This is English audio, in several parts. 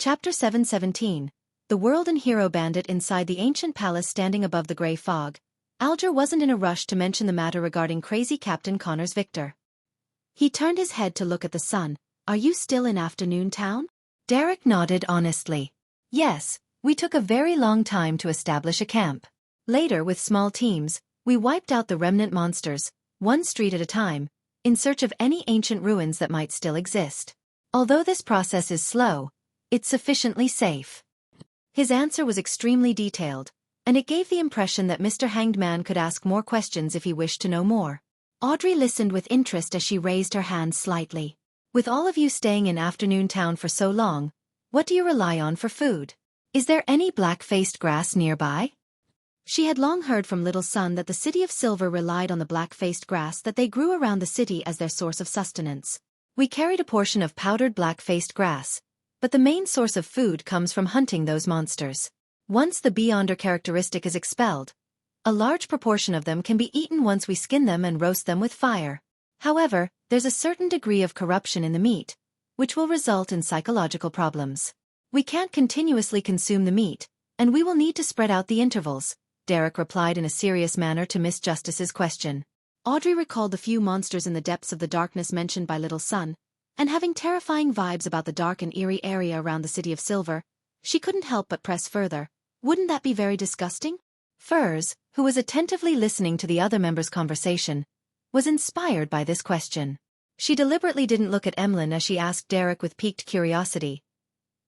Chapter 717. The World and Hero Bandit. Inside the ancient palace standing above the grey fog, Alger wasn't in a rush to mention the matter regarding crazy Captain Connors Victor. He turned his head to look at the sun. "Are you still in Afternoon Town?" Derek nodded honestly. "Yes, we took a very long time to establish a camp. Later, with small teams, we wiped out the remnant monsters, one street at a time, in search of any ancient ruins that might still exist. Although this process is slow, it's sufficiently safe." His answer was extremely detailed, and it gave the impression that Mr. Hanged Man could ask more questions if he wished to know more. Audrey listened with interest as she raised her hand slightly. "With all of you staying in Afternoon Town for so long, what do you rely on for food? Is there any black-faced grass nearby?" She had long heard from Little Sun that the City of Silver relied on the black-faced grass that they grew around the city as their source of sustenance. "We carried a portion of powdered black-faced grass, but the main source of food comes from hunting those monsters. Once the Beyonder characteristic is expelled, a large proportion of them can be eaten once we skin them and roast them with fire. However, there's a certain degree of corruption in the meat, which will result in psychological problems. We can't continuously consume the meat, and we will need to spread out the intervals," Derek replied in a serious manner to Miss Justice's question. Audrey recalled the few monsters in the depths of the darkness mentioned by Little Sun, and having terrifying vibes about the dark and eerie area around the City of Silver, she couldn't help but press further. "Wouldn't that be very disgusting?" Furs, who was attentively listening to the other members' conversation, was inspired by this question. She deliberately didn't look at Emlyn as she asked Derek with piqued curiosity.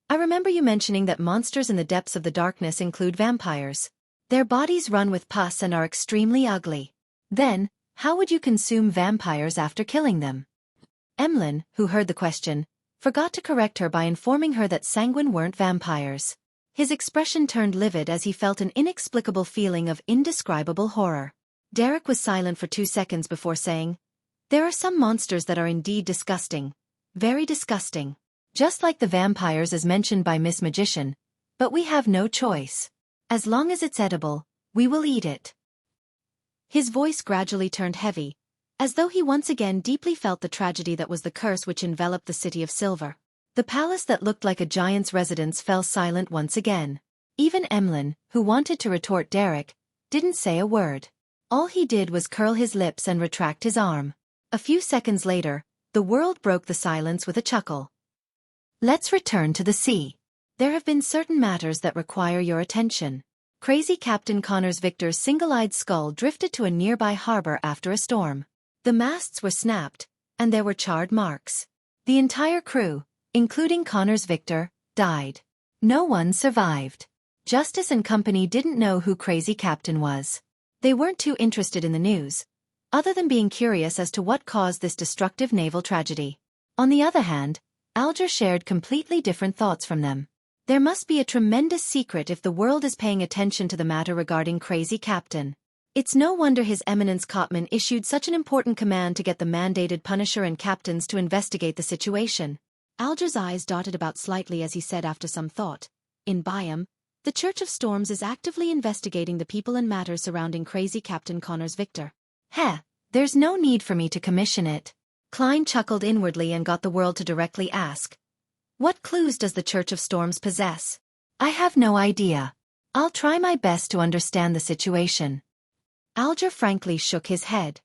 "I remember you mentioning that monsters in the depths of the darkness include vampires. Their bodies run with pus and are extremely ugly. Then, how would you consume vampires after killing them?" Emlyn, who heard the question, forgot to correct her by informing her that sanguine weren't vampires. His expression turned livid as he felt an inexplicable feeling of indescribable horror. Derek was silent for 2 seconds before saying, "There are some monsters that are indeed disgusting. Very disgusting. Just like the vampires as mentioned by Miss Magician. But we have no choice. As long as it's edible, we will eat it." His voice gradually turned heavy, as though he once again deeply felt the tragedy that was the curse which enveloped the City of Silver. The palace that looked like a giant's residence fell silent once again. Even Emlyn, who wanted to retort Derek, didn't say a word. All he did was curl his lips and retract his arm. A few seconds later, the world broke the silence with a chuckle. "Let's return to the sea. There have been certain matters that require your attention." Crazy Captain Connors Victor's single-eyed skull drifted to a nearby harbor after a storm. The masts were snapped, and there were charred marks. The entire crew, including Connors Victor, died. No one survived. Justice and company didn't know who Crazy Captain was. They weren't too interested in the news, other than being curious as to what caused this destructive naval tragedy. On the other hand, Alger shared completely different thoughts from them. There must be a tremendous secret if the world is paying attention to the matter regarding Crazy Captain. It's no wonder His Eminence Cotman issued such an important command to get the mandated Punisher and captains to investigate the situation. Alger's eyes dotted about slightly as he said after some thought, "In Byam, the Church of Storms is actively investigating the people and matters surrounding Crazy Captain Connors Victor." "Heh, there's no need for me to commission it." Klein chuckled inwardly and got the world to directly ask, "What clues does the Church of Storms possess?" "I have no idea. I'll try my best to understand the situation." Alger frankly shook his head.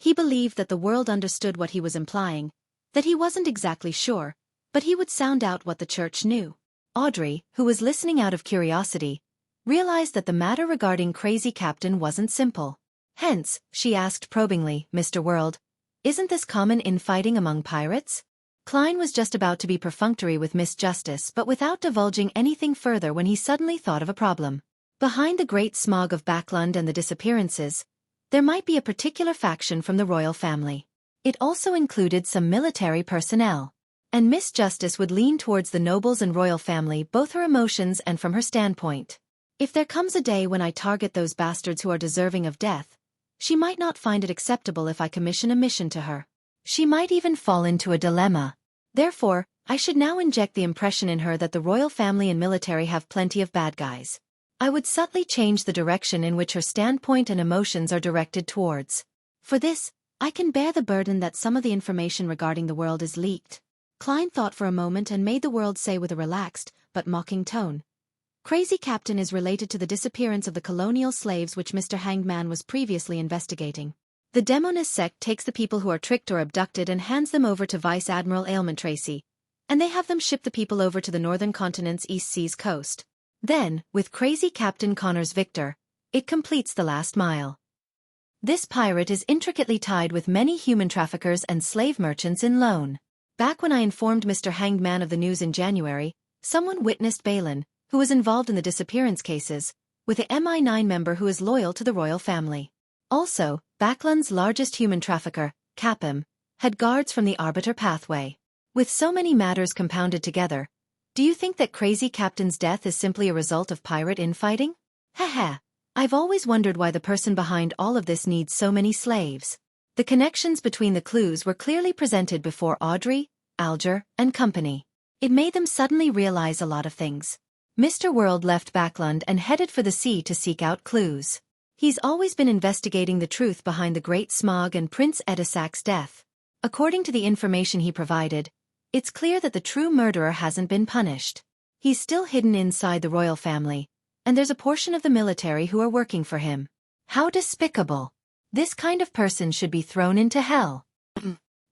He believed that the world understood what he was implying, that he wasn't exactly sure, but he would sound out what the church knew. Audrey, who was listening out of curiosity, realized that the matter regarding Crazy Captain wasn't simple. "Hence," she asked probingly, "Mr. World, isn't this common infighting among pirates?" Klein was just about to be perfunctory with Miss Justice but without divulging anything further when he suddenly thought of a problem. Behind the great smog of Backlund and the disappearances, there might be a particular faction from the royal family. It also included some military personnel. And Miss Justice would lean towards the nobles and royal family, both her emotions and from her standpoint. "If there comes a day when I target those bastards who are deserving of death, she might not find it acceptable if I commission a mission to her. She might even fall into a dilemma. Therefore, I should now inject the impression in her that the royal family and military have plenty of bad guys. I would subtly change the direction in which her standpoint and emotions are directed towards. For this, I can bear the burden that some of the information regarding the world is leaked. Klein thought for a moment and made the world say with a relaxed, but mocking tone. Crazy Captain is related to the disappearance of the colonial slaves which Mr. Hangman was previously investigating. The Demonist sect takes the people who are tricked or abducted and hands them over to Vice Admiral Ailment Tracy, and they have them ship the people over to the northern continent's East Seas coast. Then, with Crazy Captain Connor's Victor, it completes the last mile. This pirate is intricately tied with many human traffickers and slave merchants in Lone. Back when I informed Mr. Hangman of the news in January, someone witnessed Balin, who was involved in the disappearance cases, with a MI9 member who is loyal to the royal family. Also, Bakland's largest human trafficker, Capim, had guards from the Arbiter pathway. With so many matters compounded together, do you think that Crazy Captain's death is simply a result of pirate infighting? Haha, I've always wondered why the person behind all of this needs so many slaves. The connections between the clues were clearly presented before Audrey, Alger, and company. It made them suddenly realize a lot of things. Mr. World left Backland and headed for the sea to seek out clues. He's always been investigating the truth behind the Great Smog and Prince Edisac's death. According to the information he provided, it's clear that the true murderer hasn't been punished. He's still hidden inside the royal family, and there's a portion of the military who are working for him. How despicable. This kind of person should be thrown into hell.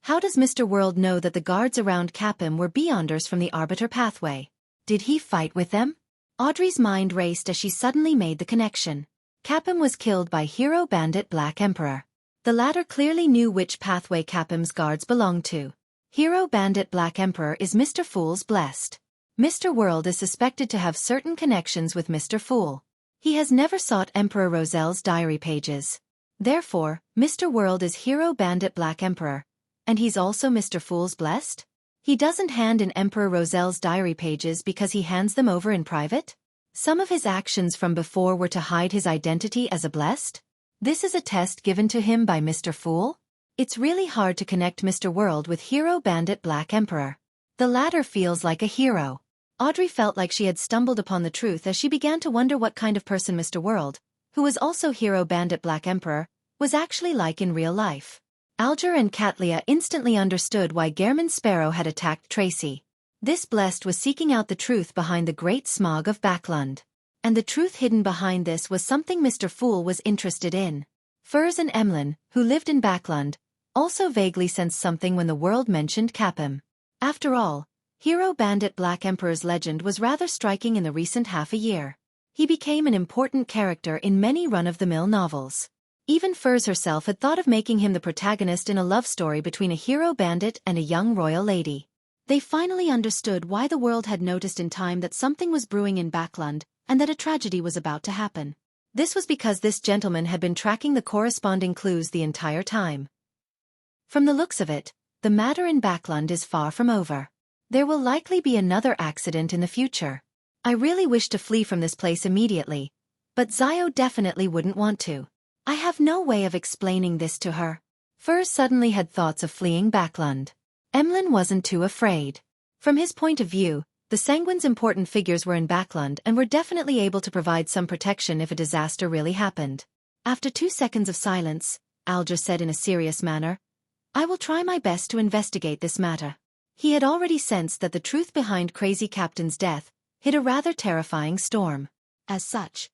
How does Mr. World know that the guards around Capim were Beyonders from the Arbiter pathway? Did he fight with them? Audrey's mind raced as she suddenly made the connection. Capim was killed by hero bandit Black Emperor. The latter clearly knew which pathway Capim's guards belonged to. Hero bandit Black Emperor is Mr. Fool's blessed. Mr. World is suspected to have certain connections with Mr. Fool. He has never sought Emperor Roselle's diary pages. Therefore, Mr. World is hero bandit Black Emperor, and he's also Mr. Fool's blessed? He doesn't hand in Emperor Roselle's diary pages because he hands them over in private? Some of his actions from before were to hide his identity as a blessed? This is a test given to him by Mr. Fool? It's really hard to connect Mr. World with hero bandit Black Emperor. The latter feels like a hero. Audrey felt like she had stumbled upon the truth as she began to wonder what kind of person Mr. World, who was also hero bandit Black Emperor, was actually like in real life. Alger and Katlia instantly understood why Gehrman Sparrow had attacked Tracy. This blessed was seeking out the truth behind the Great Smog of Backland. And the truth hidden behind this was something Mr. Fool was interested in. Furs and Emlyn, who lived in Backland, also vaguely sensed something when the world mentioned Capim. After all, hero bandit Black Emperor's legend was rather striking in the recent half a year. He became an important character in many run-of-the-mill novels. Even Furs herself had thought of making him the protagonist in a love story between a hero bandit and a young royal lady. They finally understood why the world had noticed in time that something was brewing in Backland, and that a tragedy was about to happen. This was because this gentleman had been tracking the corresponding clues the entire time. From the looks of it, the matter in Backland is far from over. There will likely be another accident in the future. I really wish to flee from this place immediately, but Zio definitely wouldn't want to. I have no way of explaining this to her. Furs suddenly had thoughts of fleeing Backland. Emlyn wasn't too afraid. From his point of view, the Sanguine's important figures were in Backland and were definitely able to provide some protection if a disaster really happened. After 2 seconds of silence, Alger said in a serious manner, "I will try my best to investigate this matter." He had already sensed that the truth behind Crazy Captain's death hid a rather terrifying storm. As such,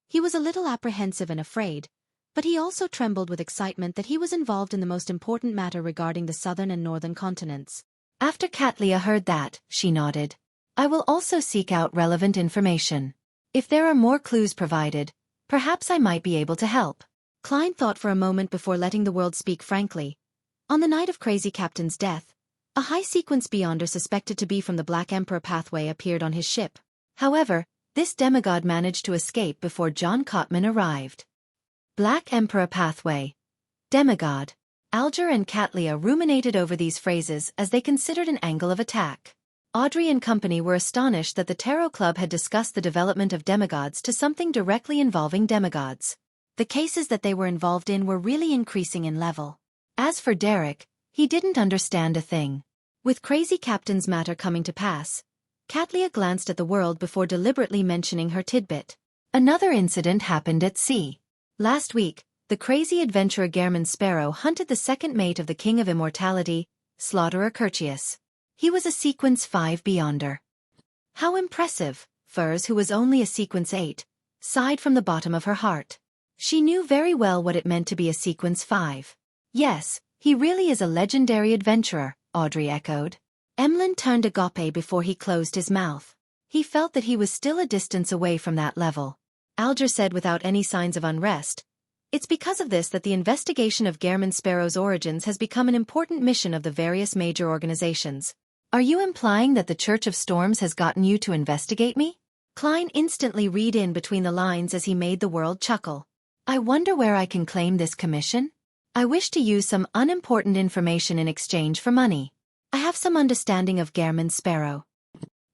he was a little apprehensive and afraid, but he also trembled with excitement that he was involved in the most important matter regarding the southern and northern continents. After Katlia heard that, she nodded. "I will also seek out relevant information. If there are more clues provided, perhaps I might be able to help." Klein thought for a moment before letting the world speak frankly. On the night of Crazy Captain's death, a high-sequence Beyonder suspected to be from the Black Emperor pathway appeared on his ship. However, this demigod managed to escape before John Cotman arrived. Black Emperor pathway. Demigod. Alger and Katlia ruminated over these phrases as they considered an angle of attack. Audrey and company were astonished that the Tarot Club had discussed the development of demigods to something directly involving demigods. The cases that they were involved in were really increasing in level. As for Derek, he didn't understand a thing. With Crazy Captain's matter coming to pass, Katlia glanced at the world before deliberately mentioning her tidbit. Another incident happened at sea. Last week, the crazy adventurer Gehrman Sparrow hunted the second mate of the King of Immortality, Slaughterer Curtius. He was a sequence 5 Beyonder. How impressive, Furs, who was only a sequence 8, sighed from the bottom of her heart. She knew very well what it meant to be a sequence 5. Yes, he really is a legendary adventurer, Audrey echoed. Emlyn turned agape before he closed his mouth. He felt that he was still a distance away from that level. Alger said without any signs of unrest, "It's because of this that the investigation of Gehrman Sparrow's origins has become an important mission of the various major organizations." "Are you implying that the Church of Storms has gotten you to investigate me?" Klein instantly read in between the lines as he made the world chuckle. "I wonder where I can claim this commission? I wish to use some unimportant information in exchange for money. I have some understanding of Gehrman Sparrow."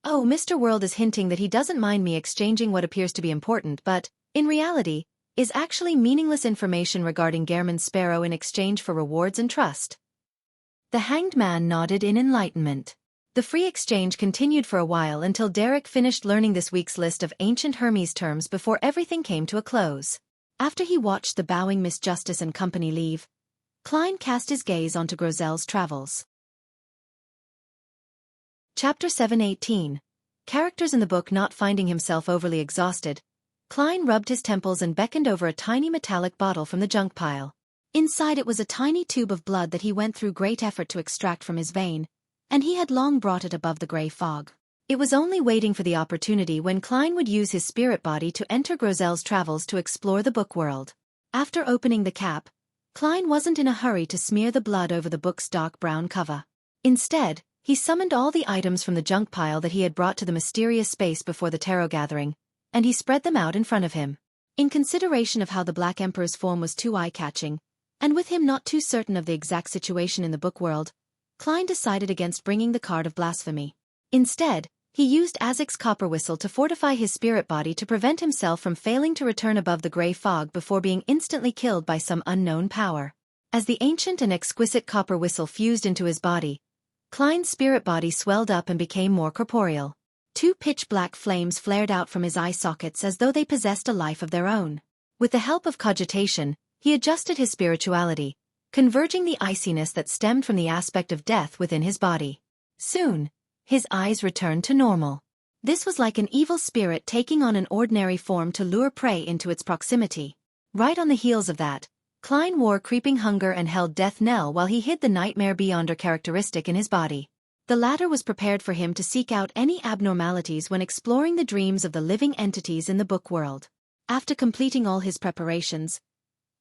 "Oh, Mr. World is hinting that he doesn't mind me exchanging what appears to be important but, in reality, is actually meaningless information regarding Gehrman Sparrow in exchange for rewards and trust." The Hanged Man nodded in enlightenment. The free exchange continued for a while until Derek finished learning this week's list of ancient Hermes terms before everything came to a close. After he watched the bowing Miss Justice and company leave, Klein cast his gaze onto Grozel's travels. Chapter 7:18. Characters in the book. Not finding himself overly exhausted, Klein rubbed his temples and beckoned over a tiny metallic bottle from the junk pile. Inside it was a tiny tube of blood that he went through great effort to extract from his vein, and he had long brought it above the gray fog. It was only waiting for the opportunity when Klein would use his spirit body to enter Grozel's travels to explore the book world. After opening the cap, Klein wasn't in a hurry to smear the blood over the book's dark brown cover. Instead, he summoned all the items from the junk pile that he had brought to the mysterious space before the tarot gathering, and he spread them out in front of him. In consideration of how the Black Emperor's form was too eye-catching, and with him not too certain of the exact situation in the book world, Klein decided against bringing the card of blasphemy. Instead, he used Azek's copper whistle to fortify his spirit body to prevent himself from failing to return above the gray fog before being instantly killed by some unknown power. As the ancient and exquisite copper whistle fused into his body, Klein's spirit body swelled up and became more corporeal. 2 pitch-black flames flared out from his eye sockets as though they possessed a life of their own. With the help of cogitation, he adjusted his spirituality, converging the iciness that stemmed from the aspect of death within his body. Soon, his eyes returned to normal. This was like an evil spirit taking on an ordinary form to lure prey into its proximity. Right on the heels of that, Klein wore creeping hunger and held death knell while he hid the nightmare beyonder characteristic in his body. The latter was prepared for him to seek out any abnormalities when exploring the dreams of the living entities in the book world. After completing all his preparations,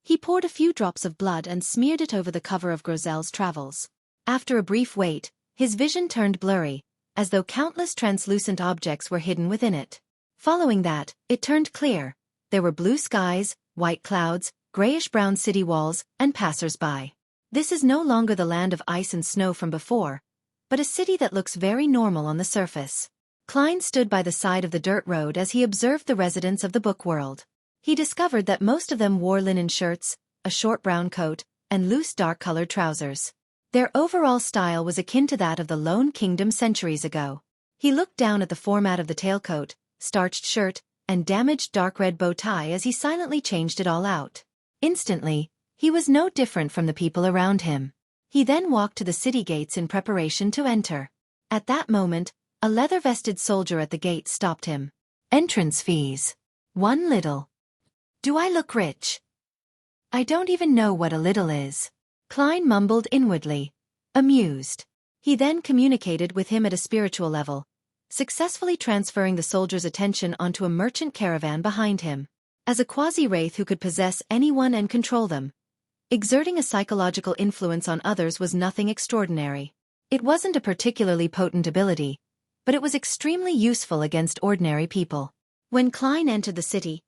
he poured a few drops of blood and smeared it over the cover of Grozel's travels. After a brief wait, his vision turned blurry, as though countless translucent objects were hidden within it. Following that, it turned clear. There were blue skies, white clouds, grayish-brown city walls, and passers-by. This is no longer the land of ice and snow from before, but a city that looks very normal on the surface. Klein stood by the side of the dirt road as he observed the residents of the book world. He discovered that most of them wore linen shirts, a short brown coat, and loose dark-colored trousers. Their overall style was akin to that of the Lone Kingdom centuries ago. He looked down at the format of the tailcoat, starched shirt, and damaged dark red bow tie as he silently changed it all out. Instantly, he was no different from the people around him. He then walked to the city gates in preparation to enter. At that moment, a leather-vested soldier at the gate stopped him. "Entrance fees. 1 little. Do I look rich?" "I don't even know what a little is." Klein mumbled inwardly, amused. He then communicated with him at a spiritual level, successfully transferring the soldier's attention onto a merchant caravan behind him. As a quasi-wraith who could possess anyone and control them, exerting a psychological influence on others was nothing extraordinary. It wasn't a particularly potent ability, but it was extremely useful against ordinary people. When Klein entered the city,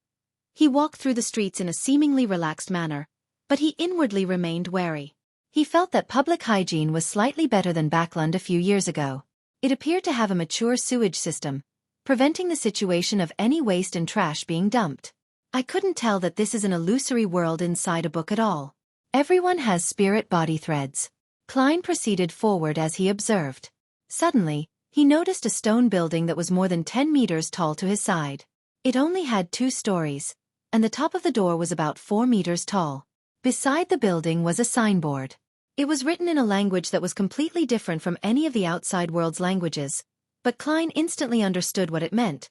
he walked through the streets in a seemingly relaxed manner, but he inwardly remained wary. He felt that public hygiene was slightly better than Backland a few years ago. It appeared to have a mature sewage system, preventing the situation of any waste and trash being dumped. "I couldn't tell that this is an illusory world inside a book at all. Everyone has spirit body threads." Klein proceeded forward as he observed. Suddenly, he noticed a stone building that was more than 10 meters tall to his side. It only had 2 stories, and the top of the door was about 4 meters tall. Beside the building was a signboard. It was written in a language that was completely different from any of the outside world's languages, but Klein instantly understood what it meant.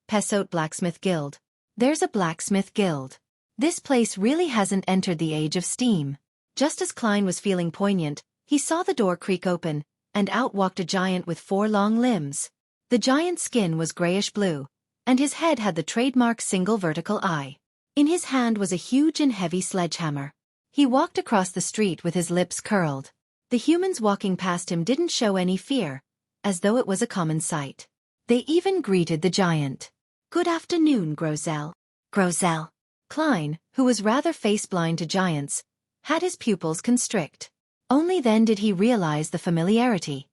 Pesot Blacksmith Guild. There's a blacksmith guild. This place really hasn't entered the age of steam. Just as Klein was feeling poignant, he saw the door creak open, and out walked a giant with 4 long limbs. The giant's skin was grayish-blue, and his head had the trademark single vertical eye. In his hand was a huge and heavy sledgehammer. He walked across the street with his lips curled. The humans walking past him didn't show any fear, as though it was a common sight. They even greeted the giant. "Good afternoon, Grozel." Grozel. Klein, who was rather face-blind to giants, had his pupils constrict. Only then did he realize the familiarity.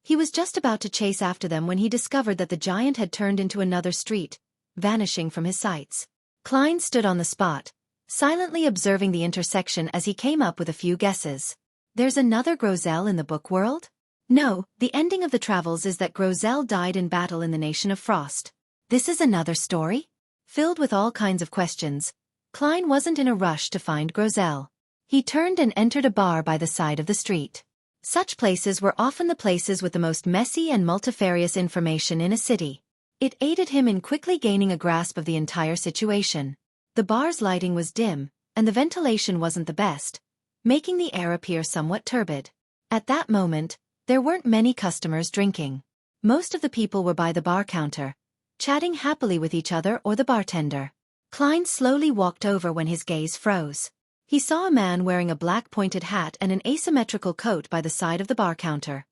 He was just about to chase after them when he discovered that the giant had turned into another street, vanishing from his sights. Klein stood on the spot, silently observing the intersection as he came up with a few guesses. There's another Grozel in the book world? No, the ending of the travels is that Grozel died in battle in the Nation of Frost. This is another story? Filled with all kinds of questions, Klein wasn't in a rush to find Grozel. He turned and entered a bar by the side of the street. Such places were often the places with the most messy and multifarious information in a city. It aided him in quickly gaining a grasp of the entire situation. The bar's lighting was dim, and the ventilation wasn't the best, making the air appear somewhat turbid. At that moment, there weren't many customers drinking. Most of the people were by the bar counter, chatting happily with each other or the bartender. Klein slowly walked over when his gaze froze. He saw a man wearing a black pointed hat and an asymmetrical coat by the side of the bar counter.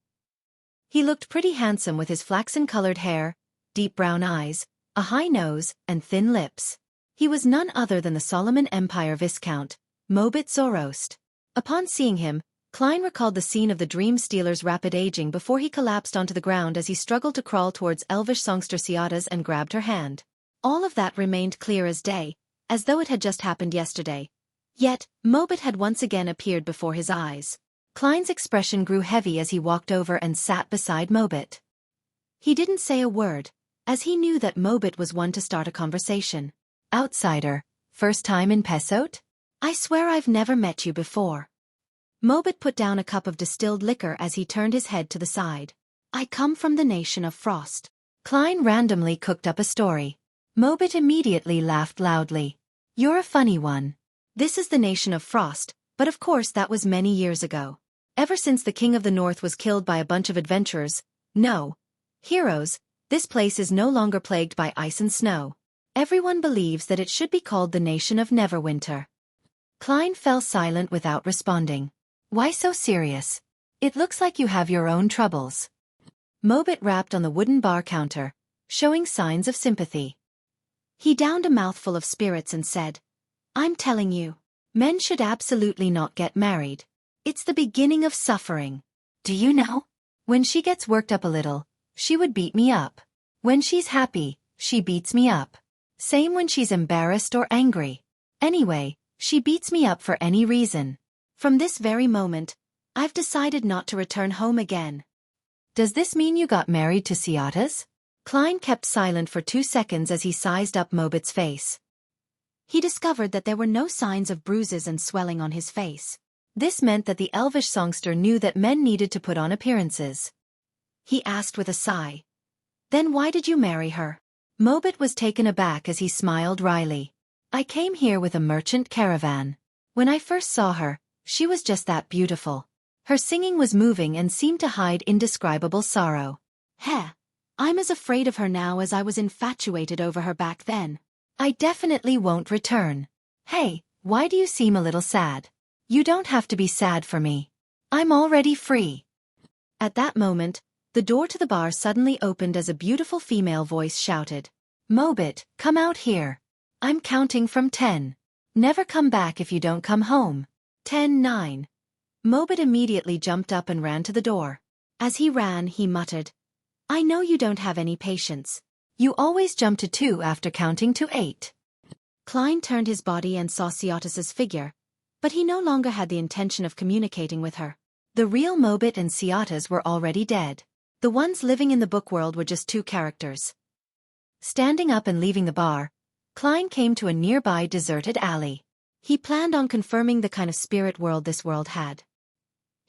He looked pretty handsome with his flaxen-colored hair, deep brown eyes, a high nose, and thin lips. He was none other than the Solomon Empire Viscount, Mobit Zoroast. Upon seeing him, Klein recalled the scene of the Dream Stealer's rapid aging before he collapsed onto the ground as he struggled to crawl towards elvish songster Ciata's and grabbed her hand. All of that remained clear as day, as though it had just happened yesterday. Yet, Mobit had once again appeared before his eyes. Klein's expression grew heavy as he walked over and sat beside Mobit. He didn't say a word, as he knew that Mobit was one to start a conversation. "Outsider, first time in Pesot? I swear I've never met you before." Mobit put down a cup of distilled liquor as he turned his head to the side. "I come from the Nation of Frost." Klein randomly cooked up a story. Mobit immediately laughed loudly. "You're a funny one. This is the Nation of Frost, but of course that was many years ago. Ever since the King of the North was killed by a bunch of adventurers, no, heroes, this place is no longer plagued by ice and snow. Everyone believes that it should be called the Nation of Neverwinter." Klein fell silent without responding. "Why so serious? It looks like you have your own troubles." Mobit rapped on the wooden bar counter, showing signs of sympathy. He downed a mouthful of spirits and said, "I'm telling you, men should absolutely not get married. It's the beginning of suffering. Do you know? When she gets worked up a little, she would beat me up. When she's happy, she beats me up. Same when she's embarrassed or angry. Anyway, she beats me up for any reason. From this very moment, I've decided not to return home again." "Does this mean you got married to Ciata's?" Klein kept silent for 2 seconds as he sized up Mobit's face. He discovered that there were no signs of bruises and swelling on his face. This meant that the elvish songster knew that men needed to put on appearances. He asked with a sigh, "Then why did you marry her?" Mobit was taken aback as he smiled wryly. "I came here with a merchant caravan. When I first saw her, she was just that beautiful. Her singing was moving and seemed to hide indescribable sorrow. Heh, I'm as afraid of her now as I was infatuated over her back then. I definitely won't return. Hey, why do you seem a little sad? You don't have to be sad for me. I'm already free." At that moment, the door to the bar suddenly opened as a beautiful female voice shouted, "Mobit, come out here. I'm counting from 10. Never come back if you don't come home. 10, 9. Mobit immediately jumped up and ran to the door. As he ran, he muttered, "I know you don't have any patience. You always jump to 2 after counting to 8. Klein turned his body and saw Ciatas's figure, but he no longer had the intention of communicating with her. The real Mobit and Ciatas were already dead. The ones living in the book world were just 2 characters. Standing up and leaving the bar, Klein came to a nearby deserted alley. He planned on confirming the kind of spirit world this world had.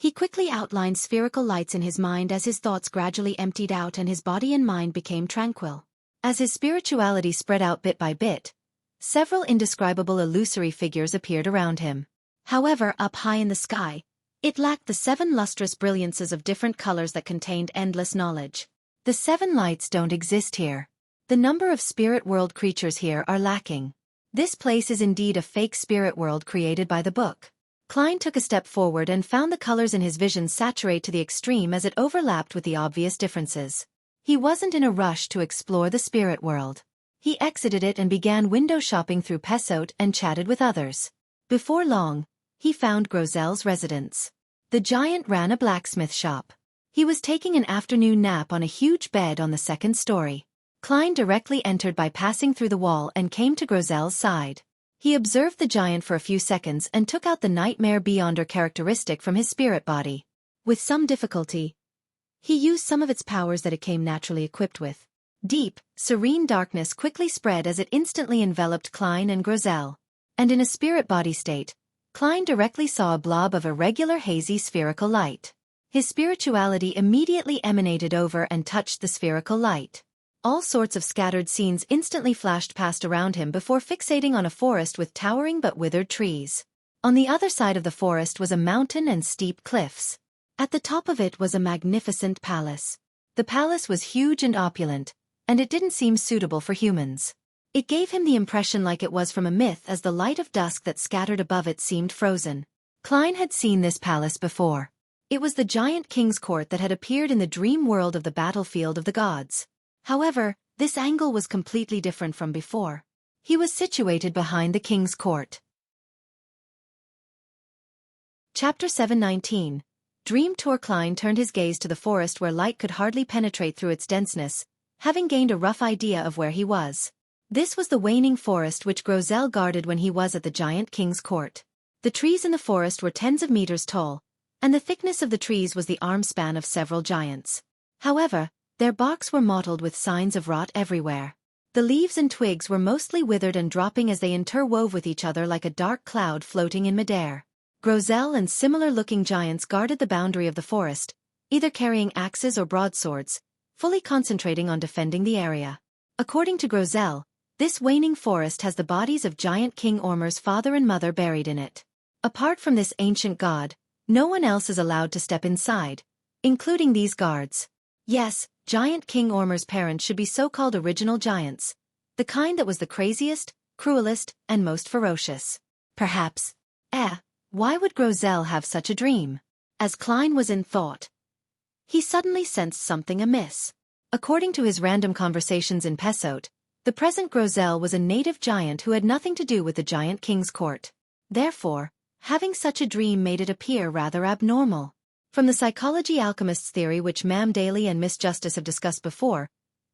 He quickly outlined spherical lights in his mind as his thoughts gradually emptied out and his body and mind became tranquil. As his spirituality spread out bit by bit, several indescribable illusory figures appeared around him. However, up high in the sky, it lacked the 7 lustrous brilliances of different colors that contained endless knowledge. The 7 lights don't exist here. The number of spirit world creatures here are lacking. This place is indeed a fake spirit world created by the book. Klein took a step forward and found the colors in his vision saturate to the extreme as it overlapped with the obvious differences. He wasn't in a rush to explore the spirit world. He exited it and began window shopping through Pesot and chatted with others. Before long, he found Grozel's residence. The giant ran a blacksmith shop. He was taking an afternoon nap on a huge bed on the 2nd story. Klein directly entered by passing through the wall and came to Grozel's side. He observed the giant for a few seconds and took out the Nightmare Beyonder characteristic from his spirit body. With some difficulty, he used some of its powers that it came naturally equipped with. Deep, serene darkness quickly spread as it instantly enveloped Klein and Grozel. And in a spirit body state, Klein directly saw a blob of irregular hazy spherical light. His spirituality immediately emanated over and touched the spherical light. All sorts of scattered scenes instantly flashed past around him before fixating on a forest with towering but withered trees. On the other side of the forest was a mountain and steep cliffs. At the top of it was a magnificent palace. The palace was huge and opulent, and it didn't seem suitable for humans. It gave him the impression like it was from a myth as the light of dusk that scattered above it seemed frozen. Klein had seen this palace before. It was the giant king's court that had appeared in the dream world of the battlefield of the gods. However, this angle was completely different from before. He was situated behind the king's court. Chapter 719. Dream Tour. Klein turned his gaze to the forest where light could hardly penetrate through its denseness, having gained a rough idea of where he was. This was the waning forest which Grozel guarded when he was at the giant king's court. The trees in the forest were tens of meters tall, and the thickness of the trees was the arm span of several giants. However, their barks were mottled with signs of rot everywhere. The leaves and twigs were mostly withered and dropping as they interwove with each other like a dark cloud floating in midair. Grozel and similar-looking giants guarded the boundary of the forest, either carrying axes or broadswords, fully concentrating on defending the area. According to Grozel, this waning forest has the bodies of giant King Ormer's father and mother buried in it. Apart from this ancient god, no one else is allowed to step inside, including these guards. Yes, giant King Ormer's parents should be so-called original giants, the kind that was the craziest, cruelest, and most ferocious. Perhaps. Why would Grozel have such a dream? As Klein was in thought, he suddenly sensed something amiss. According to his random conversations in Pesot, the present Grozel was a native giant who had nothing to do with the giant king's court. Therefore, having such a dream made it appear rather abnormal. From the psychology alchemist's theory which Ma'am Daly and Miss Justice have discussed before,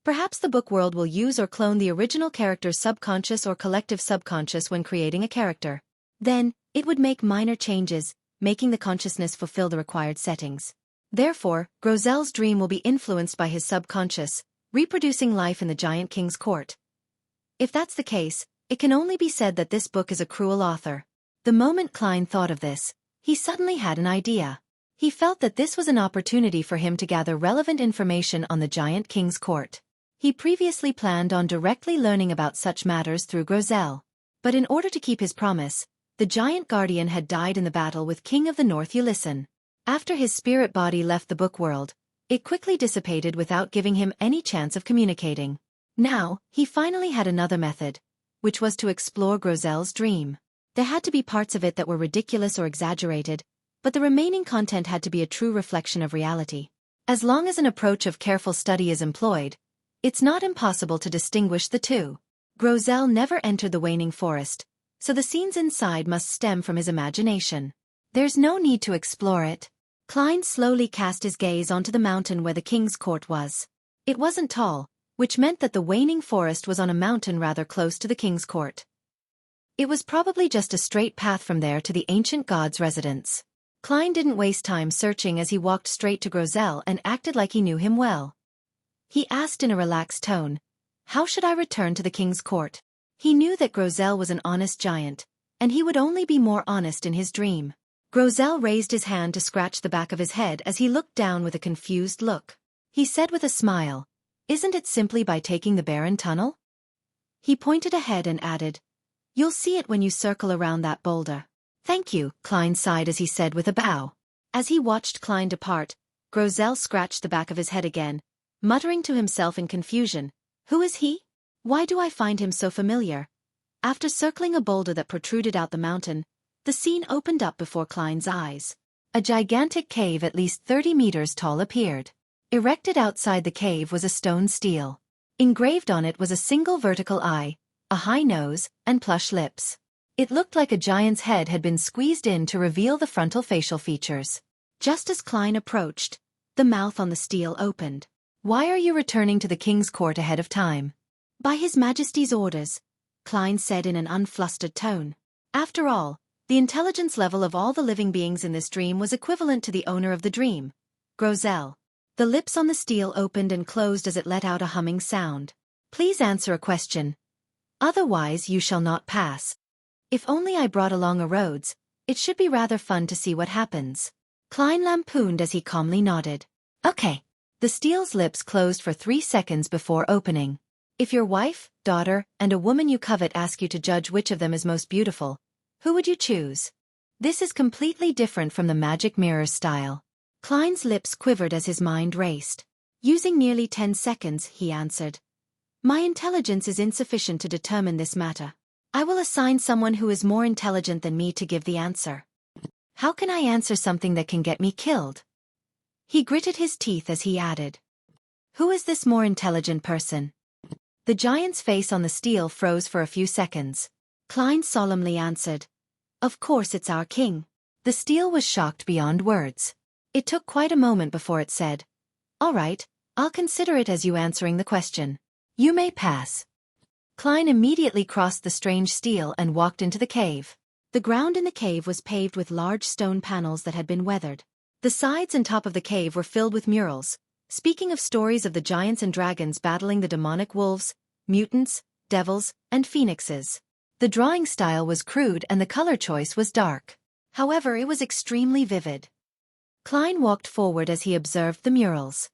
perhaps the book world will use or clone the original character's subconscious or collective subconscious when creating a character. Then, it would make minor changes, making the consciousness fulfill the required settings. Therefore, Grozel's dream will be influenced by his subconscious, reproducing life in the giant king's court. If that's the case, it can only be said that this book is a cruel author. The moment Klein thought of this, he suddenly had an idea. He felt that this was an opportunity for him to gather relevant information on the giant king's court. He previously planned on directly learning about such matters through Grozel. But in order to keep his promise, the giant guardian had died in the battle with King of the North Ulyssen. After his spirit body left the book world, it quickly dissipated without giving him any chance of communicating. Now, he finally had another method, which was to explore Grozel's dream. There had to be parts of it that were ridiculous or exaggerated, but the remaining content had to be a true reflection of reality. As long as an approach of careful study is employed, it's not impossible to distinguish the two. Grozel never entered the waning forest, so the scenes inside must stem from his imagination. There's no need to explore it. Klein slowly cast his gaze onto the mountain where the king's court was. It wasn't tall, which meant that the waning forest was on a mountain rather close to the king's court. It was probably just a straight path from there to the ancient god's residence. Klein didn't waste time searching as he walked straight to Grozel and acted like he knew him well. He asked in a relaxed tone, "How should I return to the king's court?" He knew that Grozel was an honest giant, and he would only be more honest in his dream. Grosel raised his hand to scratch the back of his head as he looked down with a confused look. He said with a smile, "Isn't it simply by taking the barren tunnel?" He pointed ahead and added, "You'll see it when you circle around that boulder." "Thank you," Klein sighed as he said with a bow. As he watched Klein depart, Grosel scratched the back of his head again, muttering to himself in confusion, "Who is he? Why do I find him so familiar?" After circling a boulder that protruded out the mountain, the scene opened up before Klein's eyes. A gigantic cave at least 30 meters tall appeared. Erected outside the cave was a stone stele. Engraved on it was a single vertical eye, a high nose, and plush lips. It looked like a giant's head had been squeezed in to reveal the frontal facial features. Just as Klein approached, the mouth on the stele opened. "Why are you returning to the king's court ahead of time?" "By His Majesty's orders," Klein said in an unflustered tone. After all, the intelligence level of all the living beings in this dream was equivalent to the owner of the dream, Grosel. The lips on the stele opened and closed as it let out a humming sound. "Please answer a question. Otherwise you shall not pass. If only I brought along a Rhodes, it should be rather fun to see what happens." Klein lampooned as he calmly nodded. "Okay." The stele's lips closed for 3 seconds before opening. "If your wife, daughter, and a woman you covet ask you to judge which of them is most beautiful, who would you choose?" This is completely different from the magic mirror style. Klein's lips quivered as his mind raced. Using nearly 10 seconds, he answered, "My intelligence is insufficient to determine this matter. I will assign someone who is more intelligent than me to give the answer." "How can I answer something that can get me killed?" He gritted his teeth as he added, "Who is this more intelligent person?" The giant's face on the stele froze for a few seconds. Klein solemnly answered, "Of course it's our king." The stele was shocked beyond words. It took quite a moment before it said, "All right, I'll consider it as you answering the question. You may pass." Klein immediately crossed the strange stele and walked into the cave. The ground in the cave was paved with large stone panels that had been weathered. The sides and top of the cave were filled with murals, speaking of stories of the giants and dragons battling the demonic wolves, mutants, devils, and phoenixes. The drawing style was crude and the color choice was dark. However, it was extremely vivid. Klein walked forward as he observed the murals.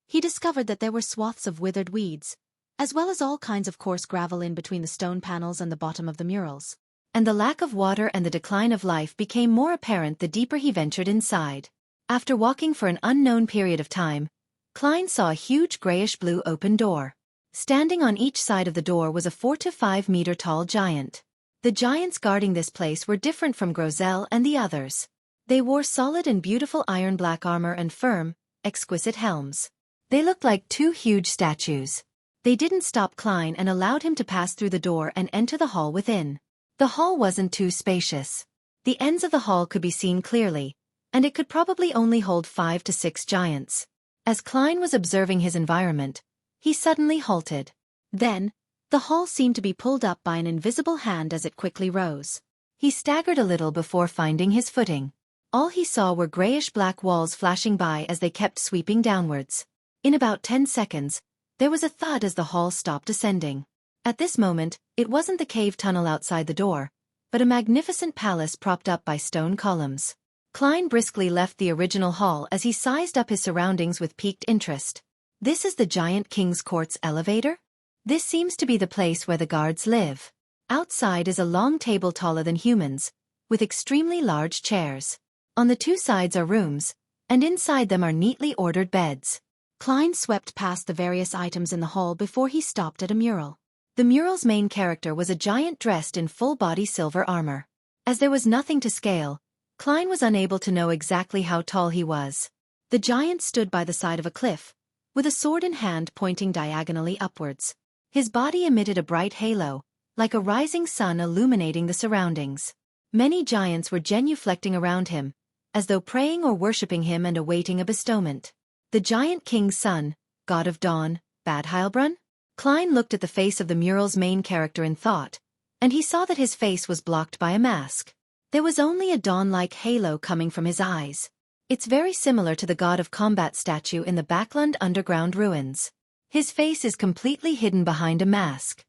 He discovered that there were swaths of withered weeds, as well as all kinds of coarse gravel in between the stone panels and the bottom of the murals. And the lack of water and the decline of life became more apparent the deeper he ventured inside. After walking for an unknown period of time, Klein saw a huge grayish-blue open door. Standing on each side of the door was a 4 to 5 meter tall giant. The giants guarding this place were different from Grosel and the others. They wore solid and beautiful iron-black armor and firm, exquisite helms. They looked like 2 huge statues. They didn't stop Klein and allowed him to pass through the door and enter the hall within. The hall wasn't too spacious. The ends of the hall could be seen clearly, and it could probably only hold 5 to 6 giants. As Klein was observing his environment, he suddenly halted. Then, the hall seemed to be pulled up by an invisible hand as it quickly rose. He staggered a little before finding his footing. All he saw were grayish-black walls flashing by as they kept sweeping downwards. In about 10 seconds, there was a thud as the hall stopped ascending. At this moment, it wasn't the cave tunnel outside the door, but a magnificent palace propped up by stone columns. Klein briskly left the original hall as he sized up his surroundings with piqued interest. "This is the giant king's court's elevator? This seems to be the place where the guards live." Outside is a long table taller than humans, with extremely large chairs. On the 2 sides are rooms, and inside them are neatly ordered beds. Klein swept past the various items in the hall before he stopped at a mural. The mural's main character was a giant dressed in full-body silver armor. As there was nothing to scale, Klein was unable to know exactly how tall he was. The giant stood by the side of a cliff, with a sword in hand pointing diagonally upwards. His body emitted a bright halo, like a rising sun illuminating the surroundings. Many giants were genuflecting around him, as though praying or worshipping him and awaiting a bestowment. The giant king's son, god of dawn, Bad Heilbrunn? Klein looked at the face of the mural's main character in thought, and he saw that his face was blocked by a mask. There was only a dawn-like halo coming from his eyes. It's very similar to the god of combat statue in the Backlund underground ruins. His face is completely hidden behind a mask.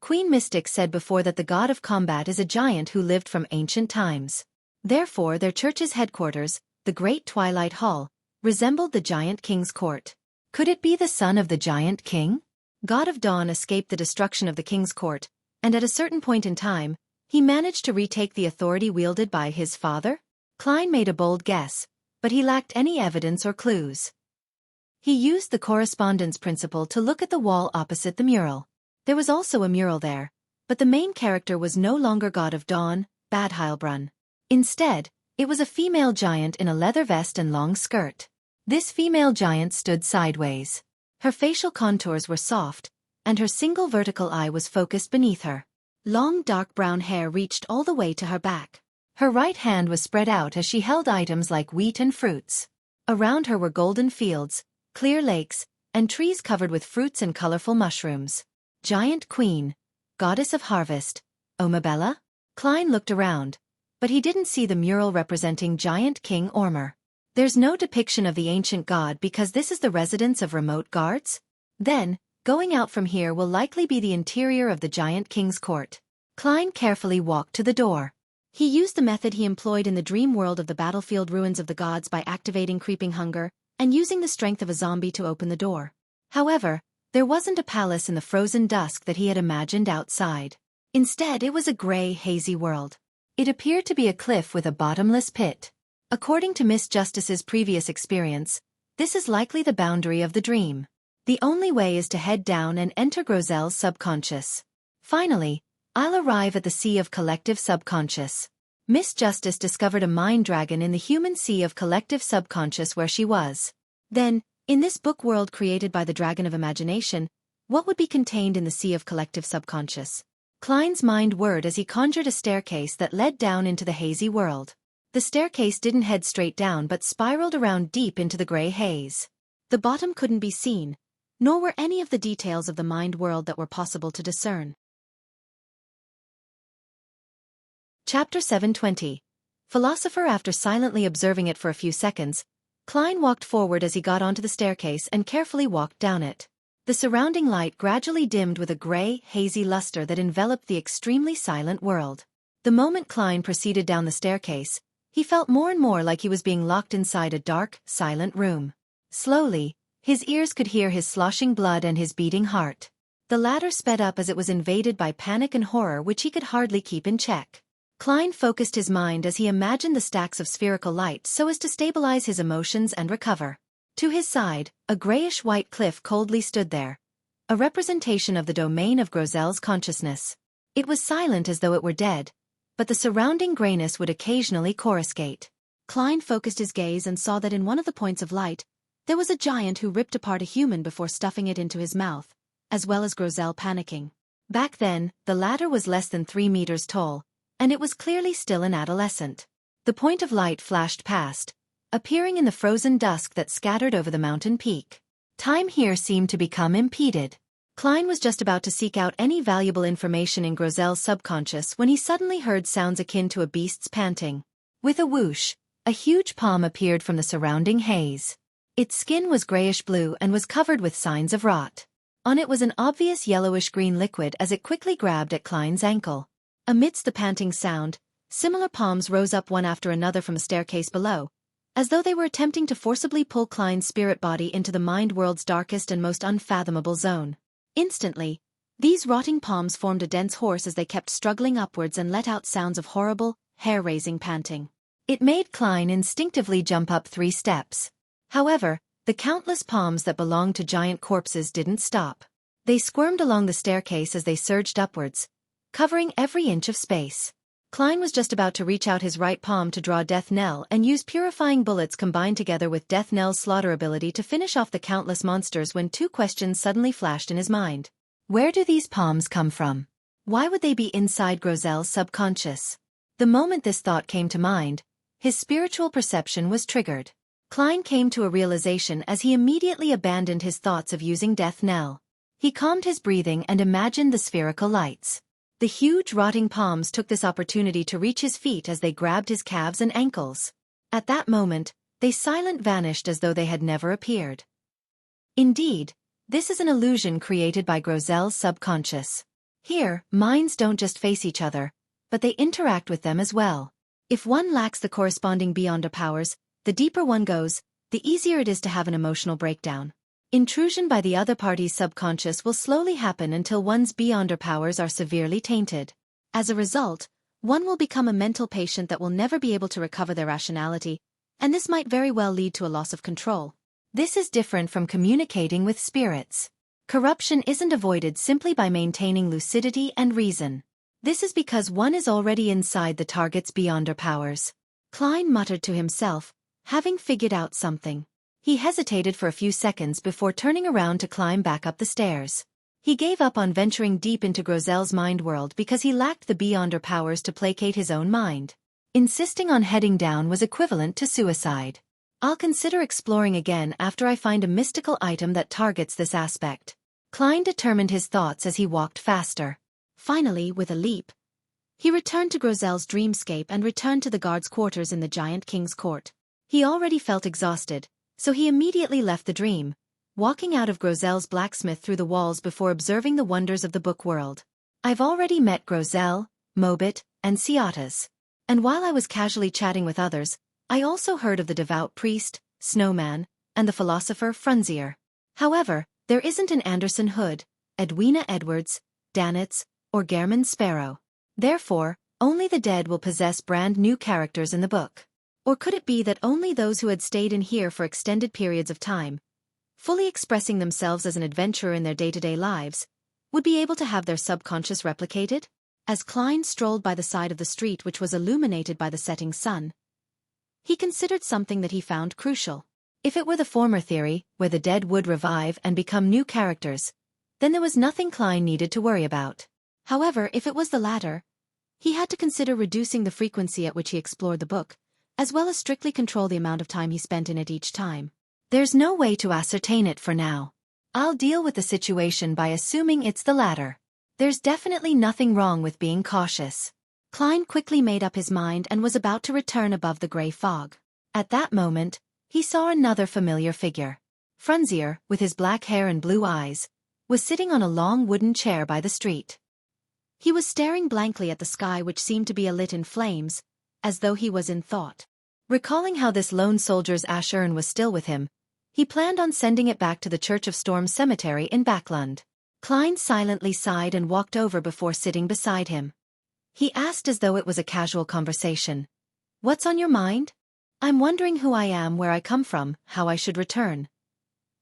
Queen Mystic said before that the god of combat is a giant who lived from ancient times. Therefore their church's headquarters, the Great Twilight Hall, resembled the Giant King's court. Could it be the son of the Giant King? God of Dawn escaped the destruction of the king's court, and at a certain point in time, he managed to retake the authority wielded by his father? Klein made a bold guess, but he lacked any evidence or clues. He used the correspondence principle to look at the wall opposite the mural. There was also a mural there, but the main character was no longer God of Dawn, Badheilbrunn. Instead, it was a female giant in a leather vest and long skirt. This female giant stood sideways. Her facial contours were soft, and her single vertical eye was focused beneath her. Long dark brown hair reached all the way to her back. Her right hand was spread out as she held items like wheat and fruits. Around her were golden fields, clear lakes, and trees covered with fruits and colorful mushrooms. Giant Queen, Goddess of Harvest, Omabella? Klein looked around, but he didn't see the mural representing Giant King Ormer. There's no depiction of the ancient god because this is the residence of remote guards? Then, going out from here will likely be the interior of the Giant King's court. Klein carefully walked to the door. He used the method he employed in the dream world of the battlefield ruins of the gods by activating creeping hunger and using the strength of a zombie to open the door. However, there wasn't a palace in the frozen dusk that he had imagined outside. Instead, it was a gray, hazy world. It appeared to be a cliff with a bottomless pit. According to Miss Justice's previous experience, this is likely the boundary of the dream. The only way is to head down and enter Grozel's subconscious. Finally, I'll arrive at the Sea of Collective Subconscious. Miss Justice discovered a mind dragon in the human Sea of Collective Subconscious where she was. Then, in this book world created by the Dragon of Imagination, what would be contained in the Sea of Collective Subconscious? Klein's mind whirred as he conjured a staircase that led down into the hazy world. The staircase didn't head straight down but spiraled around deep into the gray haze. The bottom couldn't be seen, nor were any of the details of the mind world that were possible to discern. Chapter 720. Philosopher. After silently observing it for a few seconds, Klein walked forward as he got onto the staircase and carefully walked down it. The surrounding light gradually dimmed with a gray, hazy luster that enveloped the extremely silent world. The moment Klein proceeded down the staircase, he felt more and more like he was being locked inside a dark, silent room. Slowly, his ears could hear his sloshing blood and his beating heart. The latter sped up as it was invaded by panic and horror which he could hardly keep in check. Klein focused his mind as he imagined the stacks of spherical light so as to stabilize his emotions and recover. To his side, a grayish-white cliff coldly stood there, a representation of the domain of Grozel's consciousness. It was silent as though it were dead, but the surrounding grayness would occasionally coruscate. Klein focused his gaze and saw that in one of the points of light, there was a giant who ripped apart a human before stuffing it into his mouth, as well as Grozel panicking. Back then, the latter was less than 3 meters tall, and it was clearly still an adolescent. The point of light flashed past, appearing in the frozen dusk that scattered over the mountain peak. Time here seemed to become impeded. Klein was just about to seek out any valuable information in Grozel's subconscious when he suddenly heard sounds akin to a beast's panting. With a whoosh, a huge palm appeared from the surrounding haze. Its skin was grayish-blue and was covered with signs of rot. On it was an obvious yellowish-green liquid as it quickly grabbed at Klein's ankle. Amidst the panting sound, similar palms rose up one after another from a staircase below, as though they were attempting to forcibly pull Klein's spirit body into the mind world's darkest and most unfathomable zone. Instantly, these rotting palms formed a dense horse as they kept struggling upwards and let out sounds of horrible, hair-raising panting. It made Klein instinctively jump up 3 steps. However, the countless palms that belonged to giant corpses didn't stop. They squirmed along the staircase as they surged upwards, covering every inch of space. Klein was just about to reach out his right palm to draw Death Knell and use purifying bullets combined together with Death Knell's slaughter ability to finish off the countless monsters when 2 questions suddenly flashed in his mind. Where do these palms come from? Why would they be inside Grozel's subconscious? The moment this thought came to mind, his spiritual perception was triggered. Klein came to a realization as he immediately abandoned his thoughts of using Death Knell. He calmed his breathing and imagined the spherical lights. The huge rotting palms took this opportunity to reach his feet as they grabbed his calves and ankles. At that moment, they silent vanished as though they had never appeared. Indeed, this is an illusion created by Grozel's subconscious. Here, minds don't just face each other, but they interact with them as well. If one lacks the corresponding beyonder powers, the deeper one goes, the easier it is to have an emotional breakdown. Intrusion by the other party's subconscious will slowly happen until one's beyonder powers are severely tainted. As a result, one will become a mental patient that will never be able to recover their rationality, and this might very well lead to a loss of control. This is different from communicating with spirits. Corruption isn't avoided simply by maintaining lucidity and reason. This is because one is already inside the target's beyonder powers. Klein muttered to himself, having figured out something. He hesitated for a few seconds before turning around to climb back up the stairs. He gave up on venturing deep into Grozel's mind world because he lacked the beyonder powers to placate his own mind. Insisting on heading down was equivalent to suicide. I'll consider exploring again after I find a mystical item that targets this aspect. Klein determined his thoughts as he walked faster. Finally, with a leap, he returned to Grozel's dreamscape and returned to the guard's quarters in the giant king's court. He already felt exhausted, so he immediately left the dream, walking out of Grozel's blacksmith through the walls before observing the wonders of the book world. I've already met Grozel, Mobit, and Ciatas. And while I was casually chatting with others, I also heard of the devout priest, Snowman, and the philosopher Frunzier. However, there isn't an Anderson Hood, Edwina Edwards, Danitz, or Gehrman Sparrow. Therefore, only the dead will possess brand new characters in the book. Or could it be that only those who had stayed in here for extended periods of time, fully expressing themselves as an adventurer in their day-to-day lives, would be able to have their subconscious replicated? As Klein strolled by the side of the street which was illuminated by the setting sun, he considered something that he found crucial. If it were the former theory, where the dead would revive and become new characters, then there was nothing Klein needed to worry about. However, if it was the latter, he had to consider reducing the frequency at which he explored the book, as well as strictly control the amount of time he spent in it each time. There's no way to ascertain it for now. I'll deal with the situation by assuming it's the latter. There's definitely nothing wrong with being cautious. Klein quickly made up his mind and was about to return above the gray fog. At that moment, he saw another familiar figure. Frunzier, with his black hair and blue eyes, was sitting on a long wooden chair by the street. He was staring blankly at the sky which seemed to be alit in flames, as though he was in thought. Recalling how this lone soldier's ash urn was still with him, he planned on sending it back to the Church of Storms cemetery in Backlund. Klein silently sighed and walked over before sitting beside him. He asked as though it was a casual conversation. "What's on your mind?" "I'm wondering who I am, where I come from, how I should return."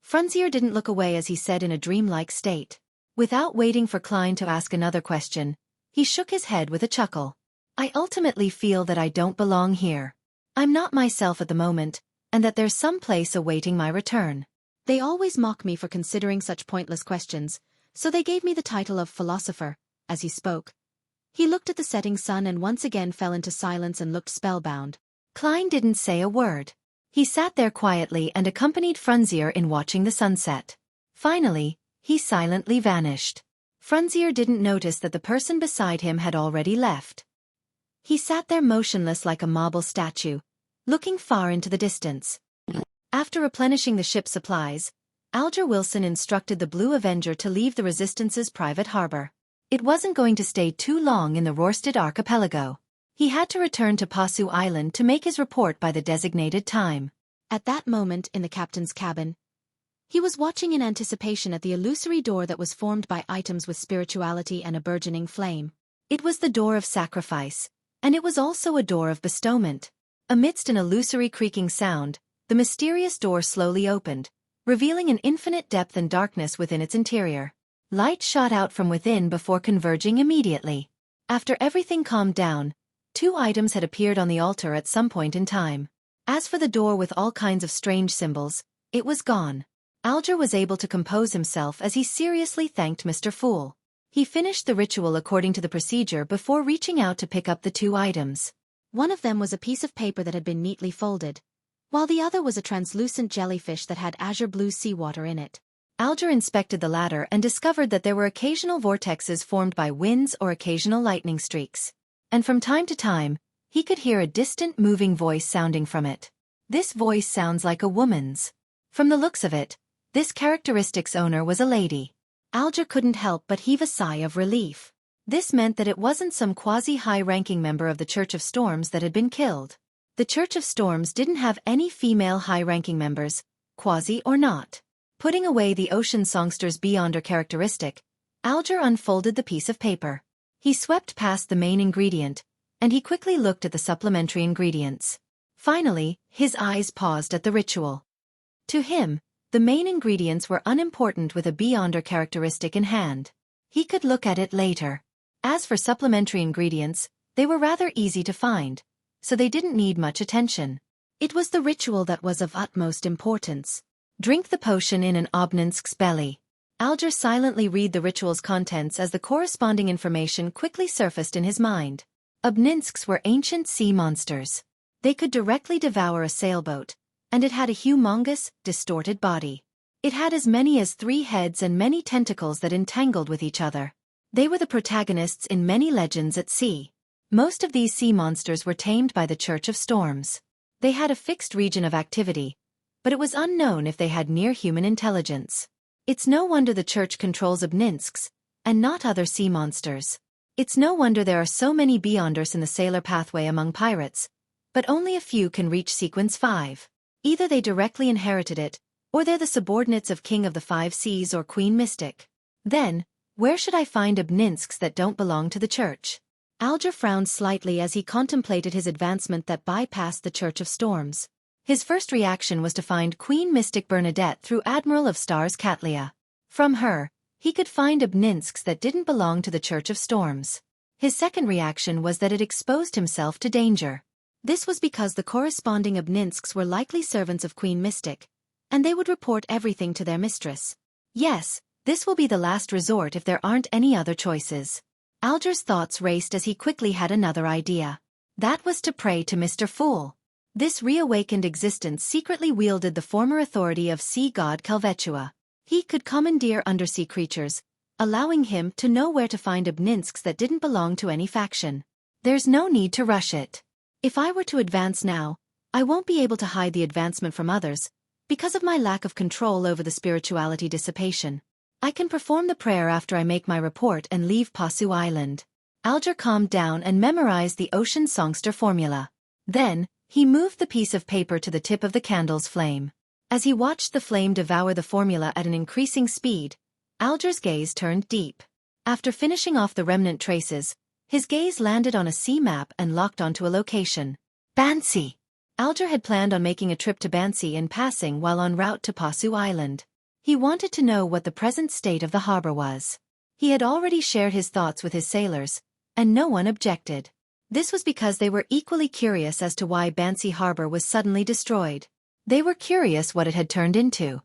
Frunzier didn't look away as he said in a dreamlike state. Without waiting for Klein to ask another question, he shook his head with a chuckle. "I ultimately feel that I don't belong here. I'm not myself at the moment, and that there's some place awaiting my return. They always mock me for considering such pointless questions, so they gave me the title of Philosopher." As he spoke, he looked at the setting sun and once again fell into silence and looked spellbound. Klein didn't say a word. He sat there quietly and accompanied Frunzier in watching the sunset. Finally, he silently vanished. Frunzier didn't notice that the person beside him had already left. He sat there motionless like a marble statue, looking far into the distance. After replenishing the ship's supplies, Alger Wilson instructed the Blue Avenger to leave the Resistance's private harbor. It wasn't going to stay too long in the Rorsted archipelago. He had to return to Pasu Island to make his report by the designated time. At that moment in the captain's cabin, he was watching in anticipation at the illusory door that was formed by items with spirituality and a burgeoning flame. It was the door of sacrifice, and it was also a door of bestowment. Amidst an illusory creaking sound, the mysterious door slowly opened, revealing an infinite depth and darkness within its interior. Light shot out from within before converging immediately. After everything calmed down, 2 items had appeared on the altar at some point in time. As for the door with all kinds of strange symbols, it was gone. Alger was able to compose himself as he seriously thanked Mr. Fool. He finished the ritual according to the procedure before reaching out to pick up the 2 items. One of them was a piece of paper that had been neatly folded, while the other was a translucent jellyfish that had azure blue seawater in it. Alger inspected the latter and discovered that there were occasional vortexes formed by winds or occasional lightning streaks. And from time to time, he could hear a distant moving voice sounding from it. This voice sounds like a woman's. From the looks of it, this characteristic's owner was a lady. Alger couldn't help but heave a sigh of relief. This meant that it wasn't some quasi-high-ranking member of the Church of Storms that had been killed. The Church of Storms didn't have any female high-ranking members, quasi or not. Putting away the ocean songster's beyonder characteristic, Alger unfolded the piece of paper. He swept past the main ingredient, and he quickly looked at the supplementary ingredients. Finally, his eyes paused at the ritual. To him, the main ingredients were unimportant with a beyonder characteristic in hand. He could look at it later. As for supplementary ingredients, they were rather easy to find, so they didn't need much attention. It was the ritual that was of utmost importance. Drink the potion in an Obninsk's belly. Alger silently read the ritual's contents as the corresponding information quickly surfaced in his mind. Obninsks were ancient sea monsters. They could directly devour a sailboat, and it had a humongous, distorted body. It had as many as 3 heads and many tentacles that entangled with each other. They were the protagonists in many legends at sea. Most of these sea monsters were tamed by the Church of Storms. They had a fixed region of activity, but it was unknown if they had near-human intelligence. It's no wonder the Church controls Obninsks, and not other sea monsters. It's no wonder there are so many beyonders in the sailor pathway among pirates, but only a few can reach Sequence 5. Either they directly inherited it, or they're the subordinates of King of the Five Seas or Queen Mystic. Then, where should I find Obninsks that don't belong to the Church? Alger frowned slightly as he contemplated his advancement that bypassed the Church of Storms. His first reaction was to find Queen Mystic Bernadette through Admiral of Stars Catlia. From her, he could find Obninsks that didn't belong to the Church of Storms. His second reaction was that it exposed himself to danger. This was because the corresponding Obninsks were likely servants of Queen Mystic, and they would report everything to their mistress. Yes, this will be the last resort if there aren't any other choices. Alger's thoughts raced as he quickly had another idea. That was to pray to Mr. Fool. This reawakened existence secretly wielded the former authority of sea god Kelvetua. He could commandeer undersea creatures, allowing him to know where to find Obninsks that didn't belong to any faction. There's no need to rush it. If I were to advance now, I won't be able to hide the advancement from others, because of my lack of control over the spirituality dissipation. I can perform the prayer after I make my report and leave Pasu Island. Alger calmed down and memorized the ocean songster formula. Then, he moved the piece of paper to the tip of the candle's flame. As he watched the flame devour the formula at an increasing speed, Alger's gaze turned deep. After finishing off the remnant traces, his gaze landed on a sea map and locked onto a location. Bansi! Alger had planned on making a trip to Bansi in passing while en route to Pasu Island. He wanted to know what the present state of the harbor was. He had already shared his thoughts with his sailors, and no one objected. This was because they were equally curious as to why Bansi Harbor was suddenly destroyed. They were curious what it had turned into.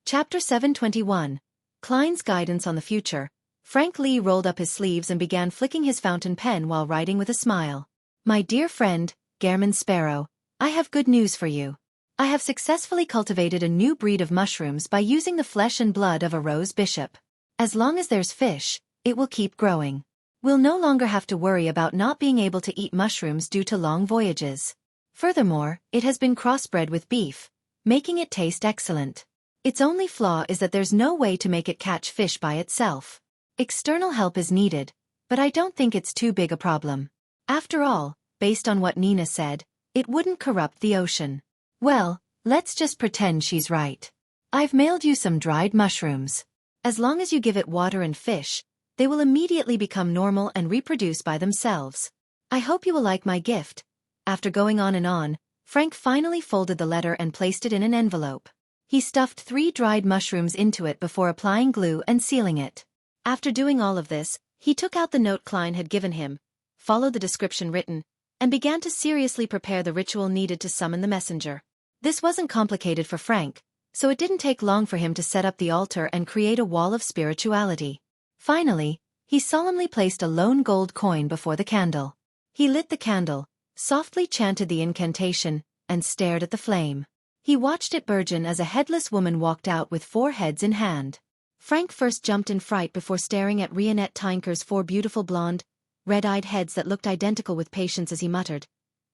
Chapter 721. Klein's Guidance on the Future. Frank Lee rolled up his sleeves and began flicking his fountain pen while writing with a smile. My dear friend, Gairman Sparrow, I have good news for you. I have successfully cultivated a new breed of mushrooms by using the flesh and blood of a rose bishop. As long as there's fish, it will keep growing. We'll no longer have to worry about not being able to eat mushrooms due to long voyages. Furthermore, it has been crossbred with beef, making it taste excellent. Its only flaw is that there's no way to make it catch fish by itself. External help is needed, but I don't think it's too big a problem. After all, based on what Nina said, it wouldn't corrupt the ocean. Well, let's just pretend she's right. I've mailed you some dried mushrooms. As long as you give it water and fish, they will immediately become normal and reproduce by themselves. I hope you will like my gift. After going on and on, Frank finally folded the letter and placed it in an envelope. He stuffed 3 dried mushrooms into it before applying glue and sealing it. After doing all of this, he took out the note Klein had given him, followed the description written, and began to seriously prepare the ritual needed to summon the messenger. This wasn't complicated for Frank, so it didn't take long for him to set up the altar and create a wall of spirituality. Finally, he solemnly placed a lone gold coin before the candle. He lit the candle, softly chanted the incantation, and stared at the flame. He watched it burgeon as a headless woman walked out with 4 heads in hand. Frank first jumped in fright before staring at Rionette Tinker's 4 beautiful blonde, red-eyed heads that looked identical with patience as he muttered.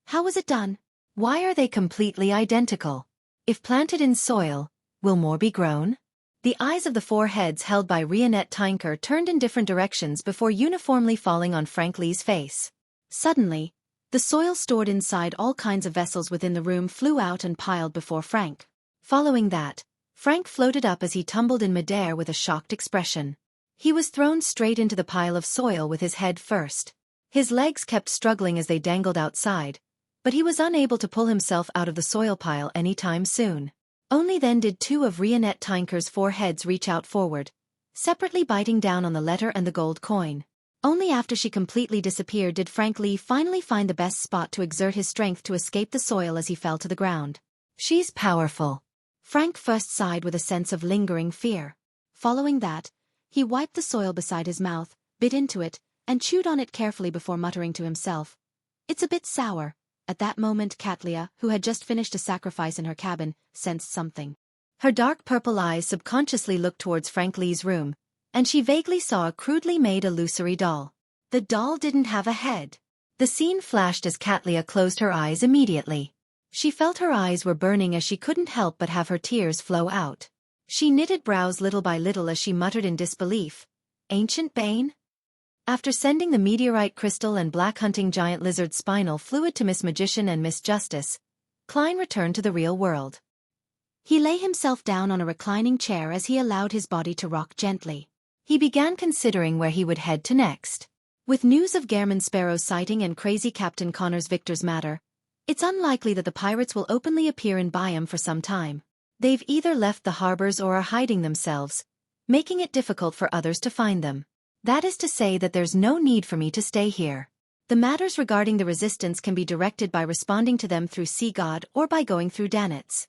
How was it done? Why are they completely identical? If planted in soil, will more be grown? The eyes of the four heads held by Rionette Tinker turned in different directions before uniformly falling on Frank Lee's face. Suddenly, the soil stored inside all kinds of vessels within the room flew out and piled before Frank. Following that, Frank floated up as he tumbled in midair with a shocked expression. He was thrown straight into the pile of soil with his head first. His legs kept struggling as they dangled outside, but he was unable to pull himself out of the soil pile anytime soon. Only then did two of Rionette Tinker's four heads reach out forward, separately biting down on the letter and the gold coin. Only after she completely disappeared did Frank Lee finally find the best spot to exert his strength to escape the soil as he fell to the ground. She's powerful. Frank first sighed with a sense of lingering fear. Following that, he wiped the soil beside his mouth, bit into it, and chewed on it carefully before muttering to himself, "It's a bit sour." At that moment Katlia, who had just finished a sacrifice in her cabin, sensed something. Her dark purple eyes subconsciously looked towards Frank Lee's room, and she vaguely saw a crudely made illusory doll. The doll didn't have a head. The scene flashed as Katlia closed her eyes immediately. She felt her eyes were burning as she couldn't help but have her tears flow out. She knitted brows little by little as she muttered in disbelief, "Ancient Bane?" After sending the meteorite crystal and black hunting giant lizard spinal fluid to Miss Magician and Miss Justice, Klein returned to the real world. He lay himself down on a reclining chair as he allowed his body to rock gently. He began considering where he would head to next. With news of Gairman Sparrow's sighting and crazy Captain Connors Victor's matter, it's unlikely that the pirates will openly appear in Byam for some time. They've either left the harbors or are hiding themselves, making it difficult for others to find them. That is to say that there's no need for me to stay here. The matters regarding the resistance can be directed by responding to them through Sea God or by going through Danitz.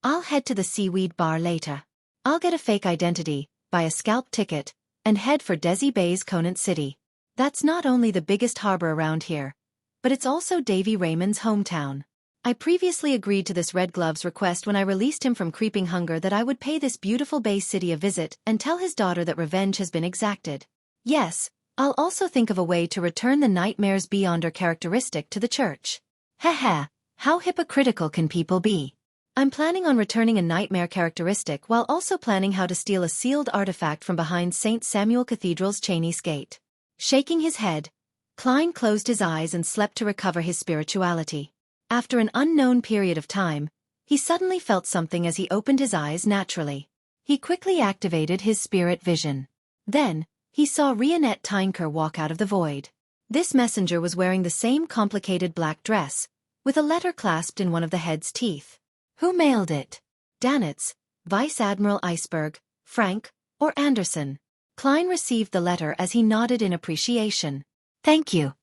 I'll head to the seaweed bar later. I'll get a fake identity, buy a scalp ticket, and head for Desi Bay's Conant City. That's not only the biggest harbor around here, but it's also Davy Raymond's hometown. I previously agreed to this Red Glove's request when I released him from creeping hunger that I would pay this beautiful bay city a visit and tell his daughter that revenge has been exacted. Yes, I'll also think of a way to return the Nightmares Beyonder characteristic to the church. Haha, how hypocritical can people be? I'm planning on returning a nightmare characteristic while also planning how to steal a sealed artifact from behind St. Samuel Cathedral's Chinese gate. Shaking his head, Klein closed his eyes and slept to recover his spirituality. After an unknown period of time, he suddenly felt something as he opened his eyes naturally. He quickly activated his spirit vision. Then, he saw Rionette Tinker walk out of the void. This messenger was wearing the same complicated black dress, with a letter clasped in one of the head's teeth. Who mailed it? Danitz, Vice Admiral Iceberg, Frank, or Anderson? Klein received the letter as he nodded in appreciation. Thank you.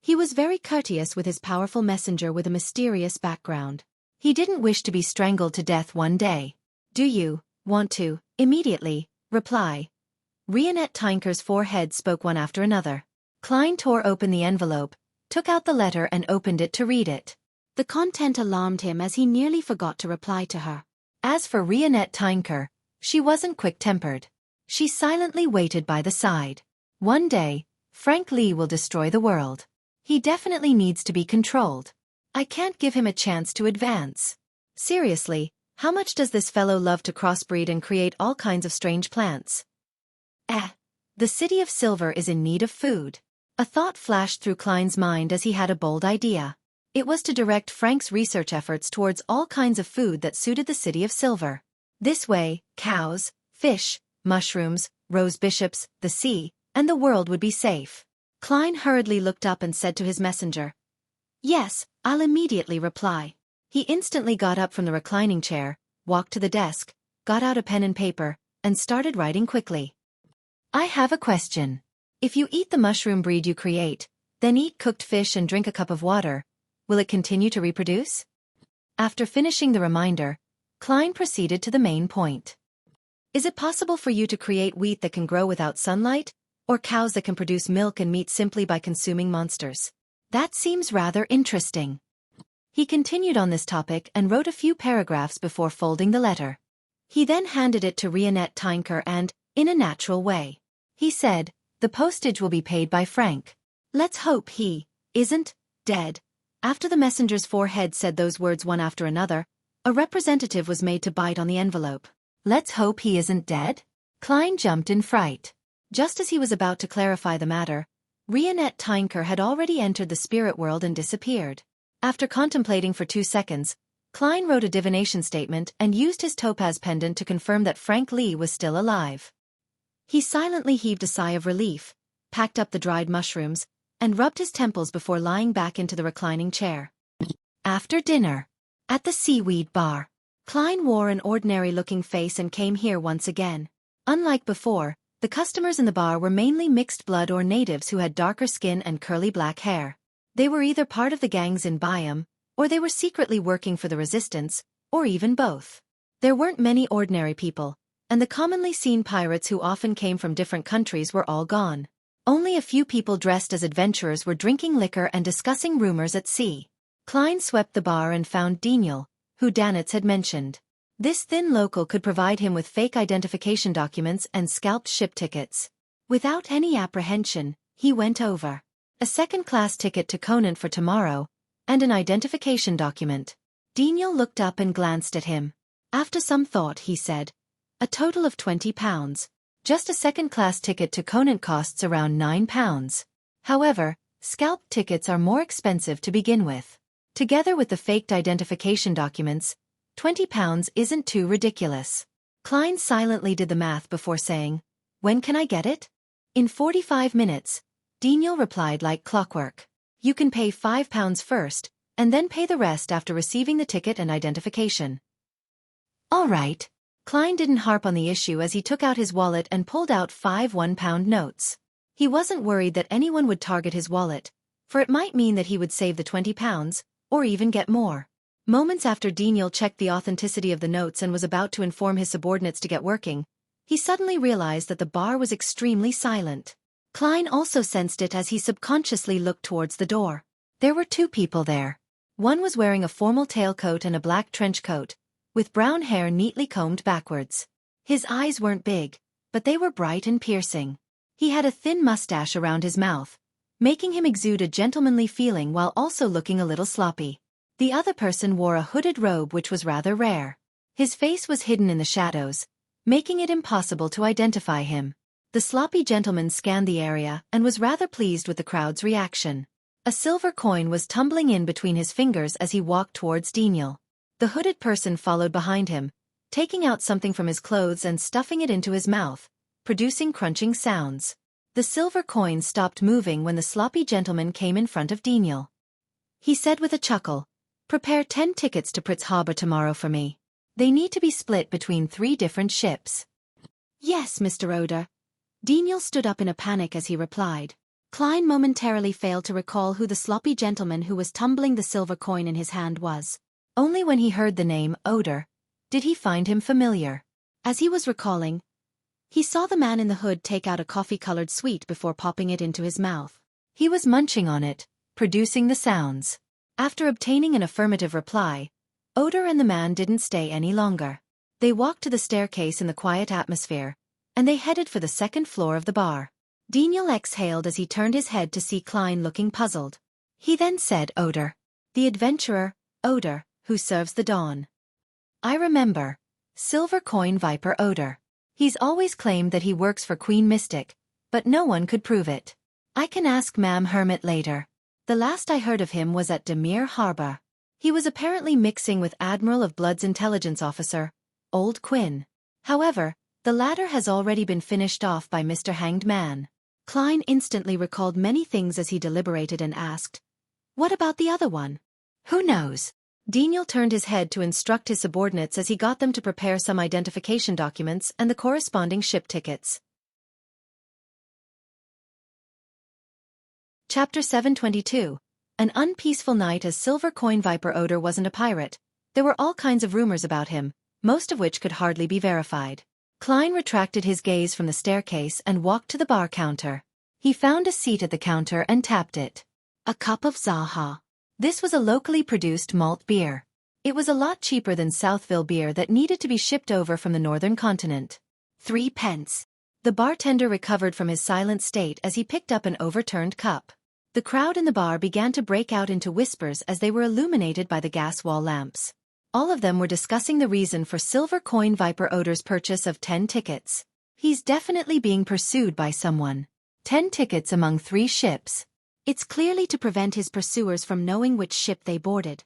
He was very courteous with his powerful messenger with a mysterious background. He didn't wish to be strangled to death one day. Do you want to immediately reply? Rionette Tinker's four heads spoke one after another. Klein tore open the envelope, took out the letter and opened it to read it. The content alarmed him as he nearly forgot to reply to her. As for Rionette Tinker, she wasn't quick-tempered. She silently waited by the side. One day, Frank Lee will destroy the world. He definitely needs to be controlled. I can't give him a chance to advance. Seriously, how much does this fellow love to crossbreed and create all kinds of strange plants? The City of Silver is in need of food. A thought flashed through Klein's mind as he had a bold idea. It was to direct Frank's research efforts towards all kinds of food that suited the City of Silver. This way, cows, fish, mushrooms, rose bishops, the sea, and the world would be safe. Klein hurriedly looked up and said to his messenger, "Yes, I'll immediately reply." He instantly got up from the reclining chair, walked to the desk, got out a pen and paper, and started writing quickly. I have a question. If you eat the mushroom breed you create, then eat cooked fish and drink a cup of water, will it continue to reproduce? After finishing the reminder, Klein proceeded to the main point. Is it possible for you to create wheat that can grow without sunlight, or cows that can produce milk and meat simply by consuming monsters? That seems rather interesting. He continued on this topic and wrote a few paragraphs before folding the letter. He then handed it to Rionette Tinker and, in a natural way, he said, "The postage will be paid by Frank. Let's hope he isn't dead." After the messenger's four heads said those words one after another, a representative was made to bite on the envelope. Let's hope he isn't dead? Klein jumped in fright. Just as he was about to clarify the matter, Rionette Tinker had already entered the spirit world and disappeared. After contemplating for 2 seconds, Klein wrote a divination statement and used his topaz pendant to confirm that Frank Lee was still alive. He silently heaved a sigh of relief, packed up the dried mushrooms, and rubbed his temples before lying back into the reclining chair. After dinner, at the seaweed bar, Klein wore an ordinary-looking face and came here once again. Unlike before, the customers in the bar were mainly mixed blood or natives who had darker skin and curly black hair. They were either part of the gangs in Byam, or they were secretly working for the resistance, or even both. There weren't many ordinary people, and the commonly seen pirates who often came from different countries were all gone. Only a few people dressed as adventurers were drinking liquor and discussing rumors at sea. Klein swept the bar and found Daniel, who Danitz had mentioned. This thin local could provide him with fake identification documents and scalped ship tickets. Without any apprehension, he went over. A second-class ticket to Conant for tomorrow, and an identification document. Daniel looked up and glanced at him. After some thought, he said, "A total of £20. Just a second-class ticket to Conant costs around £9. However, scalped tickets are more expensive to begin with. Together with the faked identification documents, £20 isn't too ridiculous." Klein silently did the math before saying, "When can I get it?" "In 45 minutes, Daniel replied like clockwork. "You can pay £5 first, and then pay the rest after receiving the ticket and identification." "All right." Klein didn't harp on the issue as he took out his wallet and pulled out 5 £1 notes. He wasn't worried that anyone would target his wallet, for it might mean that he would save the £20, or even get more. Moments after Daniel checked the authenticity of the notes and was about to inform his subordinates to get working, he suddenly realized that the bar was extremely silent. Klein also sensed it as he subconsciously looked towards the door. There were 2 people there. One was wearing a formal tailcoat and a black trench coat, with brown hair neatly combed backwards. His eyes weren't big, but they were bright and piercing. He had a thin mustache around his mouth, making him exude a gentlemanly feeling while also looking a little sloppy. The other person wore a hooded robe which was rather rare. His face was hidden in the shadows, making it impossible to identify him. The sloppy gentleman scanned the area and was rather pleased with the crowd's reaction. A silver coin was tumbling in between his fingers as he walked towards Daniel. The hooded person followed behind him, taking out something from his clothes and stuffing it into his mouth, producing crunching sounds. The silver coin stopped moving when the sloppy gentleman came in front of Daniel. He said with a chuckle, "Prepare 10 tickets to Pritz Harbor tomorrow for me. They need to be split between 3 different ships." "Yes, Mr. Oder." Daniel stood up in a panic as he replied. Klein momentarily failed to recall who the sloppy gentleman who was tumbling the silver coin in his hand was. Only when he heard the name, Oder, did he find him familiar. As he was recalling, he saw the man in the hood take out a coffee-colored sweet before popping it into his mouth. He was munching on it, producing the sounds. After obtaining an affirmative reply, Oder and the man didn't stay any longer. They walked to the staircase in the quiet atmosphere, and they headed for the 2nd floor of the bar. Daniel exhaled as he turned his head to see Klein looking puzzled. He then said, "Oder. The adventurer, Oder, who serves the dawn. I remember. Silver Coin Viper Oder. He's always claimed that he works for Queen Mystic, but no one could prove it. I can ask Ma'am Hermit later. The last I heard of him was at Demir Harbor. He was apparently mixing with Admiral of Blood's intelligence officer, Old Quinn. However, the latter has already been finished off by Mr. Hanged Man." Klein instantly recalled many things as he deliberated and asked, "What about the other one?" "Who knows?" Daniel turned his head to instruct his subordinates as he got them to prepare some identification documents and the corresponding ship tickets. Chapter 722. An unpeaceful night. As Silver Coin Viper Oder wasn't a pirate, there were all kinds of rumors about him, most of which could hardly be verified. Klein retracted his gaze from the staircase and walked to the bar counter. He found a seat at the counter and tapped it. A cup of Zaha. This was a locally produced malt beer. It was a lot cheaper than Southville beer that needed to be shipped over from the northern continent. 3 pence. The bartender recovered from his silent state as he picked up an overturned cup. The crowd in the bar began to break out into whispers as they were illuminated by the gas wall lamps. All of them were discussing the reason for Silver Coin Viper Odor's purchase of 10 tickets. He's definitely being pursued by someone. 10 tickets among 3 ships. It's clearly to prevent his pursuers from knowing which ship they boarded.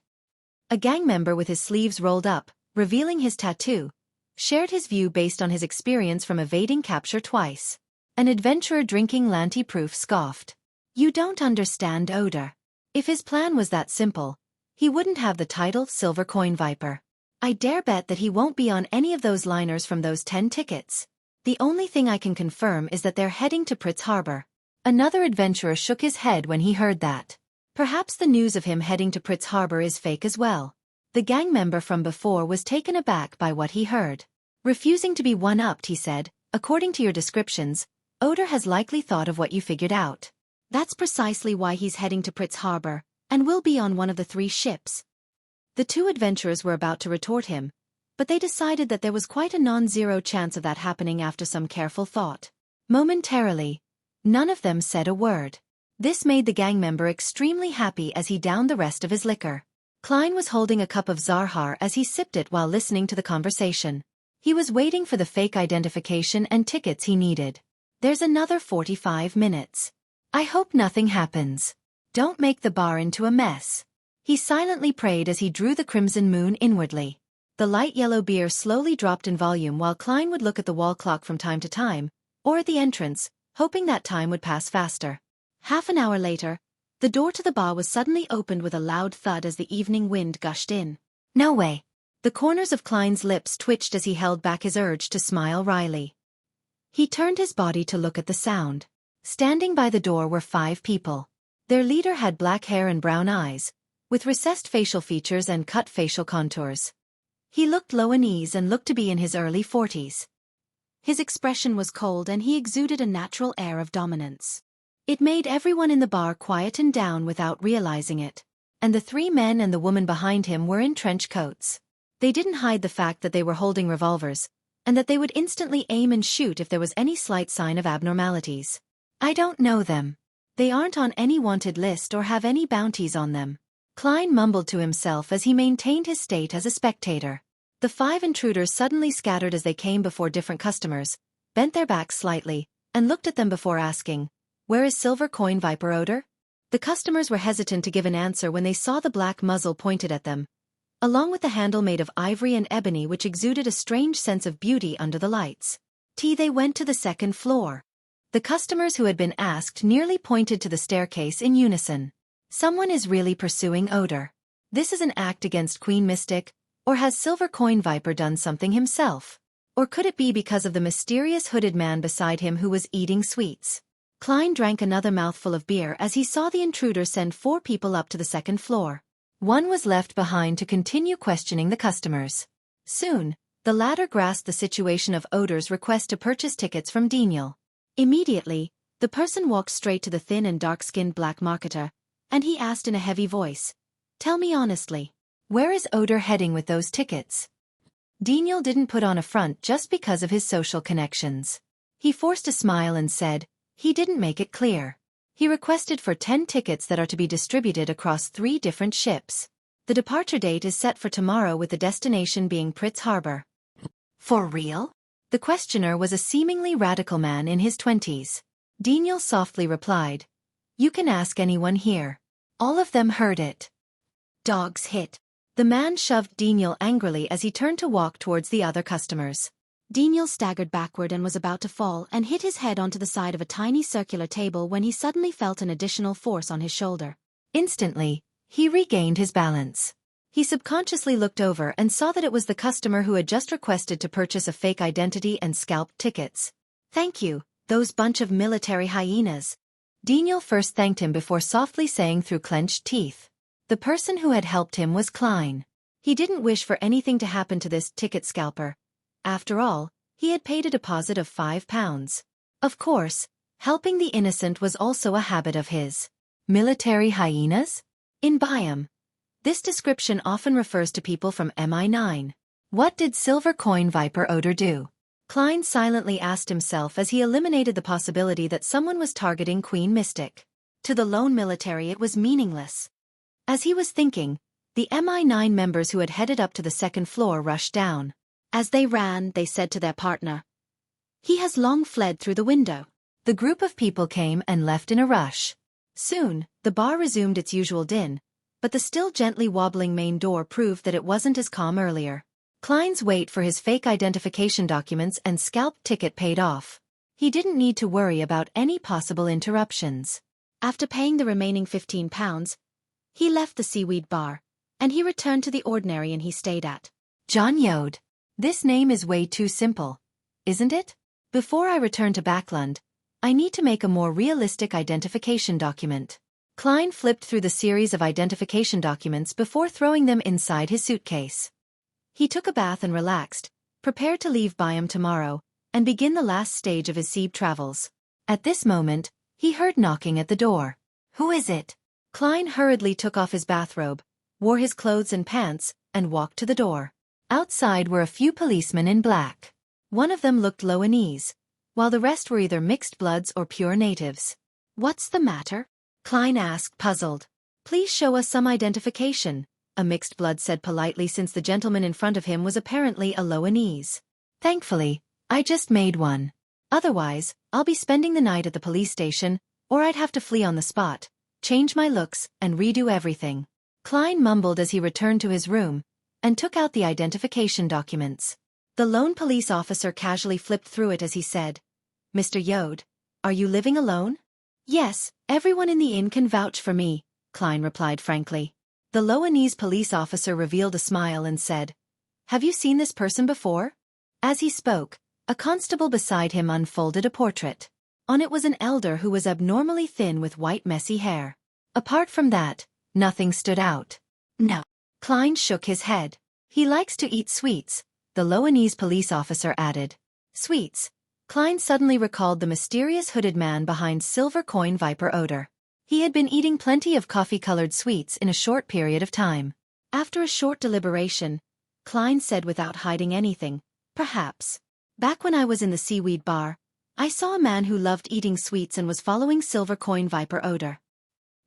A gang member with his sleeves rolled up, revealing his tattoo, shared his view based on his experience from evading capture twice. An adventurer drinking Lanty Proof scoffed. You don't understand Odor. If his plan was that simple, he wouldn't have the title Silver Coin Viper. I dare bet that he won't be on any of those liners from those 10 tickets. The only thing I can confirm is that they're heading to Pritz Harbor. Another adventurer shook his head when he heard that. Perhaps the news of him heading to Pritz Harbor is fake as well. The gang member from before was taken aback by what he heard. Refusing to be one-upped, he said, according to your descriptions, Odor has likely thought of what you figured out. That's precisely why he's heading to Pritz Harbor, and will be on one of the 3 ships. The 2 adventurers were about to retort him, but they decided that there was quite a non-zero chance of that happening after some careful thought. Momentarily, none of them said a word. This made the gang member extremely happy as he downed the rest of his liquor. Klein was holding a cup of Zarhar as he sipped it while listening to the conversation. He was waiting for the fake identification and tickets he needed. There's another 45 minutes. I hope nothing happens. Don't make the bar into a mess. He silently prayed as he drew the crimson moon inwardly. The light yellow beer slowly dropped in volume while Klein would look at the wall clock from time to time, or at the entrance, hoping that time would pass faster. Half an hour later, the door to the bar was suddenly opened with a loud thud as the evening wind gushed in. No way. The corners of Klein's lips twitched as he held back his urge to smile wryly. He turned his body to look at the sound. Standing by the door were 5 people. Their leader had black hair and brown eyes, with recessed facial features and cut facial contours. He looked Loanese and looked to be in his early 40s. His expression was cold and he exuded a natural air of dominance. It made everyone in the bar quieten down without realizing it. And the 3 men and the woman behind him were in trench coats. They didn't hide the fact that they were holding revolvers, and that they would instantly aim and shoot if there was any slight sign of abnormalities. I don't know them. They aren't on any wanted list or have any bounties on them. Klein mumbled to himself as he maintained his state as a spectator. The 5 intruders suddenly scattered as they came before different customers, bent their backs slightly, and looked at them before asking, "Where is Silver Coin Viper Odor?" The customers were hesitant to give an answer when they saw the black muzzle pointed at them, along with the handle made of ivory and ebony which exuded a strange sense of beauty under the lights. They went to the 2nd floor. The customers who had been asked nearly pointed to the staircase in unison. Someone is really pursuing Odor. This is an act against Queen Mystic, or has Silver Coin Viper done something himself? Or could it be because of the mysterious hooded man beside him who was eating sweets? Klein drank another mouthful of beer as he saw the intruder send 4 people up to the 2nd floor. One was left behind to continue questioning the customers. Soon, the latter grasped the situation of Odor's request to purchase tickets from Daniel. Immediately, the person walked straight to the thin and dark-skinned black marketer, and he asked in a heavy voice, "Tell me honestly, where is Odor heading with those tickets?" Daniel didn't put on a front just because of his social connections. He forced a smile and said, he didn't make it clear. He requested for 10 tickets that are to be distributed across 3 different ships. The departure date is set for tomorrow with the destination being Pritz Harbor. For real? The questioner was a seemingly radical man in his 20s. Daniel softly replied, "You can ask anyone here." All of them heard it. Dogs hit. The man shoved Daniel angrily as he turned to walk towards the other customers. Daniel staggered backward and was about to fall and hit his head onto the side of a tiny circular table when he suddenly felt an additional force on his shoulder. Instantly, he regained his balance. He subconsciously looked over and saw that it was the customer who had just requested to purchase a fake identity and scalped tickets. "Thank you, those bunch of military hyenas." Daniel first thanked him before softly saying through clenched teeth. The person who had helped him was Klein. He didn't wish for anything to happen to this ticket scalper. After all, he had paid a deposit of £5. Of course, helping the innocent was also a habit of his. Military hyenas? In Biome. This description often refers to people from MI9. What did Silver Coin Viper Odor do? Klein silently asked himself as he eliminated the possibility that someone was targeting Queen Mystic. To the lone military it was meaningless. As he was thinking, The MI9 members who had headed up to the second floor rushed down. As they ran, they said to their partner, "He has long fled through the window." The group of people came and left in a rush. Soon, the bar resumed its usual din, but the still gently wobbling main door proved that it wasn't as calm earlier. Klein's wait for his fake identification documents and scalp ticket paid off. He didn't need to worry about any possible interruptions. After paying the remaining £15, he left the seaweed bar, and he returned to the ordinary inn he stayed at. John Yode. This name is way too simple, isn't it? Before I return to Backlund, I need to make a more realistic identification document. Klein flipped through the series of identification documents before throwing them inside his suitcase. He took a bath and relaxed, prepared to leave Byam tomorrow, and begin the last stage of his sea travels. At this moment, he heard knocking at the door. "Who is it?" Klein hurriedly took off his bathrobe, wore his clothes and pants, and walked to the door. Outside were a few policemen in black. One of them looked Loanese, while the rest were either mixed bloods or pure natives. "What's the matter?" Klein asked, puzzled. "Please show us some identification," a mixed blood said politely, since the gentleman in front of him was apparently a Loanese. "Thankfully, I just made one. Otherwise, I'll be spending the night at the police station, or I'd have to flee on the spot, change my looks, and redo everything." Klein mumbled as he returned to his room and took out the identification documents. The lone police officer casually flipped through it as he said, "Mr. Yode, are you living alone?" "Yes, everyone in the inn can vouch for me," Klein replied frankly. The Loanese police officer revealed a smile and said, "Have you seen this person before?" As he spoke, a constable beside him unfolded a portrait. On it was an elder who was abnormally thin with white messy hair. Apart from that, nothing stood out. "No." Klein shook his head. "He likes to eat sweets," the Loanese police officer added. Sweets. Klein suddenly recalled the mysterious hooded man behind Silver Coin Viper odor. He had been eating plenty of coffee-colored sweets in a short period of time. After a short deliberation, Klein said without hiding anything, "Perhaps. Back when I was in the seaweed bar, I saw a man who loved eating sweets and was following Silver Coin Viper odor."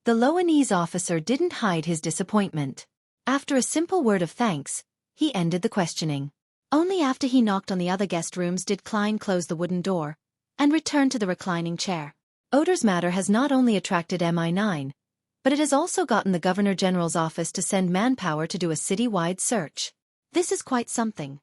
The Loanese officer didn't hide his disappointment. After a simple word of thanks, he ended the questioning. Only after he knocked on the other guest rooms did Klein close the wooden door and return to the reclining chair. Odor's matter has not only attracted MI9, but it has also gotten the Governor General's office to send manpower to do a city-wide search. This is quite something.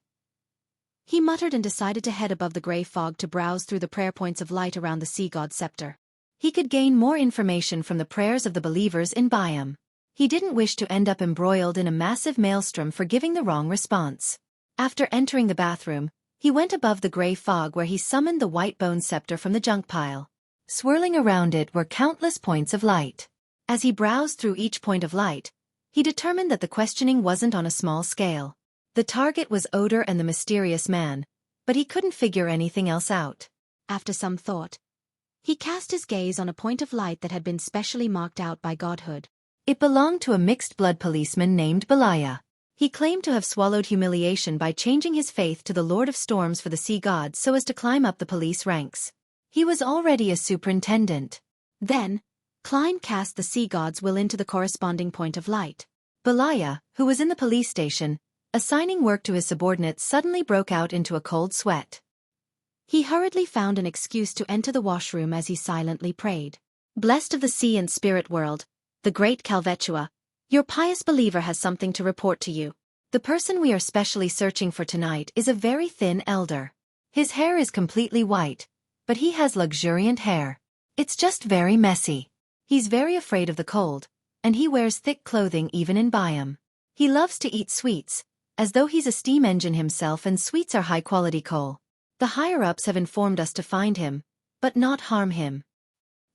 He muttered and decided to head above the gray fog to browse through the prayer points of light around the sea god scepter. He could gain more information from the prayers of the believers in Byam. He didn't wish to end up embroiled in a massive maelstrom for giving the wrong response. After entering the bathroom, he went above the gray fog where he summoned the white bone scepter from the junk pile. Swirling around it were countless points of light. As he browsed through each point of light, he determined that the questioning wasn't on a small scale. The target was Odor and the mysterious man, but he couldn't figure anything else out. After some thought, he cast his gaze on a point of light that had been specially marked out by godhood. It belonged to a mixed-blood policeman named Belaya. He claimed to have swallowed humiliation by changing his faith to the Lord of Storms for the sea gods so as to climb up the police ranks. He was already a superintendent. Then, Klein cast the sea god's will into the corresponding point of light. Belaya, who was in the police station, assigning work to his subordinates, suddenly broke out into a cold sweat. He hurriedly found an excuse to enter the washroom as he silently prayed. "Blessed of the sea and spirit world, the great Calvetua, your pious believer has something to report to you. The person we are specially searching for tonight is a very thin elder. His hair is completely white, but he has luxuriant hair. It's just very messy. He's very afraid of the cold, and he wears thick clothing even in Byam. He loves to eat sweets, as though he's a steam engine himself, and sweets are high-quality coal. The higher-ups have informed us to find him, but not harm him."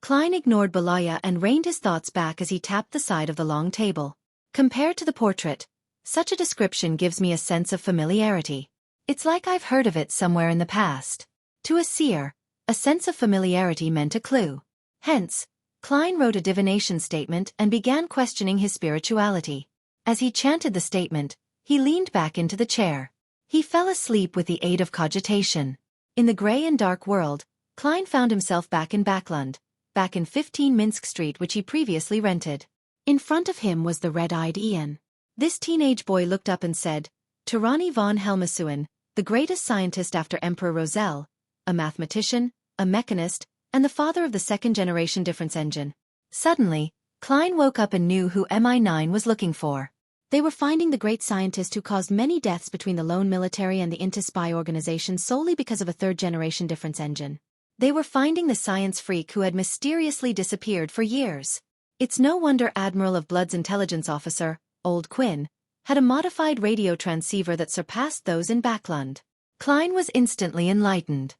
Klein ignored Belaya and reined his thoughts back as he tapped the side of the long table. "Compared to the portrait, such a description gives me a sense of familiarity. It's like I've heard of it somewhere in the past." To a seer, a sense of familiarity meant a clue. Hence, Klein wrote a divination statement and began questioning his spirituality. As he chanted the statement, he leaned back into the chair. He fell asleep with the aid of cogitation. In the gray and dark world, Klein found himself back in Backlund, back in 15 Minsk Street, which he previously rented. In front of him was the red-eyed Ian. This teenage boy looked up and said, Tyranny von Helmasuin, the greatest scientist after Emperor Roselle, a mathematician, a mechanist, and the father of the second-generation difference engine. Suddenly, Klein woke up and knew who MI9 was looking for. They were finding the great scientist who caused many deaths between the lone military and the Inta spy organization solely because of a third-generation difference engine. They were finding the science freak who had mysteriously disappeared for years. It's no wonder Admiral of Blood's intelligence officer, Old Quinn, had a modified radio transceiver that surpassed those in Backlund. Klein was instantly enlightened.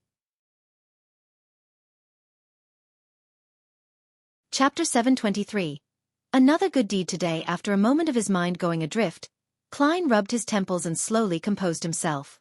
Chapter 723. Another good deed today. After a moment of his mind going adrift, Klein rubbed his temples and slowly composed himself.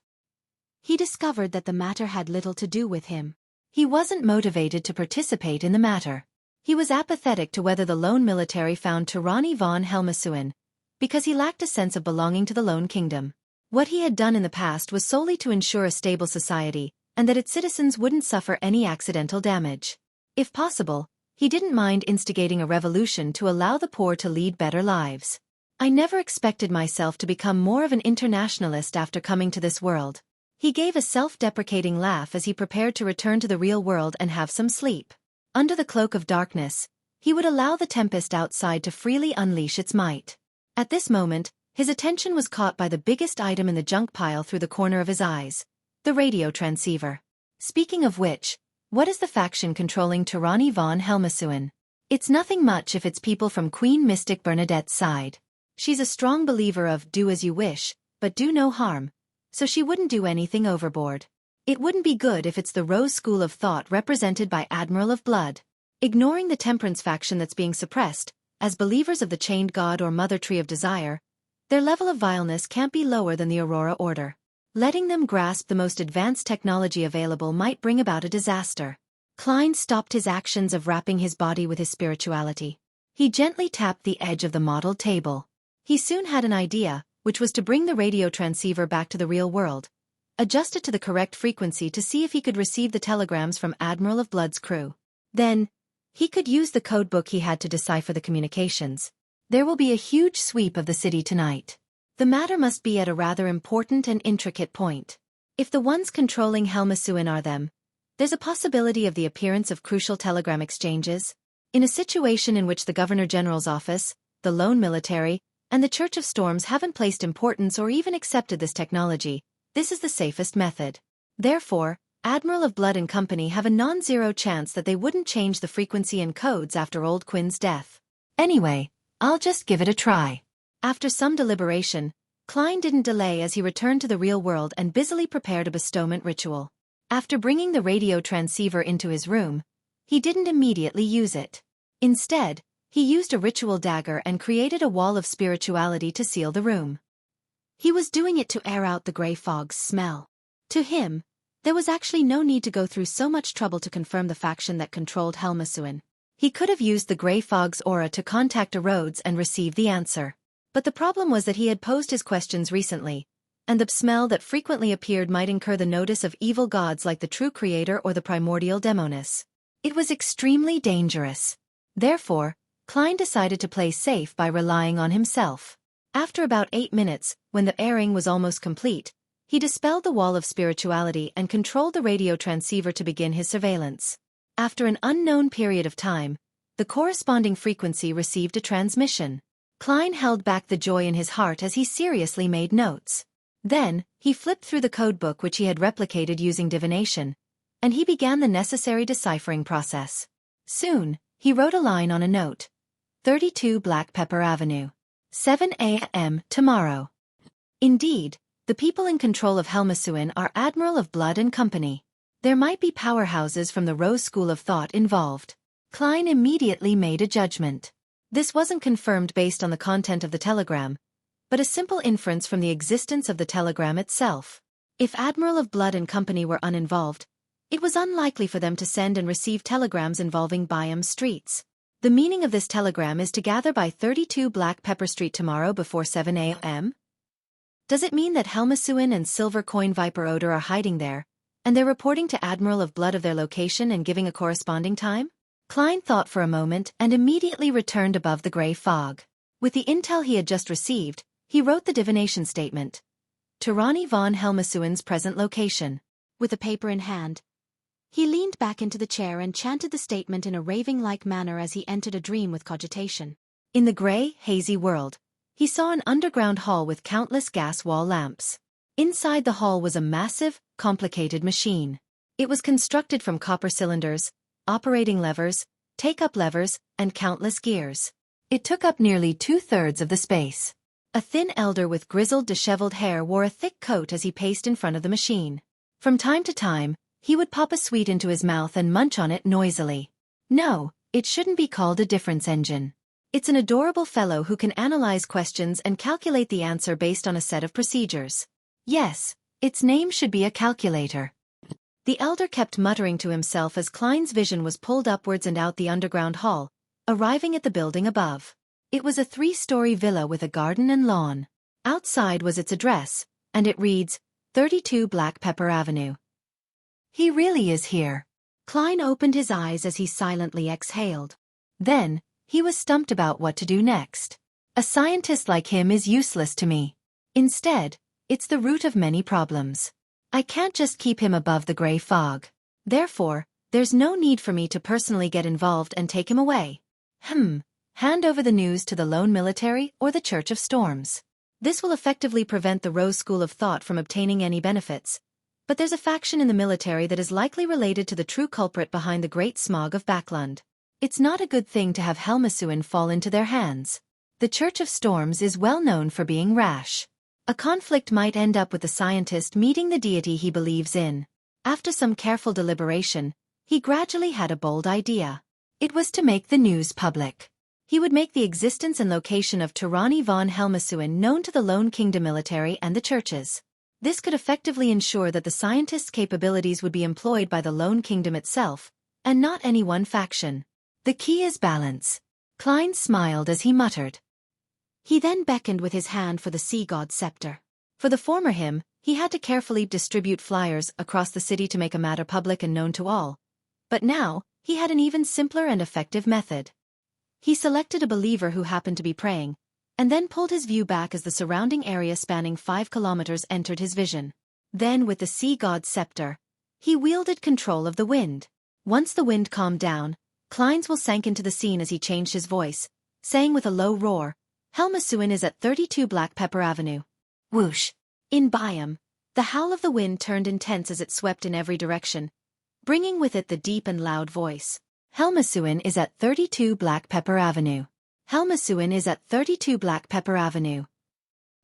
He discovered that the matter had little to do with him. He wasn't motivated to participate in the matter. He was apathetic to whether the lone military found Tyranny von Helmasuin, because he lacked a sense of belonging to the lone kingdom. What he had done in the past was solely to ensure a stable society, and that its citizens wouldn't suffer any accidental damage. If possible, he didn't mind instigating a revolution to allow the poor to lead better lives. I never expected myself to become more of an internationalist after coming to this world. He gave a self-deprecating laugh as he prepared to return to the real world and have some sleep. Under the cloak of darkness, he would allow the tempest outside to freely unleash its might. At this moment, his attention was caught by the biggest item in the junk pile through the corner of his eyes, the radio transceiver. Speaking of which, what is the faction controlling Tyranny von Helmasuin? It's nothing much if it's people from Queen Mystic Bernadette's side. She's a strong believer of do as you wish, but do no harm, so she wouldn't do anything overboard. It wouldn't be good if it's the Rose School of Thought represented by Admiral of Blood. Ignoring the Temperance faction that's being suppressed, as believers of the Chained God or Mother Tree of Desire, their level of vileness can't be lower than the Aurora Order. Letting them grasp the most advanced technology available might bring about a disaster. Klein stopped his actions of wrapping his body with his spirituality. He gently tapped the edge of the modeled table. He soon had an idea, which was to bring the radio transceiver back to the real world, adjust it to the correct frequency to see if he could receive the telegrams from Admiral of Blood's crew. Then, he could use the codebook he had to decipher the communications. There will be a huge sweep of the city tonight. The matter must be at a rather important and intricate point. If the ones controlling Helmasuin are them, there's a possibility of the appearance of crucial telegram exchanges. In a situation in which the Governor General's office, the lone military, and the Church of Storms haven't placed importance or even accepted this technology, this is the safest method. Therefore, Admiral of Blood and Company have a non-zero chance that they wouldn't change the frequency and codes after Old Quinn's death. Anyway, I'll just give it a try. After some deliberation, Klein didn't delay as he returned to the real world and busily prepared a bestowment ritual. After bringing the radio transceiver into his room, he didn't immediately use it. Instead, he used a ritual dagger and created a wall of spirituality to seal the room. He was doing it to air out the gray fog's smell. To him, there was actually no need to go through so much trouble to confirm the faction that controlled Helmasuin. He could have used the gray fog's aura to contact a Rhodes and receive the answer. But the problem was that he had posed his questions recently, and the smell that frequently appeared might incur the notice of evil gods like the True Creator or the Primordial Demoness. It was extremely dangerous. Therefore, Klein decided to play safe by relying on himself. After about 8 minutes, when the airing was almost complete, he dispelled the wall of spirituality and controlled the radio transceiver to begin his surveillance. After an unknown period of time, the corresponding frequency received a transmission. Klein held back the joy in his heart as he seriously made notes. Then, he flipped through the codebook which he had replicated using divination, and he began the necessary deciphering process. Soon, he wrote a line on a note. 32 Black Pepper Avenue. 7 a.m. tomorrow. Indeed, the people in control of Helmasuin are Admiral of Blood and Company. There might be powerhouses from the Rose School of Thought involved. Klein immediately made a judgment. This wasn't confirmed based on the content of the telegram, but a simple inference from the existence of the telegram itself. If Admiral of Blood and Company were uninvolved, it was unlikely for them to send and receive telegrams involving Byam streets. The meaning of this telegram is to gather by 32 Black Pepper Street tomorrow before 7 a.m.? Does it mean that Helmasuin and Silver Coin Viper Odor are hiding there, and they're reporting to Admiral of Blood of their location and giving a corresponding time? Klein thought for a moment and immediately returned above the gray fog. With the intel he had just received, He wrote the divination statement. Tyranny von Helmasuen's present location. With the paper in hand, he leaned back into the chair and chanted the statement in a raving-like manner as he entered a dream with cogitation. In the gray, hazy world, he saw an underground hall with countless gas wall lamps. Inside the hall was a massive, complicated machine. It was constructed from copper cylinders, operating levers, take-up levers, and countless gears. It took up nearly 2/3 of the space. A thin elder with grizzled, disheveled hair wore a thick coat as he paced in front of the machine. From time to time, he would pop a sweet into his mouth and munch on it noisily. No, it shouldn't be called a difference engine. It's an adorable fellow who can analyze questions and calculate the answer based on a set of procedures. Yes, its name should be a calculator. The elder kept muttering to himself as Klein's vision was pulled upwards and out the underground hall, arriving at the building above. It was a 3-story villa with a garden and lawn. Outside was its address, and it reads, 32 Black Pepper Avenue. He really is here. Klein opened his eyes as he silently exhaled. Then, he was stumped about what to do next. A scientist like him is useless to me. Instead, it's the root of many problems. I can't just keep him above the gray fog. Therefore, there's no need for me to personally get involved and take him away. Hand over the news to the lone military or the Church of Storms. This will effectively prevent the Rose School of Thought from obtaining any benefits. But there's a faction in the military that is likely related to the true culprit behind the Great Smog of Backlund. It's not a good thing to have Helmasuen fall into their hands. The Church of Storms is well known for being rash. A conflict might end up with the scientist meeting the deity he believes in. After some careful deliberation, he gradually had a bold idea. It was to make the news public. He would make the existence and location of Tyranny von Helmasuen known to the Lone Kingdom military and the churches. This could effectively ensure that the scientist's capabilities would be employed by the Lone Kingdom itself, and not any one faction. The key is balance. Klein smiled as he muttered. He then beckoned with his hand for the sea god's scepter. For the former him, he had to carefully distribute flyers across the city to make a matter public and known to all. But now, he had an even simpler and effective method. He selected a believer who happened to be praying, and then pulled his view back as the surrounding area spanning 5 kilometers entered his vision. Then with the sea god's scepter, he wielded control of the wind. Once the wind calmed down, Klein's will sank into the scene as he changed his voice, saying with a low roar, Helmasuen is at 32 Black Pepper Avenue. Whoosh! In Biome, the howl of the wind turned intense as it swept in every direction, bringing with it the deep and loud voice. Helmasuen is at 32 Black Pepper Avenue. Helmasuen is at 32 Black Pepper Avenue.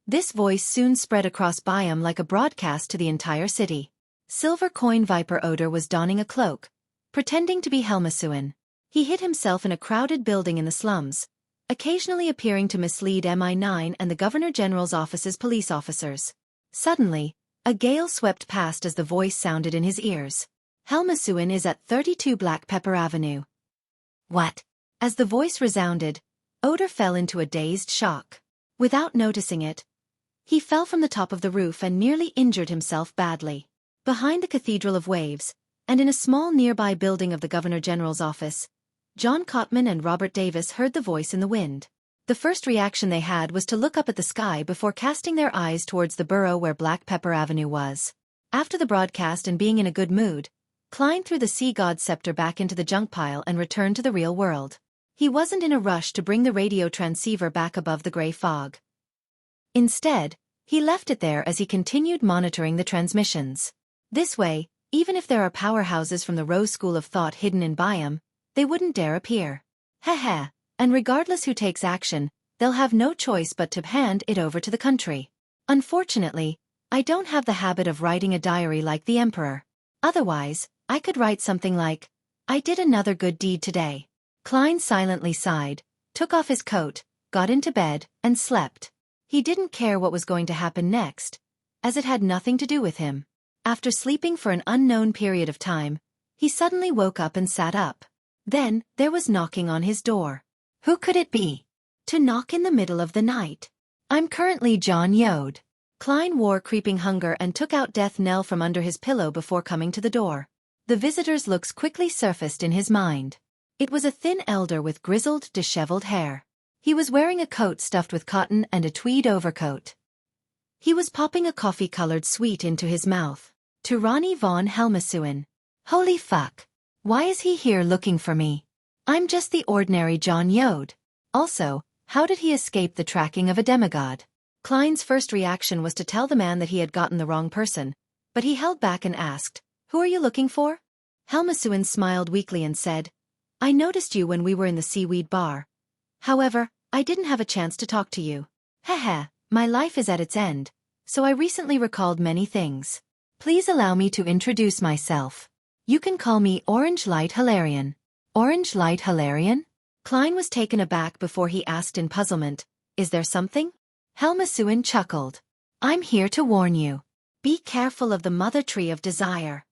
This voice soon spread across Biome like a broadcast to the entire city. Silver Coin Viper Odor was donning a cloak, pretending to be Helmasuen. He hid himself in a crowded building in the slums, occasionally appearing to mislead MI9 and the Governor General's office's police officers. Suddenly, a gale swept past as the voice sounded in his ears. Helmasuen is at 32 Black Pepper Avenue. What? As the voice resounded, Odor fell into a dazed shock. Without noticing it, he fell from the top of the roof and nearly injured himself badly. Behind the Cathedral of Waves, and in a small nearby building of the Governor General's office, John Cotman and Robert Davis heard the voice in the wind. The first reaction they had was to look up at the sky before casting their eyes towards the borough where Black Pepper Avenue was. After the broadcast and being in a good mood, Klein threw the sea god's scepter back into the junk pile and returned to the real world. He wasn't in a rush to bring the radio transceiver back above the gray fog. Instead, he left it there as he continued monitoring the transmissions. This way, even if there are powerhouses from the Rose School of Thought hidden in Biome, they wouldn't dare appear. Heh, and regardless who takes action, they'll have no choice but to hand it over to the country. Unfortunately, I don't have the habit of writing a diary like the Emperor. Otherwise, I could write something like, I did another good deed today. Klein silently sighed, took off his coat, got into bed, and slept. He didn't care what was going to happen next, as it had nothing to do with him. After sleeping for an unknown period of time, he suddenly woke up and sat up. Then, there was knocking on his door. Who could it be? To knock in the middle of the night. I'm currently John Yode. Klein wore creeping hunger and took out death knell from under his pillow before coming to the door. The visitor's looks quickly surfaced in his mind. It was a thin elder with grizzled, disheveled hair. He was wearing a coat stuffed with cotton and a tweed overcoat. He was popping a coffee-colored sweet into his mouth. To Ronnie von Helmasuin. Holy fuck. Why is he here looking for me? I'm just the ordinary John Yode. Also, how did he escape the tracking of a demigod? Klein's first reaction was to tell the man that he had gotten the wrong person, but he held back and asked, "Who are you looking for?" Helmasuin smiled weakly and said, "I noticed you when we were in the seaweed bar. However, I didn't have a chance to talk to you. Heh, my life is at its end, so I recently recalled many things. Please allow me to introduce myself. You can call me Orange Light Hilarion." Orange Light Hilarion? Klein was taken aback before he asked in puzzlement, "Is there something?" Helmasuin chuckled. "I'm here to warn you. Be careful of the mother tree of desire."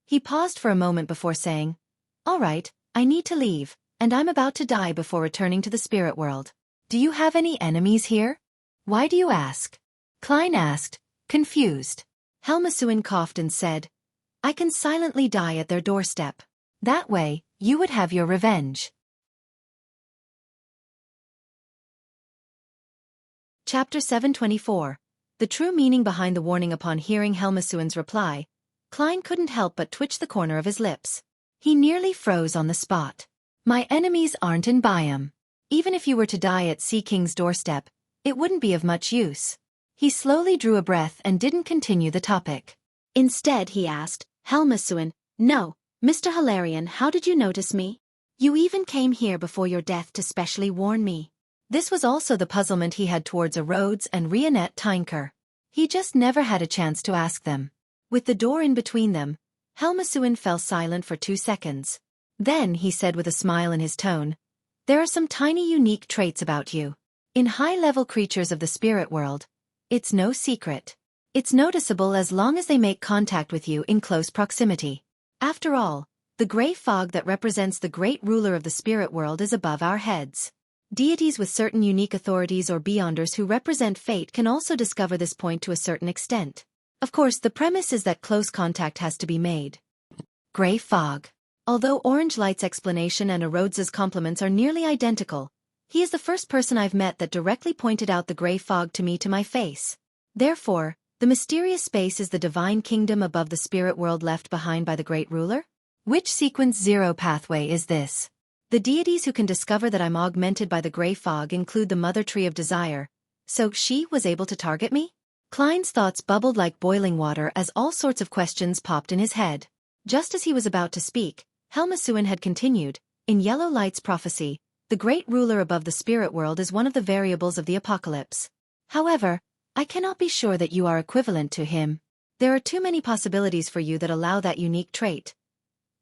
He paused for a moment before saying, "All right, I need to leave, and I'm about to die before returning to the spirit world. Do you have any enemies here?" "Why do you ask?" Klein asked, confused. Helmasuin coughed and said, "I can silently die at their doorstep. That way, you would have your revenge." Chapter 724. The true meaning behind the warning. Upon hearing Helmasuin's reply, Klein couldn't help but twitch the corner of his lips. He nearly froze on the spot. "My enemies aren't in Biome. Even if you were to die at Sea King's doorstep, it wouldn't be of much use." He slowly drew a breath and didn't continue the topic. Instead he asked, "Helmasuin, no, Mr. Hilarion, how did you notice me? You even came here before your death to specially warn me." This was also the puzzlement he had towards a Rhodes and Rionette Tynker. He just never had a chance to ask them. With the door in between them, Helmasuin fell silent for 2 seconds. Then he said with a smile in his tone, "There are some tiny unique traits about you. In high-level creatures of the spirit world, it's no secret. It's noticeable as long as they make contact with you in close proximity. After all, the gray fog that represents the great ruler of the spirit world is above our heads. Deities with certain unique authorities or beyonders who represent fate can also discover this point to a certain extent. Of course, the premise is that close contact has to be made." Gray fog. Although Orange Light's explanation and Rhodes's compliments are nearly identical, he is the first person I've met that directly pointed out the gray fog to me to my face. Therefore, the mysterious space is the divine kingdom above the spirit world left behind by the great ruler? Which sequence 0 pathway is this? The deities who can discover that I'm augmented by the gray fog include the mother tree of desire. So she was able to target me? Klein's thoughts bubbled like boiling water as all sorts of questions popped in his head. Just as he was about to speak, Helmasuin had continued, "In Yellow Light's prophecy, the great ruler above the spirit world is one of the variables of the apocalypse. However, I cannot be sure that you are equivalent to him. There are too many possibilities for you that allow that unique trait.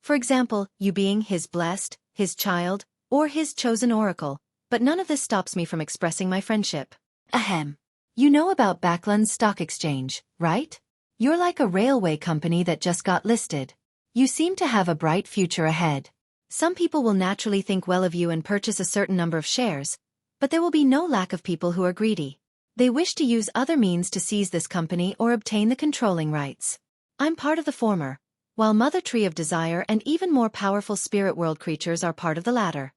For example, you being his blessed, his child, or his chosen oracle, but none of this stops me from expressing my friendship." Ahem. You know about Backland's stock exchange, right? You're like a railway company that just got listed. You seem to have a bright future ahead. Some people will naturally think well of you and purchase a certain number of shares, but there will be no lack of people who are greedy. They wish to use other means to seize this company or obtain the controlling rights. I'm part of the former, while Mother Tree of Desire and even more powerful spirit world creatures are part of the latter.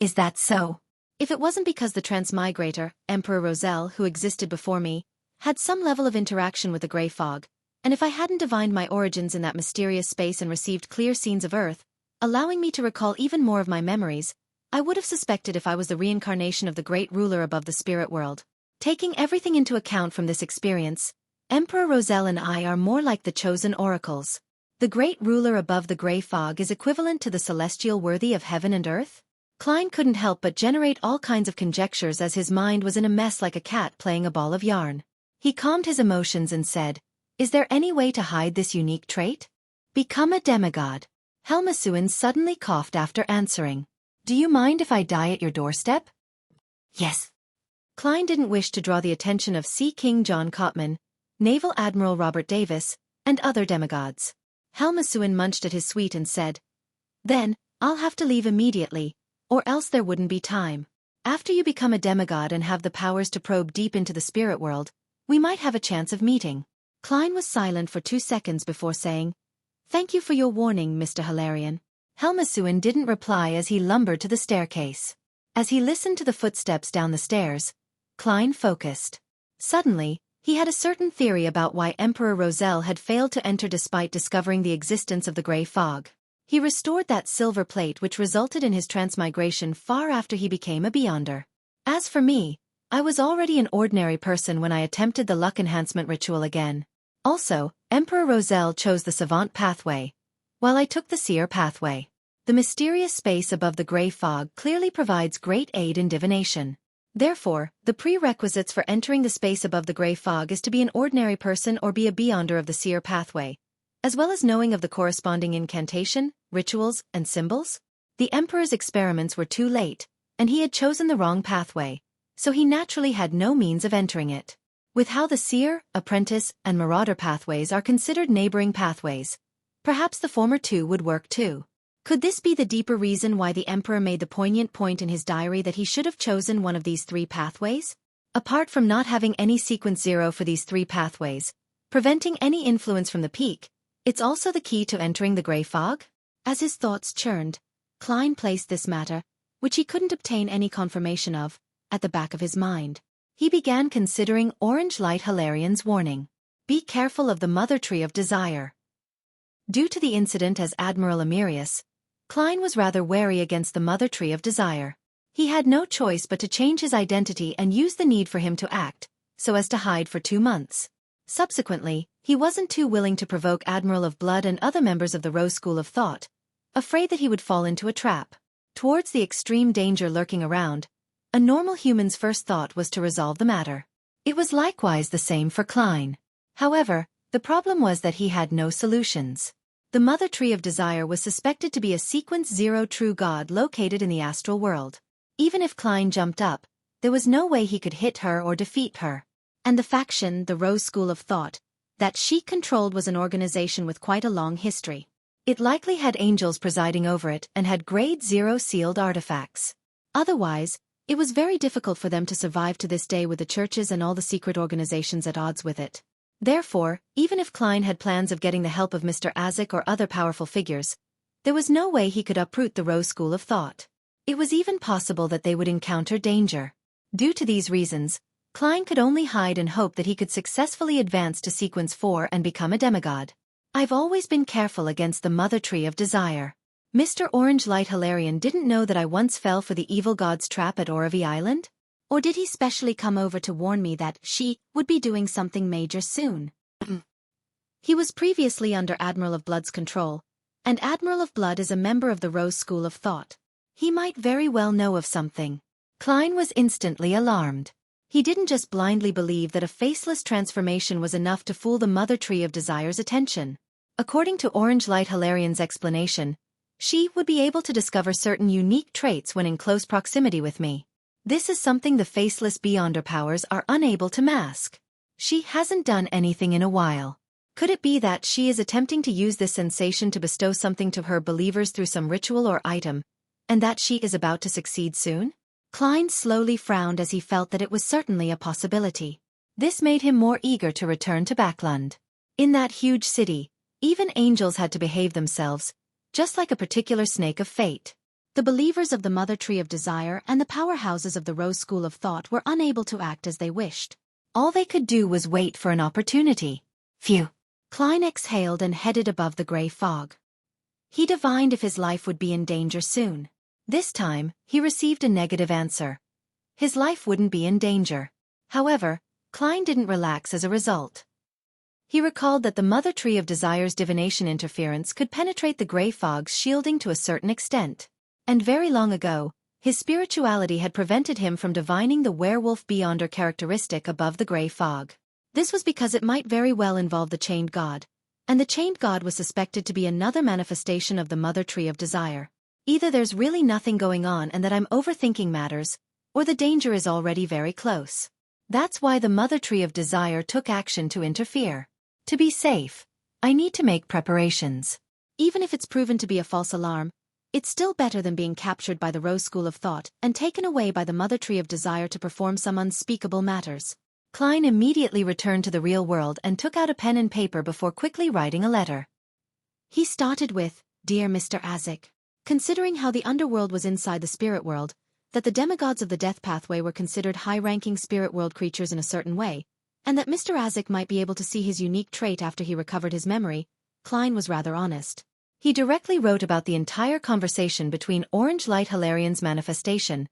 Is that so? If it wasn't because the transmigrator, Emperor Roselle, who existed before me, had some level of interaction with the gray fog, and if I hadn't divined my origins in that mysterious space and received clear scenes of Earth, allowing me to recall even more of my memories, I would have suspected if I was the reincarnation of the great ruler above the spirit world. Taking everything into account from this experience, Emperor Roselle and I are more like the chosen oracles. The great ruler above the gray fog is equivalent to the celestial worthy of heaven and earth? Klein couldn't help but generate all kinds of conjectures as his mind was in a mess like a cat playing a ball of yarn. He calmed his emotions and said, "Is there any way to hide this unique trait? Become a demigod." Helmasuin suddenly coughed after answering. "Do you mind if I die at your doorstep?" "Yes." Klein didn't wish to draw the attention of Sea King John Cotman, Naval Admiral Robert Davis, and other demigods. Helmasuin munched at his sweet and said, "Then, I'll have to leave immediately, or else there wouldn't be time. After you become a demigod and have the powers to probe deep into the spirit world, we might have a chance of meeting." Klein was silent for 2 seconds before saying, "Thank you for your warning, Mr. Hilarion." Helmasuin didn't reply as he lumbered to the staircase. As he listened to the footsteps down the stairs, Klein focused. Suddenly, he had a certain theory about why Emperor Roselle had failed to enter despite discovering the existence of the gray fog. He restored that silver plate which resulted in his transmigration far after he became a Beyonder. As for me, I was already an ordinary person when I attempted the luck enhancement ritual again. Also, Emperor Roselle chose the savant pathway, while I took the seer pathway. The mysterious space above the gray fog clearly provides great aid in divination. Therefore, the prerequisites for entering the space above the gray fog is to be an ordinary person or be a Beyonder of the seer pathway, as well as knowing of the corresponding incantation, rituals, and symbols. The Emperor's experiments were too late, and he had chosen the wrong pathway, so he naturally had no means of entering it. With how the seer, apprentice, and marauder pathways are considered neighboring pathways, perhaps the former two would work too. Could this be the deeper reason why the Emperor made the poignant point in his diary that he should have chosen one of these three pathways? Apart from not having any sequence 0 for these three pathways, preventing any influence from the peak, it's also the key to entering the gray fog? As his thoughts churned, Klein placed this matter, which he couldn't obtain any confirmation of, at the back of his mind. He began considering Orange Light Hilarian's warning. Be careful of the mother tree of desire. Due to the incident as Admiral Emerius, Klein was rather wary against the mother tree of desire. He had no choice but to change his identity and use the need for him to act, so as to hide for 2 months. Subsequently, he wasn't too willing to provoke Admiral of Blood and other members of the Rose School of Thought, afraid that he would fall into a trap. Towards the extreme danger lurking around, a normal human's first thought was to resolve the matter. It was likewise the same for Klein. However, the problem was that he had no solutions. The Mother Tree of Desire was suspected to be a Sequence 0 true god located in the astral world. Even if Klein jumped up, there was no way he could hit her or defeat her. And the faction, the Rose School of Thought, that she controlled was an organization with quite a long history. It likely had angels presiding over it and had Grade 0 sealed artifacts. Otherwise, it was very difficult for them to survive to this day with the churches and all the secret organizations at odds with it. Therefore, even if Klein had plans of getting the help of Mr. Azek or other powerful figures, there was no way he could uproot the Rose School of Thought. It was even possible that they would encounter danger. Due to these reasons, Klein could only hide and hope that he could successfully advance to Sequence 4 and become a demigod. I've always been careful against the Mother Tree of Desire. Mr. Orange Light Hilarian didn't know that I once fell for the evil god's trap at Oravi Island? Or did he specially come over to warn me that she would be doing something major soon? He was previously under Admiral of Blood's control, and Admiral of Blood is a member of the Rose School of Thought. He might very well know of something. Klein was instantly alarmed. He didn't just blindly believe that a faceless transformation was enough to fool the Mother Tree of Desire's attention. According to Orange Light Hilarian's explanation, she would be able to discover certain unique traits when in close proximity with me. This is something the faceless Beyonder powers are unable to mask. She hasn't done anything in a while. Could it be that she is attempting to use this sensation to bestow something to her believers through some ritual or item, and that she is about to succeed soon? Klein slowly frowned as he felt that it was certainly a possibility. This made him more eager to return to Backlund. In that huge city, even angels had to behave themselves, just like a particular snake of fate. The believers of the Mother Tree of Desire and the powerhouses of the Rose School of Thought were unable to act as they wished. All they could do was wait for an opportunity. Phew. Klein exhaled and headed above the gray fog. He divined if his life would be in danger soon. This time, he received a negative answer. His life wouldn't be in danger. However, Klein didn't relax as a result. He recalled that the Mother Tree of Desire's divination interference could penetrate the gray fog's shielding to a certain extent. And very long ago, his spirituality had prevented him from divining the werewolf Beyonder characteristic above the gray fog. This was because it might very well involve the Chained God, and the Chained God was suspected to be another manifestation of the Mother Tree of Desire. Either there's really nothing going on and that I'm overthinking matters, or the danger is already very close. That's why the Mother Tree of Desire took action to interfere. To be safe, I need to make preparations. Even if it's proven to be a false alarm, it's still better than being captured by the Rose School of Thought and taken away by the Mother Tree of Desire to perform some unspeakable matters. Klein immediately returned to the real world and took out a pen and paper before quickly writing a letter. He started with, "Dear Mr. Azek. Considering how the underworld was inside the spirit world, that the demigods of the death pathway were considered high-ranking spirit world creatures in a certain way, and that Mr. Isaac might be able to see his unique trait after he recovered his memory, Klein was rather honest. He directly wrote about the entire conversation between Orange Light Hilarian's manifestation,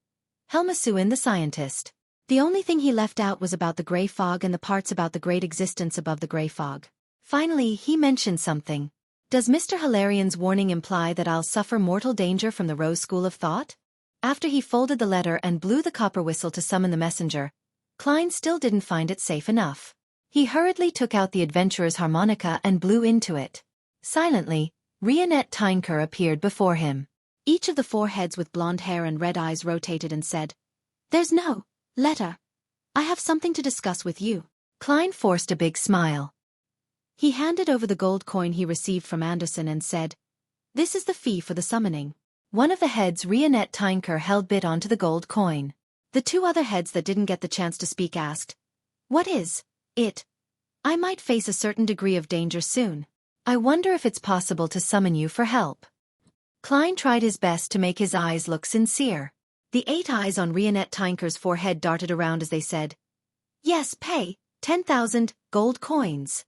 Helmasuin the scientist. The only thing he left out was about the gray fog and the parts about the great existence above the gray fog. Finally, he mentioned something. Does Mr. Hilarian's warning imply that I'll suffer mortal danger from the Rose School of Thought? After he folded the letter and blew the copper whistle to summon the messenger, Klein still didn't find it safe enough. He hurriedly took out the adventurer's harmonica and blew into it. Silently, Rionette Tynker appeared before him. Each of the 4 heads with blonde hair and red eyes rotated and said, "There's no letter. I have something to discuss with you." Klein forced a big smile. He handed over the gold coin he received from Anderson and said, "This is the fee for the summoning." One of the heads, Rionette Tynker, held bit onto the gold coin. The 2 other heads that didn't get the chance to speak asked, "What is it? I might face a certain degree of danger soon. I wonder if it's possible to summon you for help." Klein tried his best to make his eyes look sincere. The 8 eyes on Rionette Tynker's forehead darted around as they said, "Yes, pay 10,000 gold coins."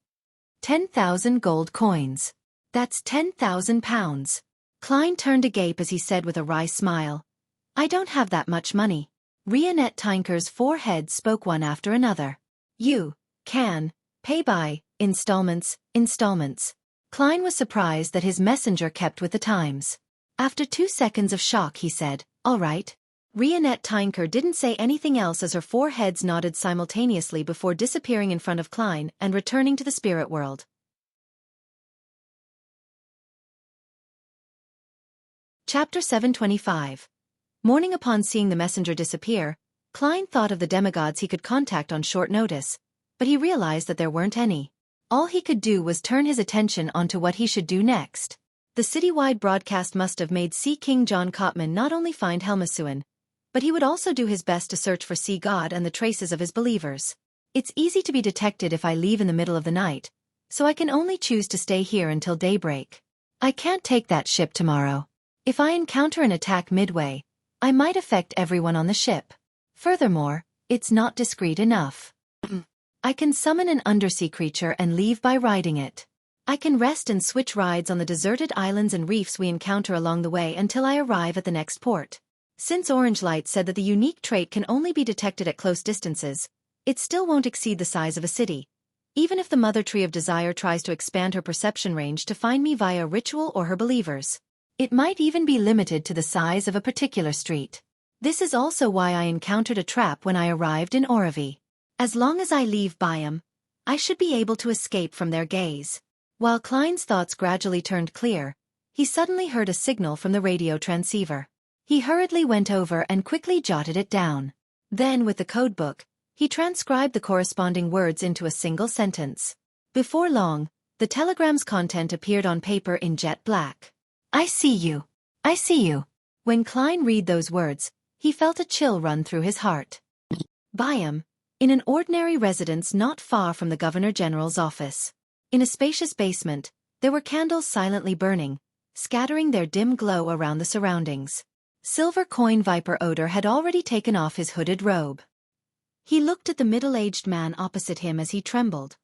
10,000 gold coins. That's 10,000 pounds. Klein turned agape as he said with a wry smile, "I don't have that much money." Rionette Tynker's 4 heads spoke one after another. "You can pay by installments." Klein was surprised that his messenger kept with the times. After 2 seconds of shock he said, "All right." Rionette Tynker didn't say anything else as her 4 heads nodded simultaneously before disappearing in front of Klein and returning to the spirit world. Chapter 725. Morning. Upon seeing the messenger disappear, Klein thought of the demigods he could contact on short notice, but he realized that there weren't any. All he could do was turn his attention onto what he should do next. The citywide broadcast must have made Sea King John Cotman not only find Helmasuin, but he would also do his best to search for Sea God and the traces of his believers. It's easy to be detected if I leave in the middle of the night, so I can only choose to stay here until daybreak. I can't take that ship tomorrow. If I encounter an attack midway, I might affect everyone on the ship. Furthermore, it's not discreet enough. I can summon an undersea creature and leave by riding it. I can rest and switch rides on the deserted islands and reefs we encounter along the way until I arrive at the next port. Since Orange Light said that the unique trait can only be detected at close distances, it still won't exceed the size of a city, even if the Mother Tree of Desire tries to expand her perception range to find me via ritual or her believers. It might even be limited to the size of a particular street. This is also why I encountered a trap when I arrived in Oravi. As long as I leave Byam, I should be able to escape from their gaze. While Klein's thoughts gradually turned clear, he suddenly heard a signal from the radio transceiver. He hurriedly went over and quickly jotted it down. Then, with the codebook, he transcribed the corresponding words into a single sentence. Before long, the telegram's content appeared on paper in jet black. "I see you. I see you." When Klein read those words, he felt a chill run through his heart. Byam, in an ordinary residence not far from the Governor General's office. In a spacious basement, there were candles silently burning, scattering their dim glow around the surroundings. Silver coin Viper Odor had already taken off his hooded robe. He looked at the middle-aged man opposite him as he trembled.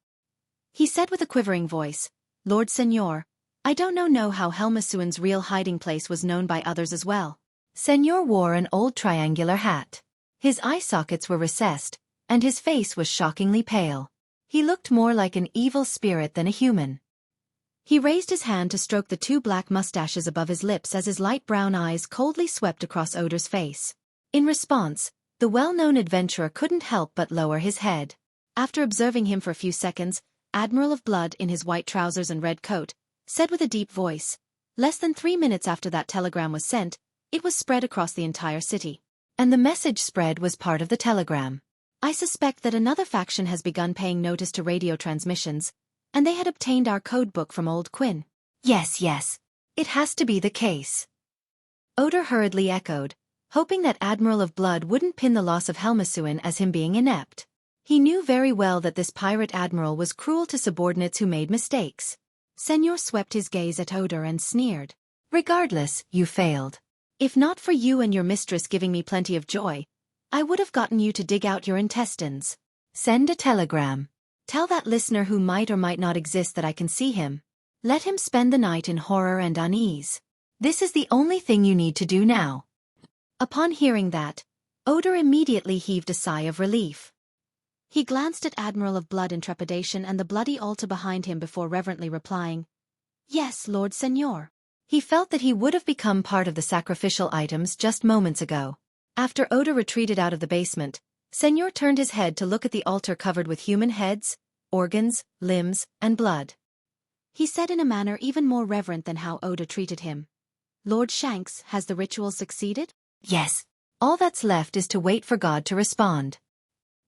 He said with a quivering voice, "Lord Senor, I don't know how Helmasuin's real hiding place was known by others as well." Senor wore an old triangular hat. His eye sockets were recessed, and his face was shockingly pale. He looked more like an evil spirit than a human. He raised his hand to stroke the 2 black mustaches above his lips as his light brown eyes coldly swept across Odor's face. In response, the well-known adventurer couldn't help but lower his head. After observing him for a few seconds, Admiral of Blood in his white trousers and red coat said with a deep voice, "Less than 3 minutes after that telegram was sent, it was spread across the entire city. And the message spread was part of the telegram. I suspect that another faction has begun paying notice to radio transmissions, and they had obtained our codebook from Old Quinn." Yes. It has to be the case." Odor hurriedly echoed, hoping that Admiral of Blood wouldn't pin the loss of Helmasuin as him being inept. He knew very well that this pirate admiral was cruel to subordinates who made mistakes. Senor swept his gaze at Odor and sneered. "Regardless, you failed. If not for you and your mistress giving me plenty of joy, I would have gotten you to dig out your intestines. Send a telegram. Tell that listener who might or might not exist that I can see him. Let him spend the night in horror and unease. This is the only thing you need to do now." Upon hearing that, Oda immediately heaved a sigh of relief. He glanced at Admiral of Blood in trepidation and the bloody altar behind him before reverently replying, "Yes, Lord Senor." He felt that he would have become part of the sacrificial items just moments ago. After Oda retreated out of the basement, Senor turned his head to look at the altar covered with human heads, organs, limbs, and blood. He said in a manner even more reverent than how Oda treated him, "Lord Shanks, has the ritual succeeded?" "Yes. All that's left is to wait for God to respond."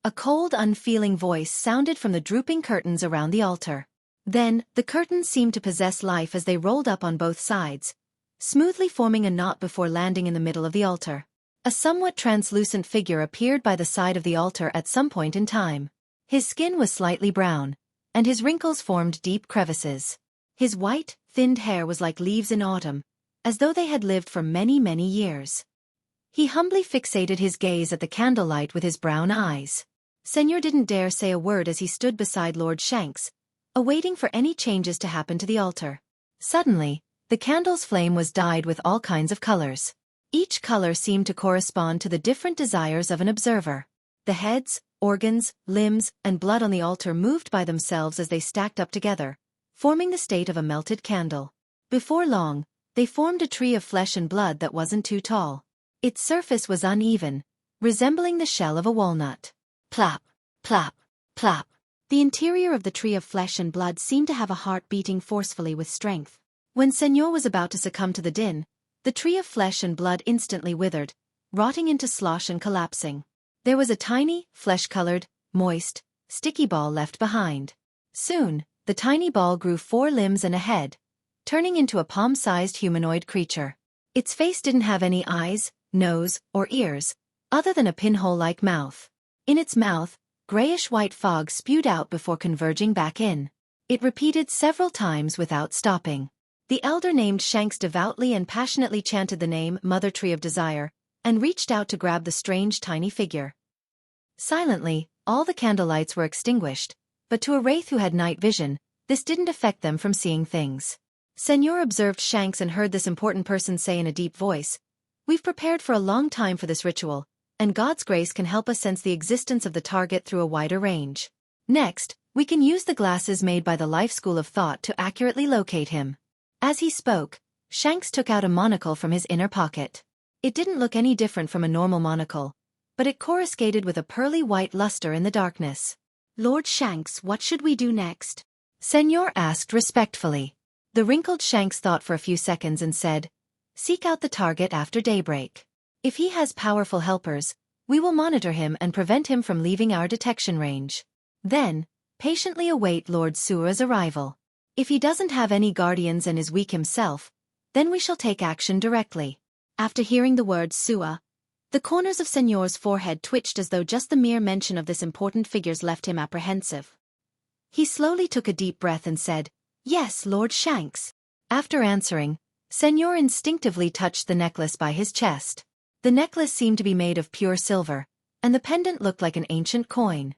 A cold, unfeeling voice sounded from the drooping curtains around the altar. Then, the curtains seemed to possess life as they rolled up on both sides, smoothly forming a knot before landing in the middle of the altar. A somewhat translucent figure appeared by the side of the altar at some point in time. His skin was slightly brown, and his wrinkles formed deep crevices. His white, thinned hair was like leaves in autumn, as though they had lived for many, many years. He humbly fixated his gaze at the candlelight with his brown eyes. Senor didn't dare say a word as he stood beside Lord Shanks, awaiting for any changes to happen to the altar. Suddenly, the candle's flame was dyed with all kinds of colors. Each color seemed to correspond to the different desires of an observer. The heads, organs, limbs, and blood on the altar moved by themselves as they stacked up together, forming the state of a melted candle. Before long, they formed a tree of flesh and blood that wasn't too tall. Its surface was uneven, resembling the shell of a walnut. Plop, plop, plop. The interior of the tree of flesh and blood seemed to have a heart beating forcefully with strength. When Senor was about to succumb to the din, the tree of flesh and blood instantly withered, rotting into slosh and collapsing. There was a tiny, flesh-colored, moist, sticky ball left behind. Soon, the tiny ball grew 4 limbs and a head, turning into a palm-sized humanoid creature. Its face didn't have any eyes, nose, or ears, other than a pinhole-like mouth. In its mouth, grayish-white fog spewed out before converging back in. It repeated several times without stopping. The elder named Shanks devoutly and passionately chanted the name Mother Tree of Desire, and reached out to grab the strange tiny figure. Silently, all the candlelights were extinguished, but to a wraith who had night vision, this didn't affect them from seeing things. Senor observed Shanks and heard this important person say in a deep voice, "We've prepared for a long time for this ritual, and God's grace can help us sense the existence of the target through a wider range. Next, we can use the glasses made by the Life School of Thought to accurately locate him." As he spoke, Shanks took out a monocle from his inner pocket. It didn't look any different from a normal monocle, but it coruscated with a pearly white luster in the darkness. "Lord Shanks, what should we do next?" Senor asked respectfully. The wrinkled Shanks thought for a few seconds and said, "Seek out the target after daybreak. If he has powerful helpers, we will monitor him and prevent him from leaving our detection range. Then, patiently await Lord Sua's arrival. If he doesn't have any guardians and is weak himself, then we shall take action directly." After hearing the word Sua, the corners of Senor's forehead twitched as though just the mere mention of this important figure's left him apprehensive. He slowly took a deep breath and said, "Yes, Lord Shanks." After answering, Senor instinctively touched the necklace by his chest. The necklace seemed to be made of pure silver, and the pendant looked like an ancient coin.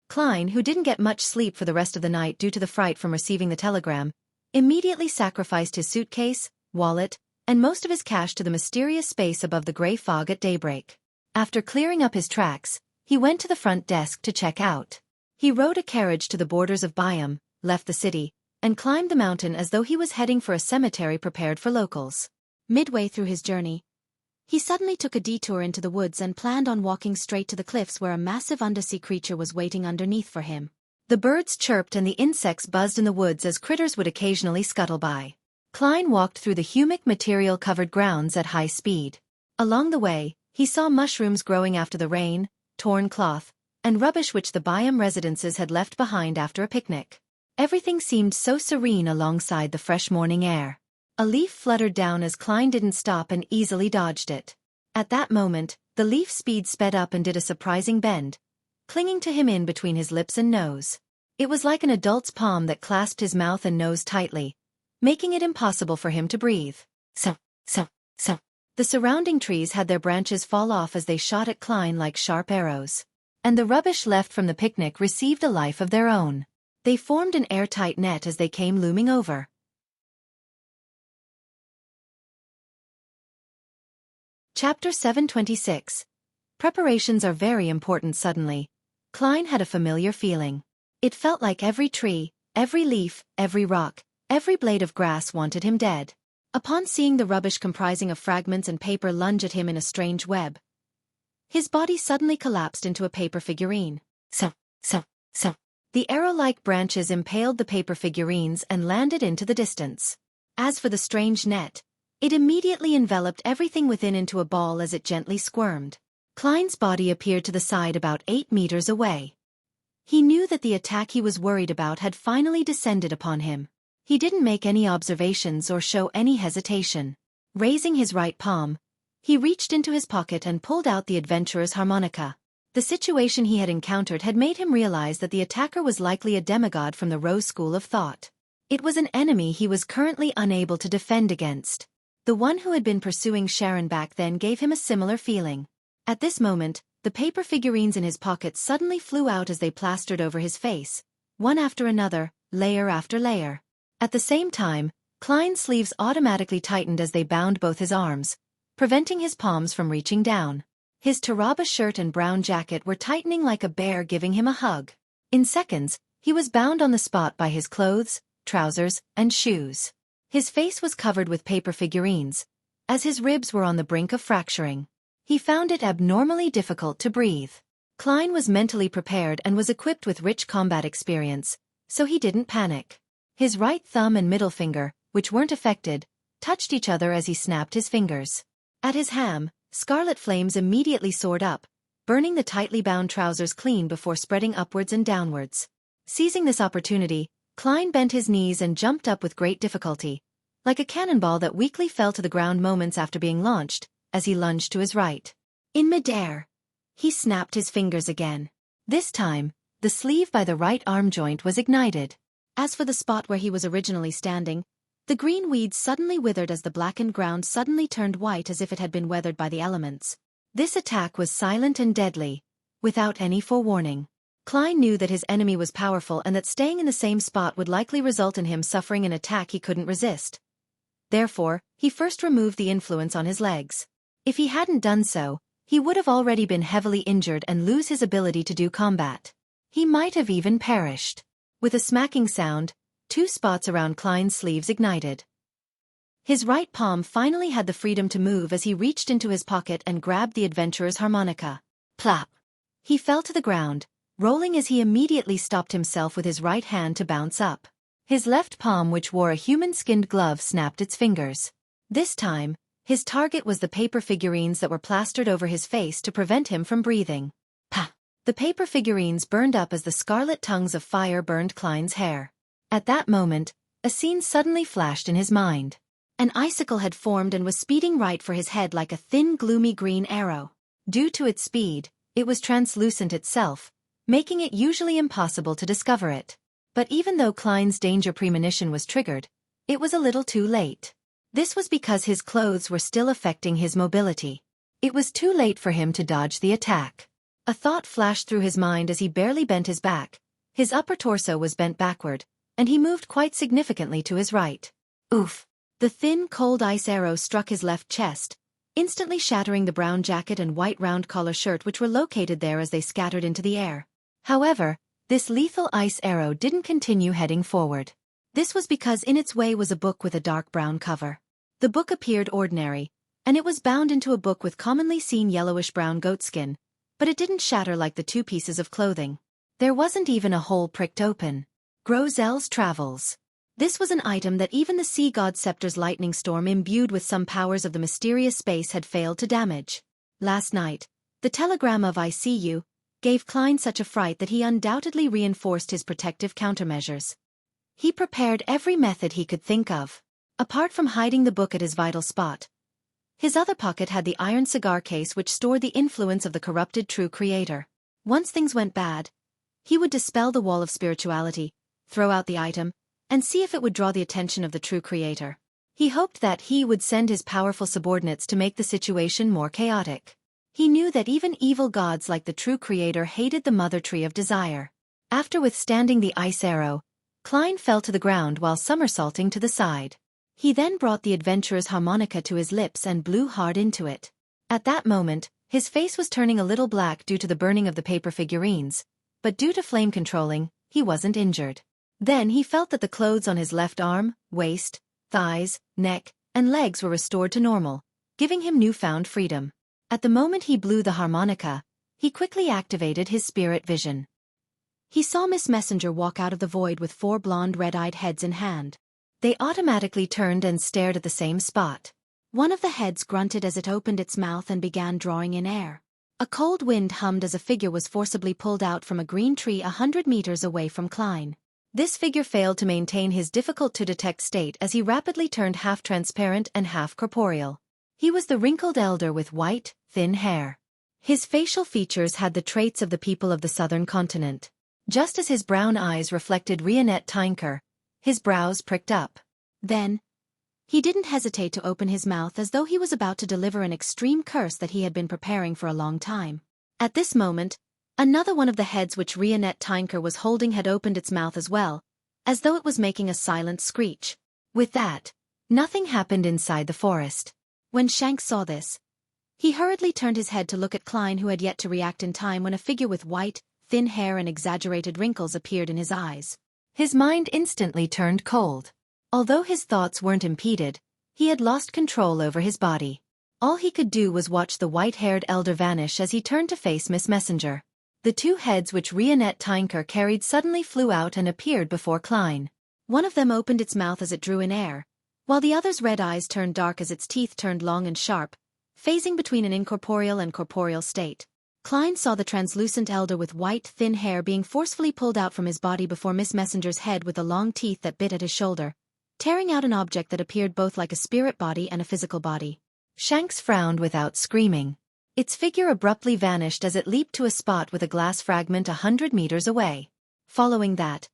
Klein, who didn't get much sleep for the rest of the night due to the fright from receiving the telegram, immediately sacrificed his suitcase, wallet, and most of his cash to the mysterious space above the gray fog at daybreak. After clearing up his tracks, he went to the front desk to check out. He rode a carriage to the borders of Byam, left the city, and climbed the mountain as though he was heading for a cemetery prepared for locals. Midway through his journey, he suddenly took a detour into the woods and planned on walking straight to the cliffs where a massive undersea creature was waiting underneath for him. The birds chirped and the insects buzzed in the woods as critters would occasionally scuttle by. Klein walked through the humic material-covered grounds at high speed. Along the way, he saw mushrooms growing after the rain, torn cloth, and rubbish which the Byam residences had left behind after a picnic. Everything seemed so serene alongside the fresh morning air. A leaf fluttered down as Klein didn't stop and easily dodged it. At that moment, the leaf's speed sped up and did a surprising bend, clinging to him in between his lips and nose. It was like an adult's palm that clasped his mouth and nose tightly, making it impossible for him to breathe. So. The surrounding trees had their branches fall off as they shot at Klein like sharp arrows. And the rubbish left from the picnic received a life of their own. They formed an airtight net as they came looming over. Chapter 726. Preparations are very important. Suddenly, Klein had a familiar feeling. It felt like every tree, every leaf, every rock, every blade of grass wanted him dead. Upon seeing the rubbish comprising of fragments and paper lunge at him in a strange web, his body suddenly collapsed into a paper figurine. So. The arrow-like branches impaled the paper figurines and landed into the distance. As for the strange net, it immediately enveloped everything within into a ball as it gently squirmed. Klein's body appeared to the side about 8 meters away. He knew that the attack he was worried about had finally descended upon him. He didn't make any observations or show any hesitation. Raising his right palm, he reached into his pocket and pulled out the adventurer's harmonica. The situation he had encountered had made him realize that the attacker was likely a demigod from the Rose school of thought. It was an enemy he was currently unable to defend against. The one who had been pursuing Sharon back then gave him a similar feeling. At this moment, the paper figurines in his pocket suddenly flew out as they plastered over his face, one after another, layer after layer. At the same time, Klein's sleeves automatically tightened as they bound both his arms, preventing his palms from reaching down. His Taraba shirt and brown jacket were tightening like a bear giving him a hug. In seconds, he was bound on the spot by his clothes, trousers, and shoes. His face was covered with paper figurines, as his ribs were on the brink of fracturing. He found it abnormally difficult to breathe. Klein was mentally prepared and was equipped with rich combat experience, so he didn't panic. His right thumb and middle finger, which weren't affected, touched each other as he snapped his fingers. At his ham, scarlet flames immediately soared up, burning the tightly bound trousers clean before spreading upwards and downwards. Seizing this opportunity, Klein bent his knees and jumped up with great difficulty, like a cannonball that weakly fell to the ground moments after being launched, as he lunged to his right. In midair, he snapped his fingers again. This time, the sleeve by the right arm joint was ignited. As for the spot where he was originally standing, the green weeds suddenly withered as the blackened ground suddenly turned white as if it had been weathered by the elements. This attack was silent and deadly, without any forewarning. Klein knew that his enemy was powerful and that staying in the same spot would likely result in him suffering an attack he couldn't resist. Therefore, he first removed the influence on his legs. If he hadn't done so, he would have already been heavily injured and lose his ability to do combat. He might have even perished. With a smacking sound, 2 spots around Klein's sleeves ignited. His right palm finally had the freedom to move as he reached into his pocket and grabbed the adventurer's harmonica. Plop! He fell to the ground, rolling as he immediately stopped himself with his right hand to bounce up. His left palm, which wore a human-skinned glove, snapped its fingers. This time, his target was the paper figurines that were plastered over his face to prevent him from breathing. Pa! The paper figurines burned up as the scarlet tongues of fire burned Klein's hair. At that moment, a scene suddenly flashed in his mind. An icicle had formed and was speeding right for his head like a thin, gloomy green arrow. Due to its speed, it was translucent itself, making it usually impossible to discover it. But even though Klein's danger premonition was triggered, it was a little too late. This was because his clothes were still affecting his mobility. It was too late for him to dodge the attack. A thought flashed through his mind as he barely bent his back. His upper torso was bent backward, and he moved quite significantly to his right. Oof! The thin, cold ice arrow struck his left chest, instantly shattering the brown jacket and white round collar shirt which were located there as they scattered into the air. However, this lethal ice arrow didn't continue heading forward. This was because in its way was a book with a dark brown cover. The book appeared ordinary, and it was bound into a book with commonly seen yellowish-brown goatskin, but it didn't shatter like the 2 pieces of clothing. There wasn't even a hole pricked open. Grozel's Travels. This was an item that even the sea god Scepter's lightning storm imbued with some powers of the mysterious space had failed to damage. Last night, the telegram of "I see you" gave Klein such a fright that he undoubtedly reinforced his protective countermeasures. He prepared every method he could think of. Apart from hiding the book at his vital spot, his other pocket had the iron cigar case which stored the influence of the corrupted true creator. Once things went bad, he would dispel the wall of spirituality, throw out the item, and see if it would draw the attention of the true creator. He hoped that he would send his powerful subordinates to make the situation more chaotic. He knew that even evil gods like the true creator hated the mother tree of desire. After withstanding the ice arrow, Klein fell to the ground while somersaulting to the side. He then brought the adventurer's harmonica to his lips and blew hard into it. At that moment, his face was turning a little black due to the burning of the paper figurines, but due to flame controlling, he wasn't injured. Then he felt that the clothes on his left arm, waist, thighs, neck, and legs were restored to normal, giving him newfound freedom. At the moment he blew the harmonica, he quickly activated his spirit vision. He saw Miss Messenger walk out of the void with 4 blonde red-eyed heads in hand. They automatically turned and stared at the same spot. One of the heads grunted as it opened its mouth and began drawing in air. A cold wind hummed as a figure was forcibly pulled out from a green tree 100 meters away from Klein. This figure failed to maintain his difficult-to-detect state as he rapidly turned half-transparent and half-corporeal. He was the wrinkled elder with white, thin hair. His facial features had the traits of the people of the southern continent. Just as his brown eyes reflected Rionette Tinker, his brows pricked up. Then, he didn't hesitate to open his mouth as though he was about to deliver an extreme curse that he had been preparing for a long time. At this moment, another one of the heads which Rionette Tinker was holding had opened its mouth as well, as though it was making a silent screech. With that, nothing happened inside the forest. When Shanks saw this, he hurriedly turned his head to look at Klein, who had yet to react in time when a figure with white, thin hair and exaggerated wrinkles appeared in his eyes. His mind instantly turned cold. Although his thoughts weren't impeded, he had lost control over his body. All he could do was watch the white-haired elder vanish as he turned to face Miss Messenger. The 2 heads which Rionette Tinker carried suddenly flew out and appeared before Klein. One of them opened its mouth as it drew in air, while the other's red eyes turned dark as its teeth turned long and sharp, phasing between an incorporeal and corporeal state. Klein saw the translucent elder with white, thin hair being forcefully pulled out from his body before Miss Messenger's head with the long teeth that bit at his shoulder, tearing out an object that appeared both like a spirit body and a physical body. Shanks frowned without screaming. Its figure abruptly vanished as it leaped to a spot with a glass fragment 100 meters away. Following that,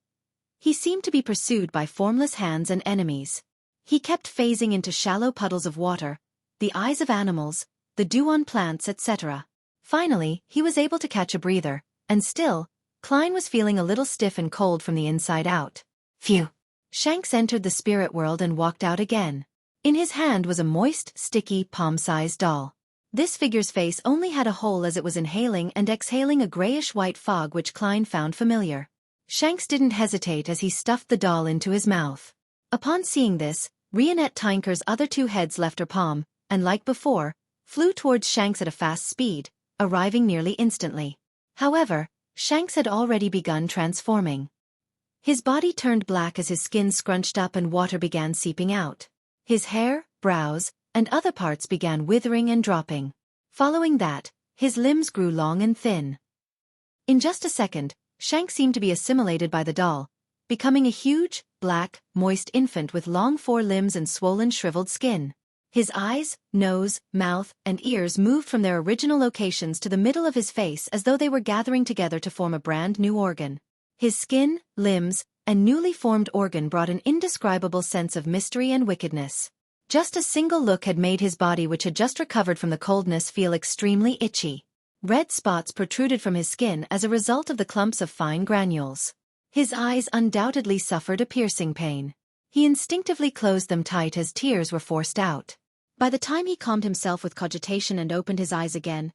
he seemed to be pursued by formless hands and enemies. He kept phasing into shallow puddles of water, the eyes of animals, the dew on plants, etc. Finally, he was able to catch a breather, and still, Klein was feeling a little stiff and cold from the inside out. Phew! Shanks entered the spirit world and walked out again. In his hand was a moist, sticky, palm-sized doll. This figure's face only had a hole as it was inhaling and exhaling a grayish-white fog which Klein found familiar. Shanks didn't hesitate as he stuffed the doll into his mouth. Upon seeing this, Rionette Tinker's other 2 heads left her palm, and like before, flew towards Shanks at a fast speed, arriving nearly instantly. However, Shanks had already begun transforming. His body turned black as his skin scrunched up and water began seeping out. His hair, brows, and other parts began withering and dropping. Following that, his limbs grew long and thin. In just a second, Shanks seemed to be assimilated by the doll, becoming a huge, black, moist infant with long 4 limbs and swollen shriveled skin. His eyes, nose, mouth, and ears moved from their original locations to the middle of his face as though they were gathering together to form a brand new organ. His skin, limbs, and newly formed organ brought an indescribable sense of mystery and wickedness. Just a single look had made his body, which had just recovered from the coldness, feel extremely itchy. Red spots protruded from his skin as a result of the clumps of fine granules. His eyes undoubtedly suffered a piercing pain. He instinctively closed them tight as tears were forced out. By the time he calmed himself with cogitation and opened his eyes again,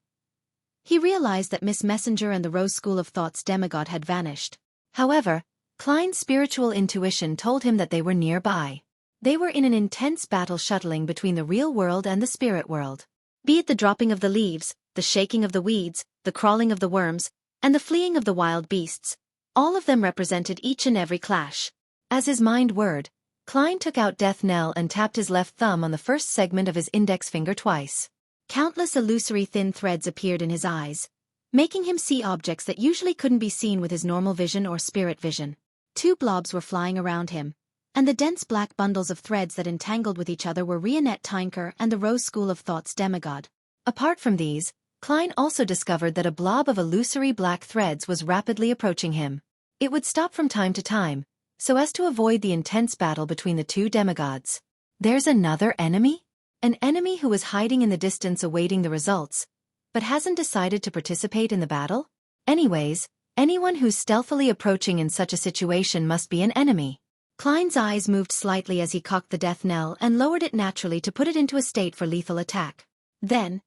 he realized that Miss Messenger and the Rose School of Thought's demigod had vanished. However, Klein's spiritual intuition told him that they were nearby. They were in an intense battle shuttling between the real world and the spirit world. Be it the dropping of the leaves, the shaking of the weeds, the crawling of the worms, and the fleeing of the wild beasts, all of them represented each and every clash. As his mind whirred, Klein took out Death Knell and tapped his left thumb on the first segment of his index finger twice. Countless illusory thin threads appeared in his eyes, making him see objects that usually couldn't be seen with his normal vision or spirit vision. 2 blobs were flying around him, and the dense black bundles of threads that entangled with each other were Rionette Tinker and the Rose School of Thought's demigod. Apart from these, Klein also discovered that a blob of illusory black threads was rapidly approaching him. It would stop from time to time, so as to avoid the intense battle between the 2 demigods. There's another enemy? An enemy who is hiding in the distance awaiting the results, but hasn't decided to participate in the battle? Anyways, anyone who's stealthily approaching in such a situation must be an enemy. Klein's eyes moved slightly as he cocked the death knell and lowered it naturally to put it into a state for lethal attack. Then,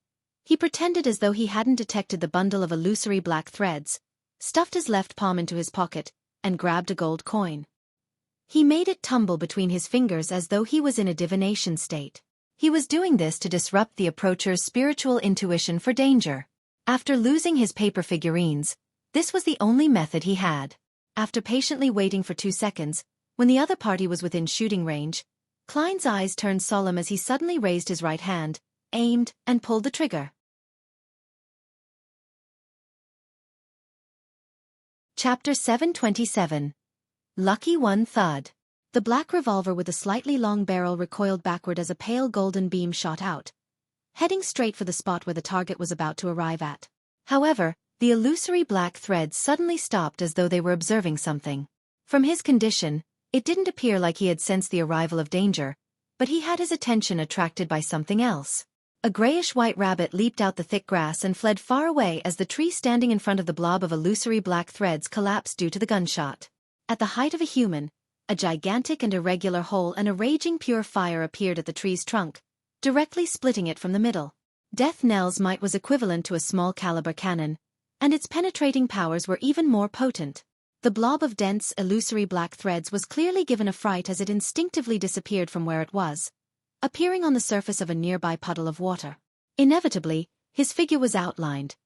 he pretended as though he hadn't detected the bundle of illusory black threads, stuffed his left palm into his pocket, and grabbed a gold coin. He made it tumble between his fingers as though he was in a divination state. He was doing this to disrupt the approacher's spiritual intuition for danger. After losing his paper figurines, this was the only method he had. After patiently waiting for 2 seconds, when the other party was within shooting range, Klein's eyes turned solemn as he suddenly raised his right hand, aimed, and pulled the trigger. Chapter 727. Lucky One Thud. The black revolver with a slightly long barrel recoiled backward as a pale golden beam shot out, heading straight for the spot where the target was about to arrive at. However, the illusory black threads suddenly stopped as though they were observing something. From his condition, it didn't appear like he had sensed the arrival of danger, but he had his attention attracted by something else. A grayish-white rabbit leaped out the thick grass and fled far away as the tree standing in front of the blob of illusory black threads collapsed due to the gunshot. At the height of a human, a gigantic and irregular hole and a raging pure fire appeared at the tree's trunk, directly splitting it from the middle. Death Knell's might was equivalent to a small-caliber cannon, and its penetrating powers were even more potent. The blob of dense, illusory black threads was clearly given a fright as it instinctively disappeared from where it was, appearing on the surface of a nearby puddle of water. Inevitably, his figure was outlined.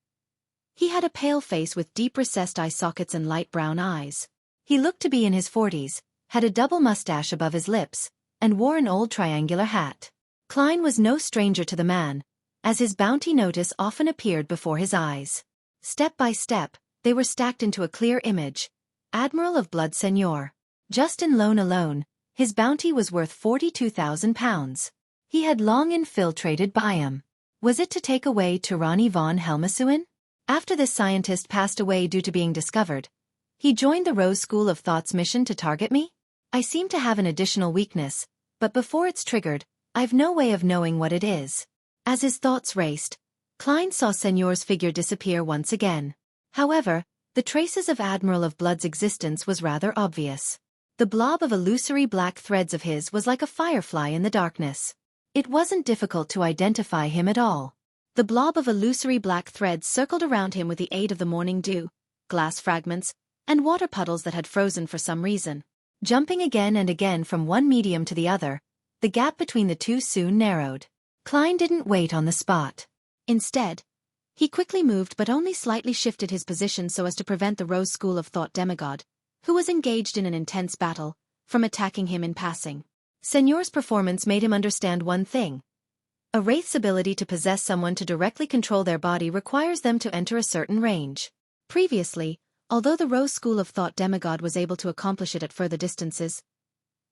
He had a pale face with deep recessed eye sockets and light brown eyes. He looked to be in his 40s, had a double mustache above his lips, and wore an old triangular hat. Klein was no stranger to the man, as his bounty notice often appeared before his eyes. Step by step, they were stacked into a clear image. Admiral of Blood Seigneur. Just in loan alone, his bounty was worth 42,000 pounds. He had long infiltrated Biome. Was it to take away Tyranny von Helmasuin? After this scientist passed away due to being discovered, he joined the Rose School of Thought's mission to target me? I seem to have an additional weakness, but before it's triggered, I've no way of knowing what it is. As his thoughts raced, Klein saw Seigneur's figure disappear once again. However, the traces of Admiral of Blood's existence was rather obvious. The blob of illusory black threads of his was like a firefly in the darkness. It wasn't difficult to identify him at all. The blob of illusory black threads circled around him with the aid of the morning dew, glass fragments, and water puddles that had frozen for some reason. Jumping again and again from one medium to the other, the gap between the two soon narrowed. Klein didn't wait on the spot. Instead, he quickly moved but only slightly shifted his position so as to prevent the Rose School of Thought demigod, who was engaged in an intense battle, from attacking him in passing. Seigneur's performance made him understand one thing. A wraith's ability to possess someone to directly control their body requires them to enter a certain range. Previously, although the Rose School of Thought demigod was able to accomplish it at further distances,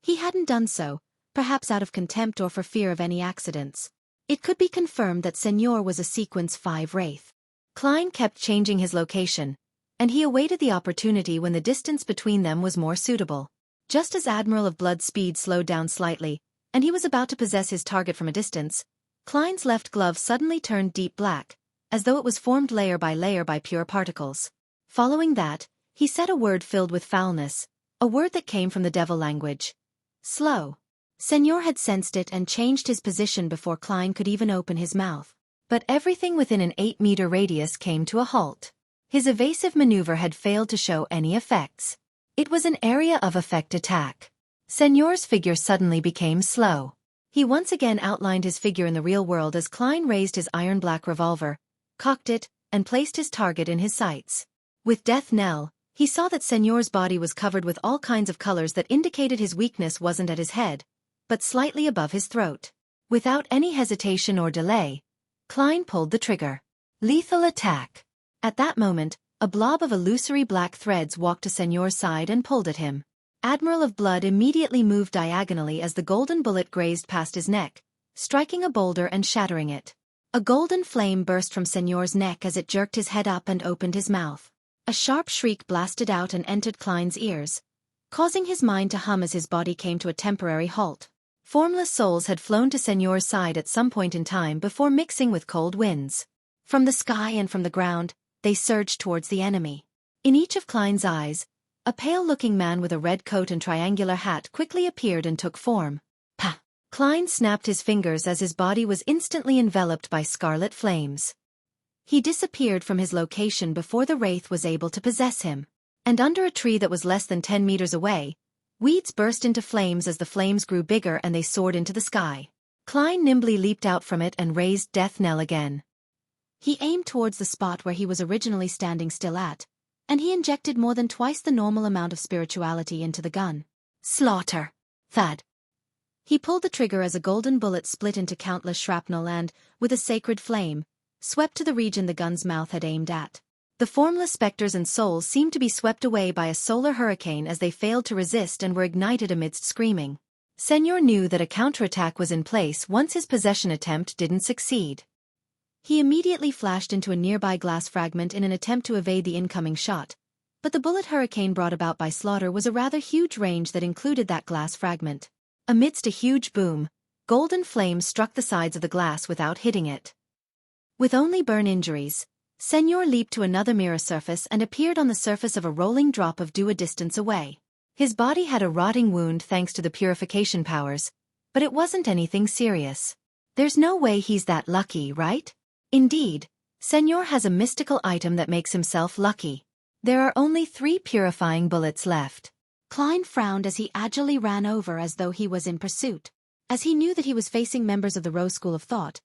he hadn't done so, perhaps out of contempt or for fear of any accidents. It could be confirmed that Seigneur was a Sequence 5 wraith. Klein kept changing his location, and he awaited the opportunity when the distance between them was more suitable. Just as Admiral of Blood's speed slowed down slightly, and he was about to possess his target from a distance, Klein's left glove suddenly turned deep black, as though it was formed layer by pure particles. Following that, he said a word filled with foulness, a word that came from the devil language. Slow. Seigneur had sensed it and changed his position before Klein could even open his mouth. But everything within an 8-meter radius came to a halt. His evasive maneuver had failed to show any effects. It was an area of effect attack. Seigneur's figure suddenly became slow. He once again outlined his figure in the real world as Klein raised his iron-black revolver, cocked it, and placed his target in his sights. With death knell, he saw that Seigneur's body was covered with all kinds of colors that indicated his weakness wasn't at his head, but slightly above his throat. Without any hesitation or delay, Klein pulled the trigger. Lethal attack. At that moment, a blob of illusory black threads walked to Seigneur's side and pulled at him. Admiral of Blood immediately moved diagonally as the golden bullet grazed past his neck, striking a boulder and shattering it. A golden flame burst from Seigneur's neck as it jerked his head up and opened his mouth. A sharp shriek blasted out and entered Klein's ears, causing his mind to hum as his body came to a temporary halt. Formless souls had flown to Señor's side at some point in time before mixing with cold winds. From the sky and from the ground, they surged towards the enemy. In each of Klein's eyes, a pale-looking man with a red coat and triangular hat quickly appeared and took form. Pah! Klein snapped his fingers as his body was instantly enveloped by scarlet flames. He disappeared from his location before the wraith was able to possess him. And under a tree that was less than 10 meters away, weeds burst into flames as the flames grew bigger and they soared into the sky. Klein nimbly leaped out from it and raised death knell again. He aimed towards the spot where he was originally standing still at, and he injected more than twice the normal amount of spirituality into the gun. Slaughter! Thud! He pulled the trigger as a golden bullet split into countless shrapnel and, with a sacred flame, swept to the region the gun's mouth had aimed at. The formless specters and souls seemed to be swept away by a solar hurricane as they failed to resist and were ignited amidst screaming. Señor knew that a counterattack was in place once his possession attempt didn't succeed. He immediately flashed into a nearby glass fragment in an attempt to evade the incoming shot, but the bullet hurricane brought about by Slaughter was a rather huge range that included that glass fragment. Amidst a huge boom, golden flames struck the sides of the glass without hitting it. With only burn injuries, Señor leaped to another mirror surface and appeared on the surface of a rolling drop of dew a distance away. His body had a rotting wound thanks to the purification powers, but it wasn't anything serious. There's no way he's that lucky, right? Indeed, Señor has a mystical item that makes himself lucky. There are only 3 purifying bullets left. Klein frowned as he agilely ran over as though he was in pursuit. As he knew that he was facing members of the Rose School of Thought,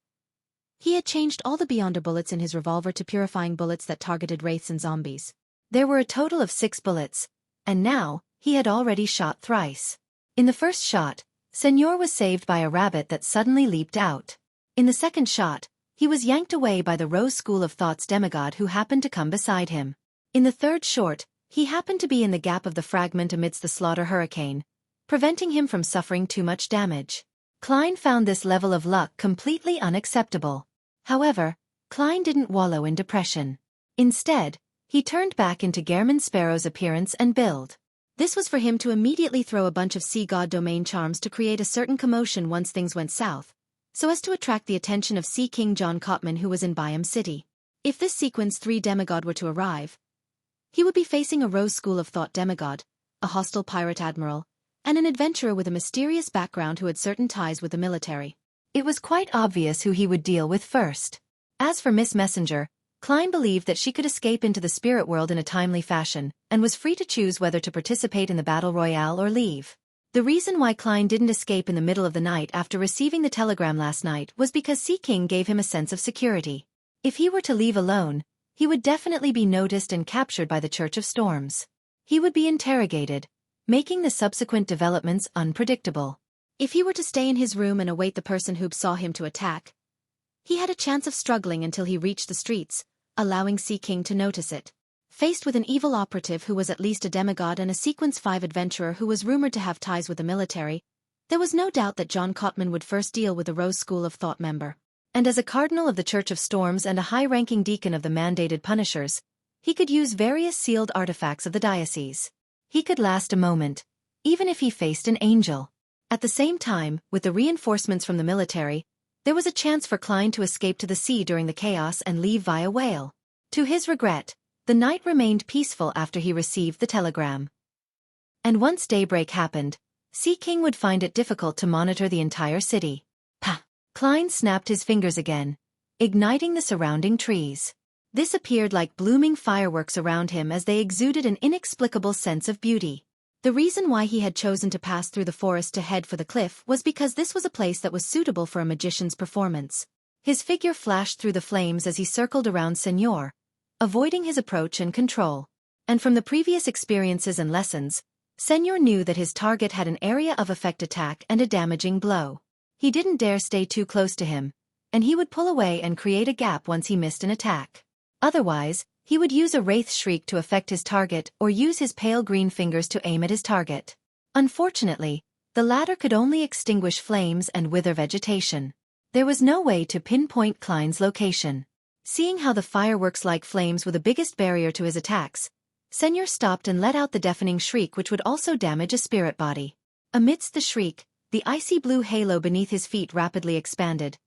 he had changed all the Beyonder bullets in his revolver to purifying bullets that targeted wraiths and zombies. There were a total of 6 bullets, and now, he had already shot thrice. In the first shot, Señor was saved by a rabbit that suddenly leaped out. In the second shot, he was yanked away by the Rose School of Thought's demigod who happened to come beside him. In the third shot, he happened to be in the gap of the fragment amidst the slaughter hurricane, preventing him from suffering too much damage. Klein found this level of luck completely unacceptable. However, Klein didn't wallow in depression. Instead, he turned back into Gehrman Sparrow's appearance and build. This was for him to immediately throw a bunch of sea god domain charms to create a certain commotion once things went south, so as to attract the attention of Sea King John Cotman who was in Byam City. If this sequence 3 demigod were to arrive, he would be facing a Rose School of Thought demigod, a hostile pirate admiral, and an adventurer with a mysterious background who had certain ties with the military. It was quite obvious who he would deal with first. As for Miss Messenger, Klein believed that she could escape into the spirit world in a timely fashion, and was free to choose whether to participate in the battle royale or leave. The reason why Klein didn't escape in the middle of the night after receiving the telegram last night was because Sea King gave him a sense of security. If he were to leave alone, he would definitely be noticed and captured by the Church of Storms. He would be interrogated, making the subsequent developments unpredictable. If he were to stay in his room and await the person who saw him to attack, he had a chance of struggling until he reached the streets, allowing Sea King to notice it. Faced with an evil operative who was at least a demigod and a Sequence 5 adventurer who was rumored to have ties with the military, there was no doubt that John Cotman would first deal with the Rose School of Thought member. And as a cardinal of the Church of Storms and a high-ranking deacon of the mandated Punishers, he could use various sealed artifacts of the diocese. He could last a moment, even if he faced an angel. At the same time, with the reinforcements from the military, there was a chance for Klein to escape to the sea during the chaos and leave via whale. To his regret, the night remained peaceful after he received the telegram. And once daybreak happened, Sea King would find it difficult to monitor the entire city. Pah! Klein snapped his fingers again, igniting the surrounding trees. This appeared like blooming fireworks around him as they exuded an inexplicable sense of beauty. The reason why he had chosen to pass through the forest to head for the cliff was because this was a place that was suitable for a magician's performance. His figure flashed through the flames as he circled around Señor, avoiding his approach and control. And from the previous experiences and lessons, Señor knew that his target had an area of effect attack and a damaging blow. He didn't dare stay too close to him, and he would pull away and create a gap once he missed an attack. Otherwise, he would use a wraith shriek to affect his target or use his pale green fingers to aim at his target. Unfortunately, the latter could only extinguish flames and wither vegetation. There was no way to pinpoint Klein's location. Seeing how the fireworks-like flames were the biggest barrier to his attacks, Señor stopped and let out the deafening shriek which would also damage a spirit body. Amidst the shriek, the icy blue halo beneath his feet rapidly expanded,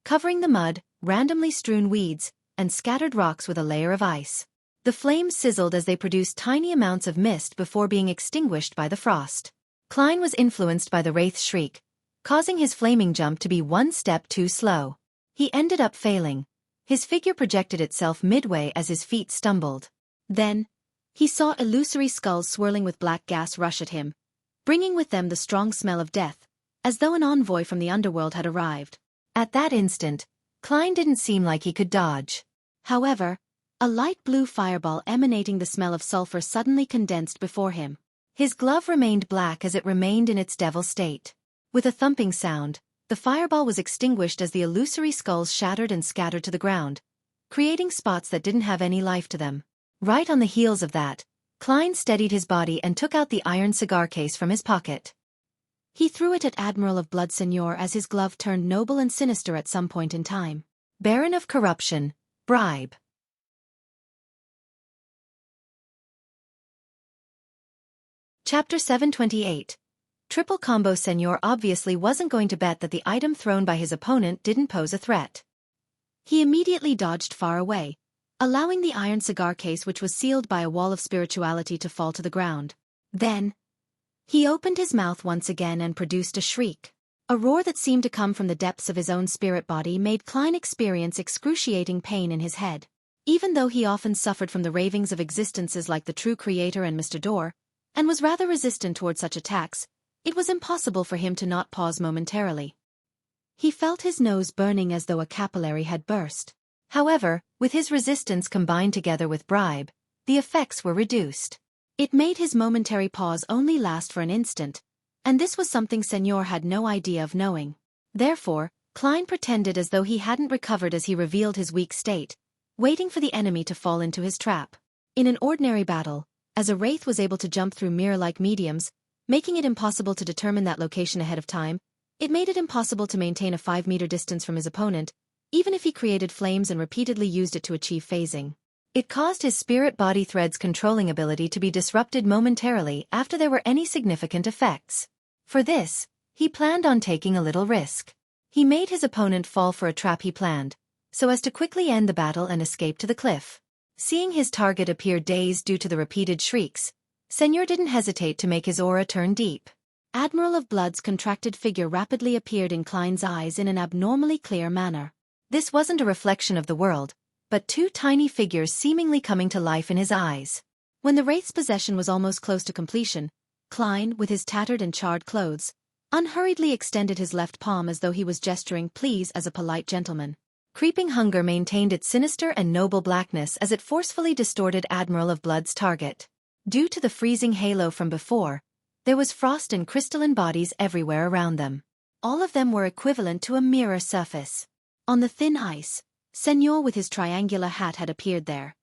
covering the mud, randomly strewn weeds, and scattered rocks with a layer of ice. The flames sizzled as they produced tiny amounts of mist before being extinguished by the frost. Klein was influenced by the wraith's shriek, causing his flaming jump to be one step too slow. He ended up failing. His figure projected itself midway as his feet stumbled. Then, he saw illusory skulls swirling with black gas rush at him, bringing with them the strong smell of death, as though an envoy from the underworld had arrived. At that instant, Klein didn't seem like he could dodge. However, a light blue fireball emanating the smell of sulfur suddenly condensed before him. His glove remained black as it remained in its devil state. With a thumping sound, the fireball was extinguished as the illusory skulls shattered and scattered to the ground, creating spots that didn't have any life to them. Right on the heels of that, Klein steadied his body and took out the iron cigar case from his pocket. He threw it at Admiral of Blood Seigneur as his glove turned noble and sinister at some point in time. Baron of Corruption, bribe. Chapter 728. Triple Combo Seigneur obviously wasn't going to bet that the item thrown by his opponent didn't pose a threat. He immediately dodged far away, allowing the iron cigar case which was sealed by a wall of spirituality to fall to the ground. Then, he opened his mouth once again and produced a shriek. A roar that seemed to come from the depths of his own spirit body made Klein experience excruciating pain in his head. Even though he often suffered from the ravings of existences like the True Creator and Mr. Door, and was rather resistant toward such attacks, it was impossible for him to not pause momentarily. He felt his nose burning as though a capillary had burst. However, with his resistance combined together with bribe, the effects were reduced. It made his momentary pause only last for an instant, and this was something Seigneur had no idea of knowing. Therefore, Klein pretended as though he hadn't recovered as he revealed his weak state, waiting for the enemy to fall into his trap. In an ordinary battle, as a wraith was able to jump through mirror-like mediums, making it impossible to determine that location ahead of time, it made it impossible to maintain a 5-meter distance from his opponent, even if he created flames and repeatedly used it to achieve phasing. It caused his spirit body thread's controlling ability to be disrupted momentarily after there were any significant effects. For this, he planned on taking a little risk. He made his opponent fall for a trap he planned, so as to quickly end the battle and escape to the cliff. Seeing his target appear dazed due to the repeated shrieks, Seigneur didn't hesitate to make his aura turn deep. Admiral of Blood's contracted figure rapidly appeared in Klein's eyes in an abnormally clear manner. This wasn't a reflection of the world, but two tiny figures seemingly coming to life in his eyes. When the wraith's possession was almost close to completion, Klein, with his tattered and charred clothes, unhurriedly extended his left palm as though he was gesturing please as a polite gentleman. Creeping hunger maintained its sinister and noble blackness as it forcefully distorted Admiral of Blood's target. Due to the freezing halo from before, there was frost and crystalline bodies everywhere around them. All of them were equivalent to a mirror surface. On the thin ice, Seigneur with his triangular hat had appeared there.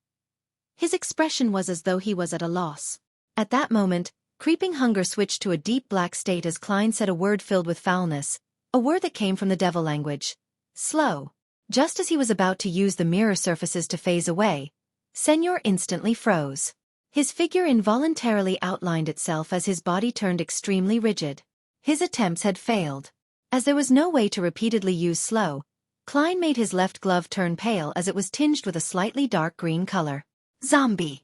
His expression was as though he was at a loss. At that moment, creeping hunger switched to a deep black state as Klein said a word filled with foulness, a word that came from the devil language. Slow. Just as he was about to use the mirror surfaces to phase away, Seigneur instantly froze. His figure involuntarily outlined itself as his body turned extremely rigid. His attempts had failed. As there was no way to repeatedly use slow, Klein made his left glove turn pale as it was tinged with a slightly dark green color. Zombie!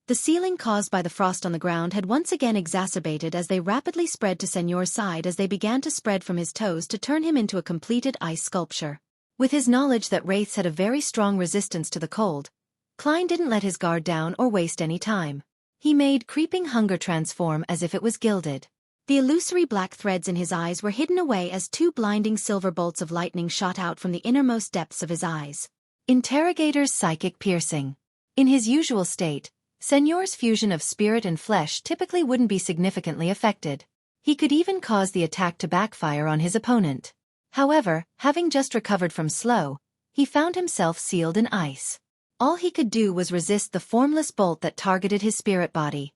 The sealing caused by the frost on the ground had once again exacerbated as they rapidly spread to Seigneur's side as they began to spread from his toes to turn him into a completed ice sculpture. With his knowledge that wraiths had a very strong resistance to the cold, Klein didn't let his guard down or waste any time. He made creeping hunger transform as if it was gilded. The illusory black threads in his eyes were hidden away as two blinding silver bolts of lightning shot out from the innermost depths of his eyes. Interrogator's psychic piercing. In his usual state, Seigneur's fusion of spirit and flesh typically wouldn't be significantly affected. He could even cause the attack to backfire on his opponent. However, having just recovered from slow, he found himself sealed in ice. All he could do was resist the formless bolt that targeted his spirit body.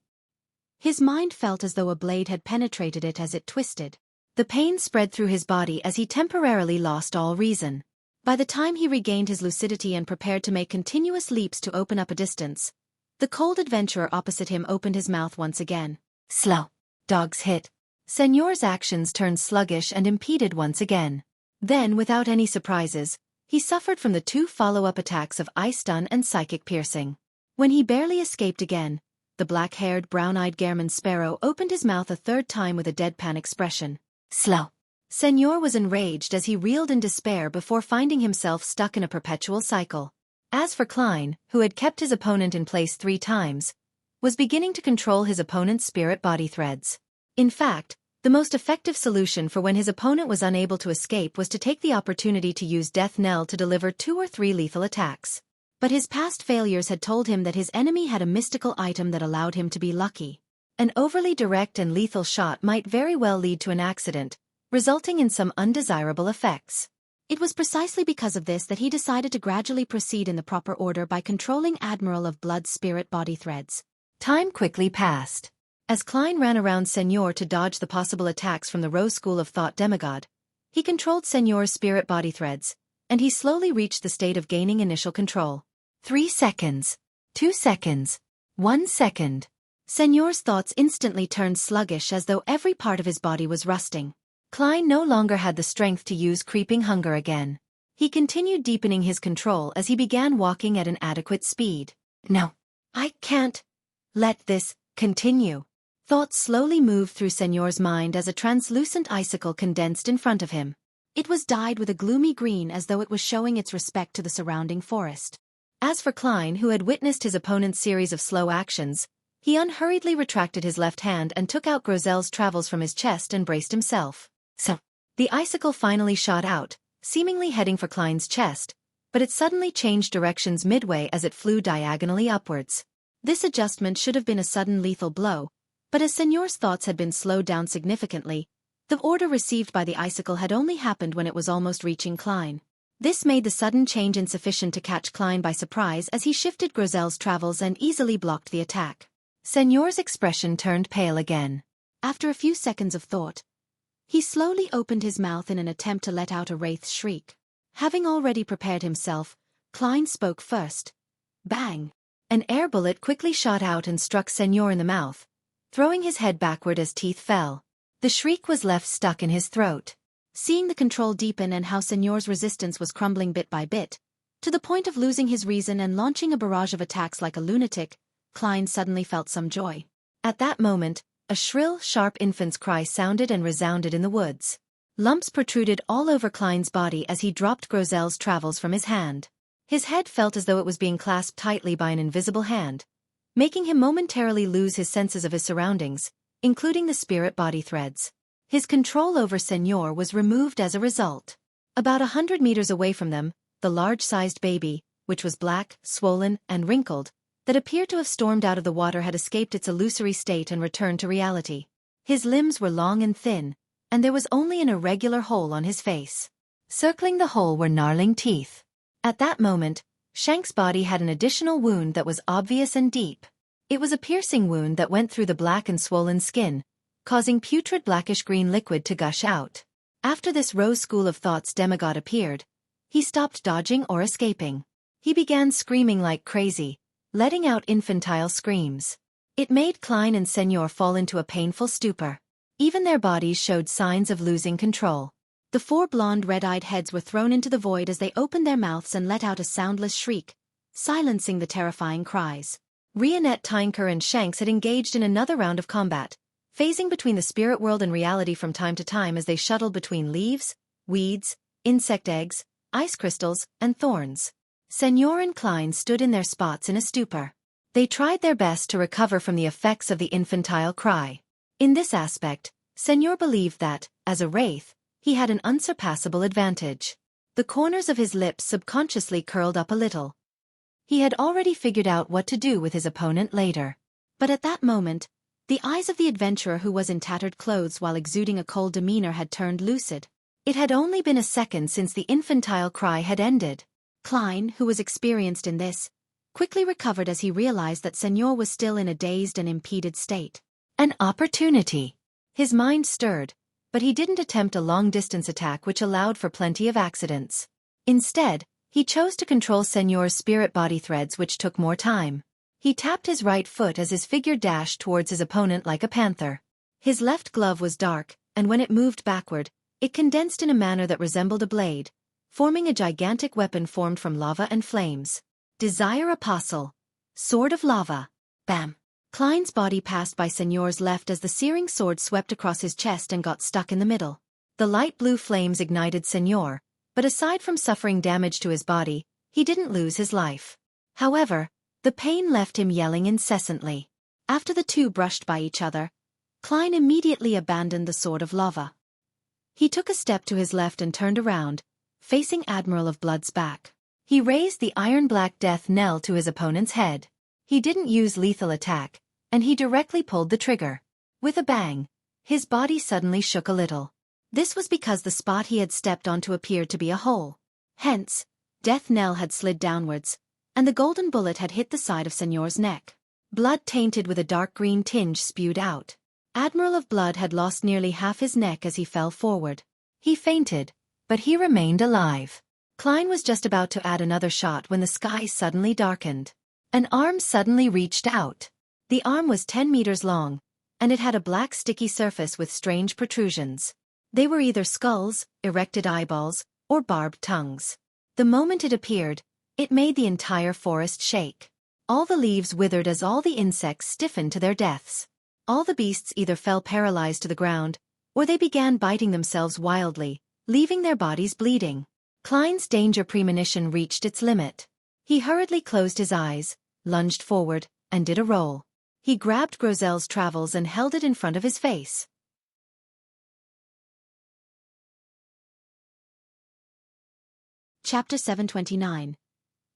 His mind felt as though a blade had penetrated it as it twisted. The pain spread through his body as he temporarily lost all reason. By the time he regained his lucidity and prepared to make continuous leaps to open up a distance, the cold adventurer opposite him opened his mouth once again. Slow. Dog's hit. Señor's actions turned sluggish and impeded once again. Then, without any surprises, he suffered from the 2 follow-up attacks of Ice Stun and Psychic Piercing. When he barely escaped again, the black-haired, brown-eyed Gehrman Sparrow opened his mouth a 3rd time with a deadpan expression. Slow. Señor was enraged as he reeled in despair before finding himself stuck in a perpetual cycle. As for Klein, who had kept his opponent in place 3 times, was beginning to control his opponent's spirit body threads. In fact, the most effective solution for when his opponent was unable to escape was to take the opportunity to use Death Knell to deliver 2 or 3 lethal attacks. But his past failures had told him that his enemy had a mystical item that allowed him to be lucky. An overly direct and lethal shot might very well lead to an accident, resulting in some undesirable effects. It was precisely because of this that he decided to gradually proceed in the proper order by controlling Admiral of Blood's spirit body threads. Time quickly passed. As Klein ran around Señor to dodge the possible attacks from the Rose School of Thought demigod, he controlled Señor's spirit body threads, and he slowly reached the state of gaining initial control. 3 seconds. 2 seconds. 1 second. Señor's thoughts instantly turned sluggish as though every part of his body was rusting. Klein no longer had the strength to use creeping hunger again. He continued deepening his control as he began walking at an adequate speed. No. I can't let this continue. Thoughts slowly moved through Señor's mind as a translucent icicle condensed in front of him. It was dyed with a gloomy green as though it was showing its respect to the surrounding forest. As for Klein, who had witnessed his opponent's series of slow actions, he unhurriedly retracted his left hand and took out Grozel's travels from his chest and braced himself. So, the icicle finally shot out, seemingly heading for Klein's chest, but it suddenly changed directions midway as it flew diagonally upwards. This adjustment should have been a sudden lethal blow, but as Señor's thoughts had been slowed down significantly, the order received by the icicle had only happened when it was almost reaching Klein. This made the sudden change insufficient to catch Klein by surprise as he shifted Grozel's travels and easily blocked the attack. Señor's expression turned pale again. After a few seconds of thought, he slowly opened his mouth in an attempt to let out a wraith's shriek. Having already prepared himself, Klein spoke first. Bang! An air bullet quickly shot out and struck Señor in the mouth, throwing his head backward as teeth fell. The shriek was left stuck in his throat. Seeing the control deepen and how Señor's resistance was crumbling bit by bit, to the point of losing his reason and launching a barrage of attacks like a lunatic, Klein suddenly felt some joy. At that moment, a shrill, sharp infant's cry sounded and resounded in the woods. Lumps protruded all over Klein's body as he dropped Grozel's travels from his hand. His head felt as though it was being clasped tightly by an invisible hand, making him momentarily lose his senses of his surroundings, including the spirit body threads. His control over Señor was removed as a result. About 100 meters away from them, the large-sized baby, which was black, swollen, and wrinkled, that appeared to have stormed out of the water had escaped its illusory state and returned to reality. His limbs were long and thin, and there was only an irregular hole on his face. Circling the hole were gnarling teeth. At that moment, Shank's body had an additional wound that was obvious and deep. It was a piercing wound that went through the black and swollen skin, causing putrid blackish-green liquid to gush out. After this Rose School of Thought's demigod appeared, he stopped dodging or escaping. He began screaming like crazy, letting out infantile screams. It made Klein and Señor fall into a painful stupor. Even their bodies showed signs of losing control. The 4 blonde red-eyed heads were thrown into the void as they opened their mouths and let out a soundless shriek, silencing the terrifying cries. Rionette, Tinker, and Shanks had engaged in another round of combat, phasing between the spirit world and reality from time to time as they shuttled between leaves, weeds, insect eggs, ice crystals, and thorns. Señor and Klein stood in their spots in a stupor. They tried their best to recover from the effects of the infantile cry. In this aspect, Señor believed that, as a wraith, he had an unsurpassable advantage. The corners of his lips subconsciously curled up a little. He had already figured out what to do with his opponent later. But at that moment, the eyes of the adventurer who was in tattered clothes while exuding a cold demeanor had turned lucid. It had only been a second since the infantile cry had ended. Klein, who was experienced in this, quickly recovered as he realized that Señor was still in a dazed and impeded state. An opportunity. His mind stirred, but he didn't attempt a long-distance attack which allowed for plenty of accidents. Instead, he chose to control Señor's spirit body threads, which took more time. He tapped his right foot as his figure dashed towards his opponent like a panther. His left glove was dark, and when it moved backward, it condensed in a manner that resembled a blade, forming a gigantic weapon formed from lava and flames. Desire Apostle. Sword of Lava. Bam! Klein's body passed by Señor's left as the searing sword swept across his chest and got stuck in the middle. The light blue flames ignited Señor, but aside from suffering damage to his body, he didn't lose his life. However, the pain left him yelling incessantly. After the two brushed by each other, Klein immediately abandoned the Sword of Lava. He took a step to his left and turned around, facing Admiral of Blood's back. He raised the iron-black death knell to his opponent's head. He didn't use lethal attack, and he directly pulled the trigger. With a bang, his body suddenly shook a little. This was because the spot he had stepped onto appeared to be a hole. Hence, death knell had slid downwards, and the golden bullet had hit the side of Señor's neck. Blood tainted with a dark green tinge spewed out. Admiral of Blood had lost nearly half his neck as he fell forward. He fainted, but he remained alive. Klein was just about to add another shot when the sky suddenly darkened. An arm suddenly reached out. The arm was 10 meters long, and it had a black sticky surface with strange protrusions. They were either skulls, erected eyeballs, or barbed tongues. The moment it appeared, it made the entire forest shake. All the leaves withered as all the insects stiffened to their deaths. All the beasts either fell paralyzed to the ground, or they began biting themselves wildly, leaving their bodies bleeding. Klein's danger premonition reached its limit. He hurriedly closed his eyes, lunged forward, and did a roll. He grabbed Grozel's travels and held it in front of his face. Chapter 729.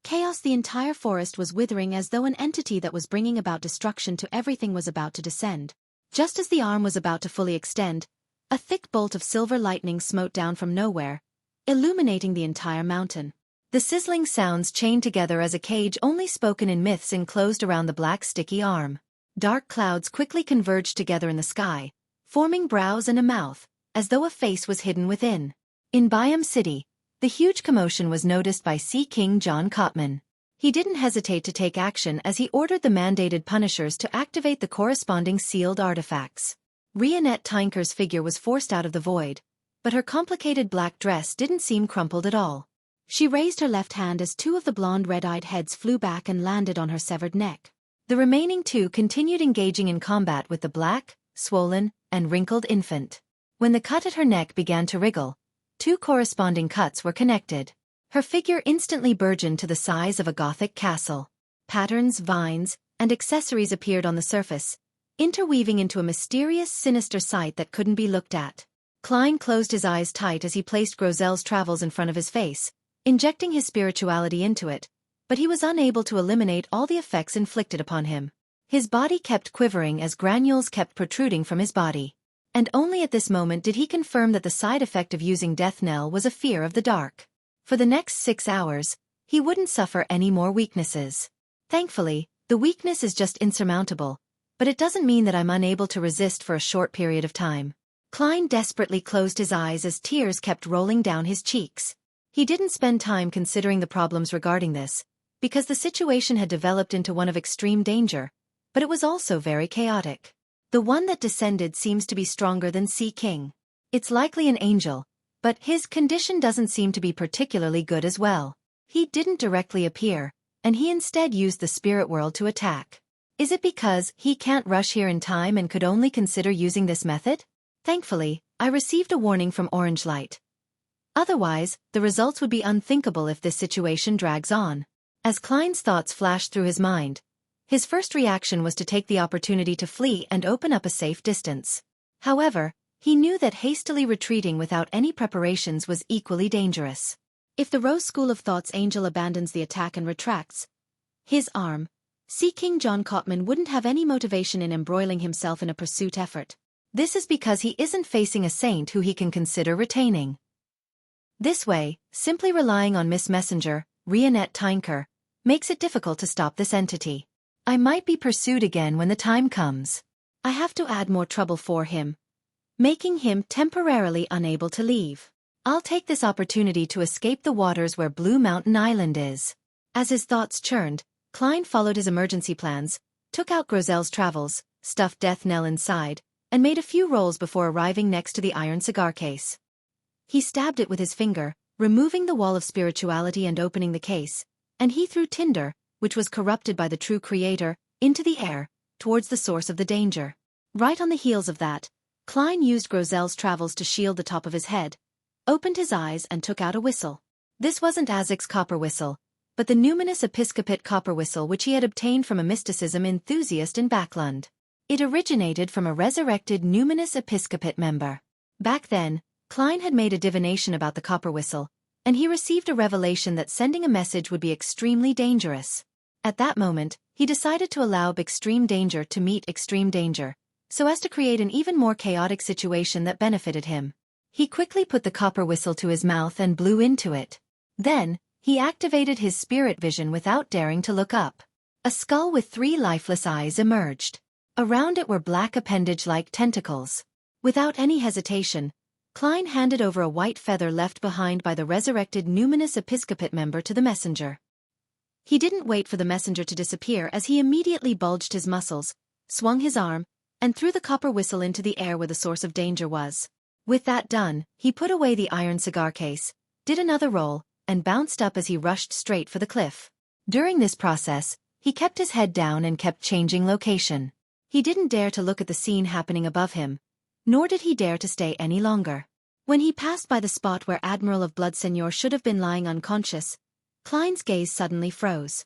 Chaos. The entire forest was withering as though an entity that was bringing about destruction to everything was about to descend. Just as the arm was about to fully extend, a thick bolt of silver lightning smote down from nowhere, illuminating the entire mountain. The sizzling sounds chained together as a cage only spoken in myths enclosed around the black sticky arm. Dark clouds quickly converged together in the sky, forming brows and a mouth, as though a face was hidden within. In Byam City, the huge commotion was noticed by Sea King John Cotman. He didn't hesitate to take action as he ordered the mandated punishers to activate the corresponding sealed artifacts. Rionette Tinker's figure was forced out of the void, but her complicated black dress didn't seem crumpled at all. She raised her left hand as two of the blonde red-eyed heads flew back and landed on her severed neck. The remaining two continued engaging in combat with the black, swollen, and wrinkled infant. When the cut at her neck began to wriggle, two corresponding cuts were connected. Her figure instantly burgeoned to the size of a Gothic castle. Patterns, vines, and accessories appeared on the surface, interweaving into a mysterious, sinister sight that couldn't be looked at. Klein closed his eyes tight as he placed Grozel's travels in front of his face, injecting his spirituality into it, but he was unable to eliminate all the effects inflicted upon him. His body kept quivering as granules kept protruding from his body. And only at this moment did he confirm that the side effect of using Death Knell was a fear of the dark. For the next 6 hours, he wouldn't suffer any more weaknesses. Thankfully, the weakness is just insurmountable, but it doesn't mean that I'm unable to resist for a short period of time. Klein desperately closed his eyes as tears kept rolling down his cheeks. He didn't spend time considering the problems regarding this, because the situation had developed into one of extreme danger, but it was also very chaotic. The one that descended seems to be stronger than Sea King. It's likely an angel, but his condition doesn't seem to be particularly good as well. He didn't directly appear, and he instead used the spirit world to attack. Is it because he can't rush here in time and could only consider using this method? Thankfully, I received a warning from Orange Light. Otherwise, the results would be unthinkable if this situation drags on. As Klein's thoughts flashed through his mind, his first reaction was to take the opportunity to flee and open up a safe distance. However, he knew that hastily retreating without any preparations was equally dangerous. If the Rose School of Thought's angel abandons the attack and retracts his arm, Sea King John Cotman wouldn't have any motivation in embroiling himself in a pursuit effort. This is because he isn't facing a saint who he can consider retaining. This way, simply relying on Miss Messenger, Rionette Tinker, makes it difficult to stop this entity. I might be pursued again when the time comes. I have to add more trouble for him, making him temporarily unable to leave. I'll take this opportunity to escape the waters where Blue Mountain Island is. As his thoughts churned, Klein followed his emergency plans, took out Grozel's travels, stuffed Death Knell inside, and made a few rolls before arriving next to the iron cigar case. He stabbed it with his finger, removing the wall of spirituality and opening the case, and he threw tinder, which was corrupted by the true creator, into the air, towards the source of the danger. Right on the heels of that, Klein used Grozel's travels to shield the top of his head, opened his eyes and took out a whistle. This wasn't Azek's copper whistle, but the numinous episcopate copper whistle which he had obtained from a mysticism enthusiast in Backlund. It originated from a resurrected numinous episcopate member. Back then, Klein had made a divination about the copper whistle, and he received a revelation that sending a message would be extremely dangerous. At that moment, he decided to allow extreme danger to meet extreme danger, so as to create an even more chaotic situation that benefited him. He quickly put the copper whistle to his mouth and blew into it. Then, he activated his spirit vision without daring to look up. A skull with 3 lifeless eyes emerged. Around it were black appendage-like tentacles. Without any hesitation, Klein handed over a white feather left behind by the resurrected numinous episcopate member to the messenger. He didn't wait for the messenger to disappear as he immediately bulged his muscles, swung his arm, and threw the copper whistle into the air where the source of danger was. With that done, he put away the iron cigar case, did another roll, and bounced up as he rushed straight for the cliff. During this process, he kept his head down and kept changing location. He didn't dare to look at the scene happening above him, nor did he dare to stay any longer. When he passed by the spot where Admiral of Blood Seigneur should have been lying unconscious, Klein's gaze suddenly froze.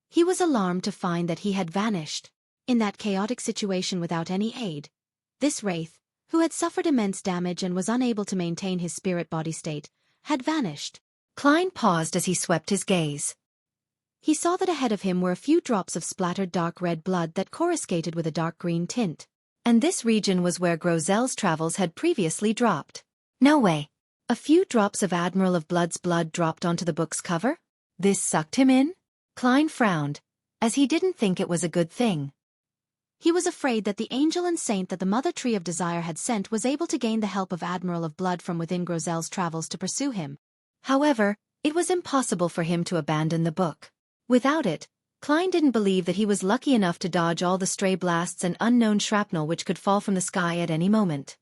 He was alarmed to find that he had vanished. In that chaotic situation without any aid, this wraith, who had suffered immense damage and was unable to maintain his spirit-body state, had vanished. Klein paused as he swept his gaze. He saw that ahead of him were a few drops of splattered dark red blood that coruscated with a dark green tint. And this region was where Grozel's travels had previously dropped. No way. A few drops of Admiral of Blood's blood dropped onto the book's cover? This sucked him in? Klein frowned, as he didn't think it was a good thing. He was afraid that the angel and saint that the Mother Tree of Desire had sent was able to gain the help of Admiral of Blood from within Grozel's travels to pursue him. However, it was impossible for him to abandon the book. Without it, Klein didn't believe that he was lucky enough to dodge all the stray blasts and unknown shrapnel which could fall from the sky at any moment.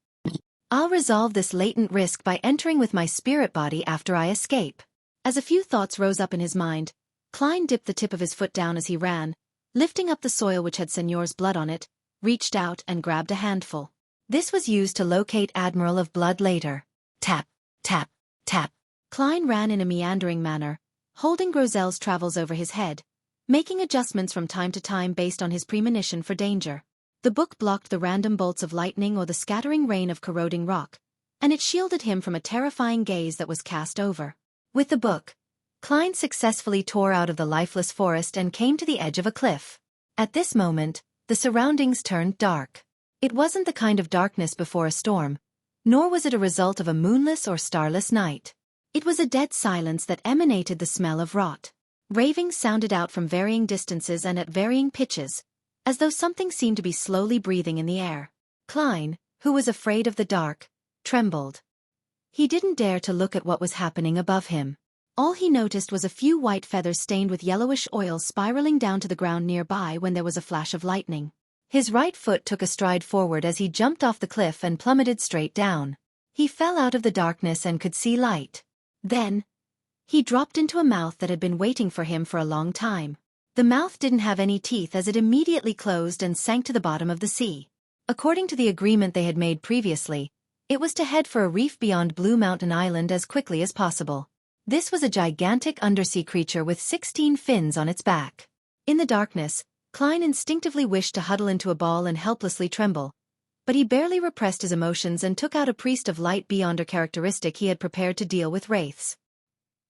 I'll resolve this latent risk by entering with my spirit body after I escape. As a few thoughts rose up in his mind, Klein dipped the tip of his foot down as he ran, lifting up the soil which had Seigneur's blood on it, reached out and grabbed a handful. This was used to locate Admiral of Blood later. Tap, tap, tap. Klein ran in a meandering manner, holding Grozel's travels over his head, making adjustments from time to time based on his premonition for danger. The book blocked the random bolts of lightning or the scattering rain of corroding rock, and it shielded him from a terrifying gaze that was cast over. With the book, Klein successfully tore out of the lifeless forest and came to the edge of a cliff. At this moment, the surroundings turned dark. It wasn't the kind of darkness before a storm, nor was it a result of a moonless or starless night. It was a dead silence that emanated the smell of rot. Ravings sounded out from varying distances and at varying pitches, as though something seemed to be slowly breathing in the air. Klein, who was afraid of the dark, trembled. He didn't dare to look at what was happening above him. All he noticed was a few white feathers stained with yellowish oil spiraling down to the ground nearby when there was a flash of lightning. His right foot took a stride forward as he jumped off the cliff and plummeted straight down. He fell out of the darkness and could see light. Then, he dropped into a mouth that had been waiting for him for a long time. The mouth didn't have any teeth as it immediately closed and sank to the bottom of the sea. According to the agreement they had made previously, it was to head for a reef beyond Blue Mountain Island as quickly as possible. This was a gigantic undersea creature with 16 fins on its back. In the darkness, Klein instinctively wished to huddle into a ball and helplessly tremble, but he barely repressed his emotions and took out a priest of light beyond a characteristic he had prepared to deal with wraiths.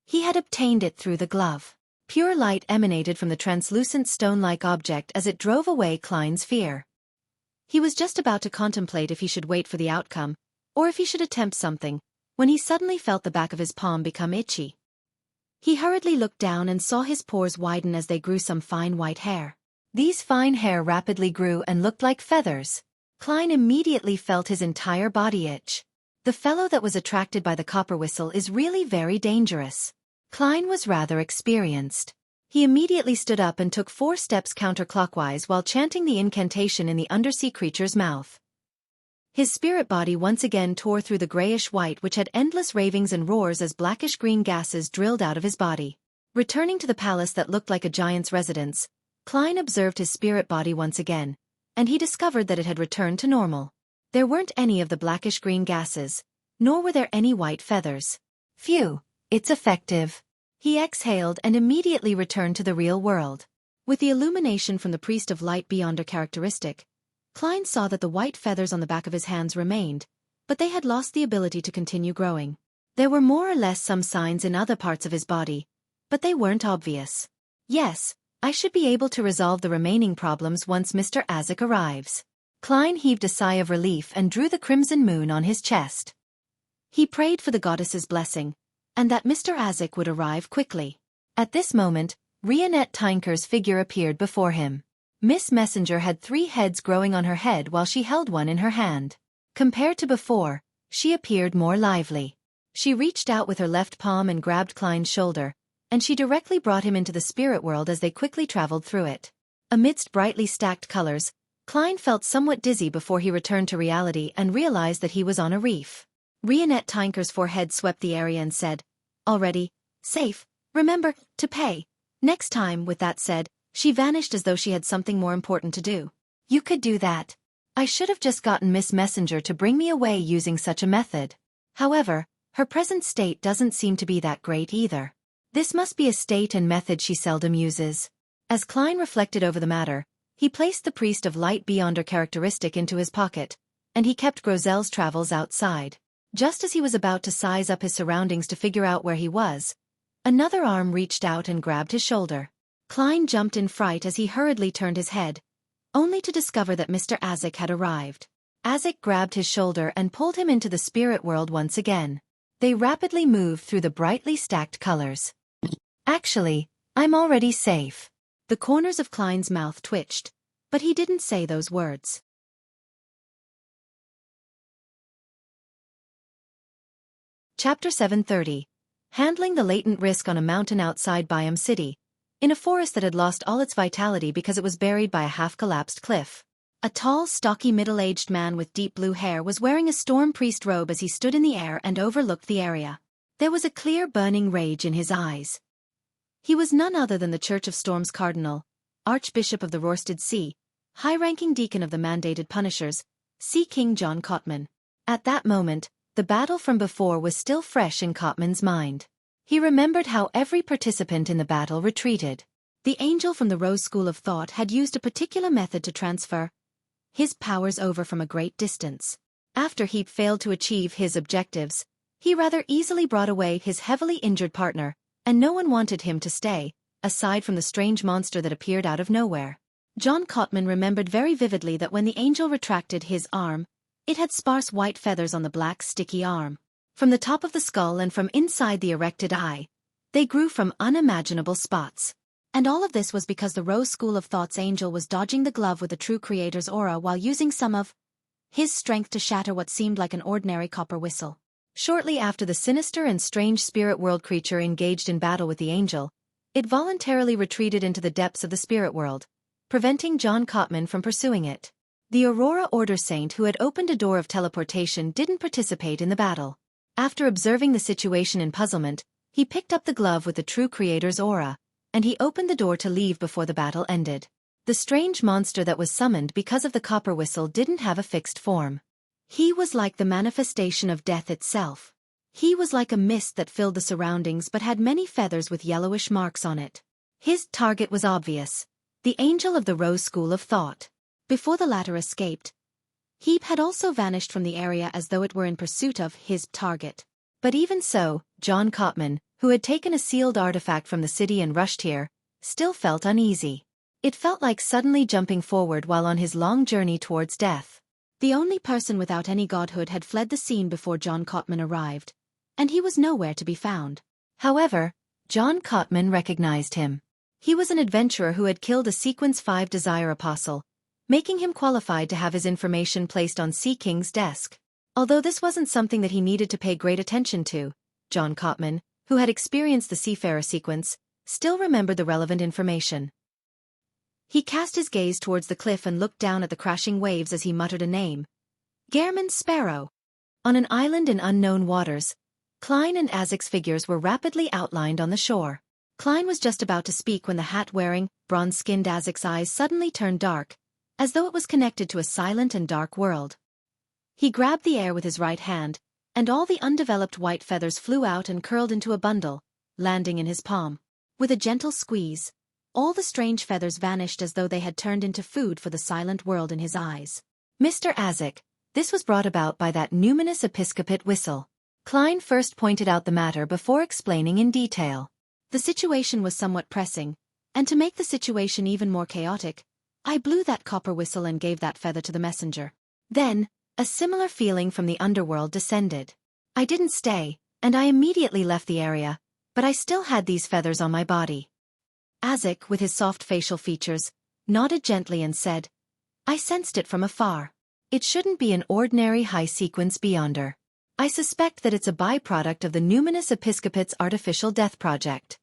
He had obtained it through the glove. Pure light emanated from the translucent stone-like object as it drove away Klein's fear. He was just about to contemplate if he should wait for the outcome, or if he should attempt something, when he suddenly felt the back of his palm become itchy. He hurriedly looked down and saw his pores widen as they grew some fine white hair. These fine hair rapidly grew and looked like feathers. Klein immediately felt his entire body itch. The fellow that was attracted by the copper whistle is really very dangerous. Klein was rather experienced. He immediately stood up and took 4 steps counterclockwise while chanting the incantation in the undersea creature's mouth. His spirit body once again tore through the grayish-white which had endless ravings and roars as blackish-green gases drilled out of his body. Returning to the palace that looked like a giant's residence, Klein observed his spirit body once again, and he discovered that it had returned to normal. There weren't any of the blackish-green gases, nor were there any white feathers. Phew, it's effective. He exhaled and immediately returned to the real world. With the illumination from the Priest of Light beyond a characteristic, Klein saw that the white feathers on the back of his hands remained, but they had lost the ability to continue growing. There were more or less some signs in other parts of his body, but they weren't obvious. Yes, I should be able to resolve the remaining problems once Mr. Isaac arrives. Klein heaved a sigh of relief and drew the crimson moon on his chest. He prayed for the goddess's blessing, and that Mr. Isaac would arrive quickly. At this moment, Rionette Tinker's figure appeared before him. Miss Messenger had 3 heads growing on her head while she held one in her hand. Compared to before, she appeared more lively. She reached out with her left palm and grabbed Klein's shoulder, and she directly brought him into the spirit world as they quickly traveled through it. Amidst brightly stacked colors, Klein felt somewhat dizzy before he returned to reality and realized that he was on a reef. Rionette Tinker's forehead swept the area and said, "Already safe, remember to pay next time." With that said, she vanished as though she had something more important to do. "You could do that. I should have just gotten Miss Messenger to bring me away using such a method." However, her present state doesn't seem to be that great either. This must be a state and method she seldom uses. As Klein reflected over the matter, he placed the Priest of Light beyond her characteristic into his pocket, and he kept Grozel's travels outside. Just as he was about to size up his surroundings to figure out where he was, another arm reached out and grabbed his shoulder. Klein jumped in fright as he hurriedly turned his head, only to discover that Mr. Isaac had arrived. Isaac grabbed his shoulder and pulled him into the spirit world once again. They rapidly moved through the brightly stacked colors. "Actually, I'm already safe." The corners of Klein's mouth twitched, but he didn't say those words. Chapter 730. Handling the latent risk on a mountain outside Biome City, in a forest that had lost all its vitality because it was buried by a half-collapsed cliff. A tall, stocky middle-aged man with deep blue hair was wearing a storm priest robe as he stood in the air and overlooked the area. There was a clear burning rage in his eyes. He was none other than the Church of Storm's Cardinal, Archbishop of the Rorsted Sea, high-ranking deacon of the mandated Punishers, Sea King John Cotman. At that moment, the battle from before was still fresh in Cotman's mind. He remembered how every participant in the battle retreated. The angel from the Rose School of Thought had used a particular method to transfer his powers over from a great distance. After he failed to achieve his objectives, he rather easily brought away his heavily injured partner, and no one wanted him to stay, aside from the strange monster that appeared out of nowhere. John Cotman remembered very vividly that when the angel retracted his arm, it had sparse white feathers on the black sticky arm. From the top of the skull and from inside the erected eye, they grew from unimaginable spots. And all of this was because the Rose School of Thought's angel was dodging the glove with the true creator's aura while using some of his strength to shatter what seemed like an ordinary copper whistle. Shortly after the sinister and strange spirit world creature engaged in battle with the angel, it voluntarily retreated into the depths of the spirit world, preventing John Cotman from pursuing it. The Aurora Order Saint who had opened a door of teleportation didn't participate in the battle. After observing the situation in puzzlement, he picked up the glove with the true creator's aura, and he opened the door to leave before the battle ended. The strange monster that was summoned because of the copper whistle didn't have a fixed form. He was like the manifestation of death itself. He was like a mist that filled the surroundings but had many feathers with yellowish marks on it. His target was obvious: the angel of the Rose School of Thought. Before the latter escaped, he had also vanished from the area as though it were in pursuit of his target. But even so, John Cotman, who had taken a sealed artifact from the city and rushed here, still felt uneasy. It felt like suddenly jumping forward while on his long journey towards death. The only person without any godhood had fled the scene before John Cotman arrived, and he was nowhere to be found. However, John Cotman recognized him. He was an adventurer who had killed a Sequence 5 Desire Apostle, making him qualified to have his information placed on Sea King's desk. Although this wasn't something that he needed to pay great attention to, John Cotman, who had experienced the Seafarer sequence, still remembered the relevant information. He cast his gaze towards the cliff and looked down at the crashing waves as he muttered a name. Gehrman's sparrow. On an island in unknown waters, Klein and Azek's figures were rapidly outlined on the shore. Klein was just about to speak when the hat-wearing, bronze-skinned Azek's eyes suddenly turned dark, as though it was connected to a silent and dark world. He grabbed the air with his right hand, and all the undeveloped white feathers flew out and curled into a bundle, landing in his palm. With a gentle squeeze, all the strange feathers vanished as though they had turned into food for the silent world in his eyes. Mr. Azek, this was brought about by that numinous episcopate whistle. Klein first pointed out the matter before explaining in detail. The situation was somewhat pressing, and to make the situation even more chaotic, I blew that copper whistle and gave that feather to the messenger. Then, a similar feeling from the underworld descended. I didn't stay, and I immediately left the area, but I still had these feathers on my body. Azek, with his soft facial features, nodded gently and said, I sensed it from afar. It shouldn't be an ordinary high-sequence beyonder. I suspect that it's a byproduct of the numinous episcopate's artificial death project.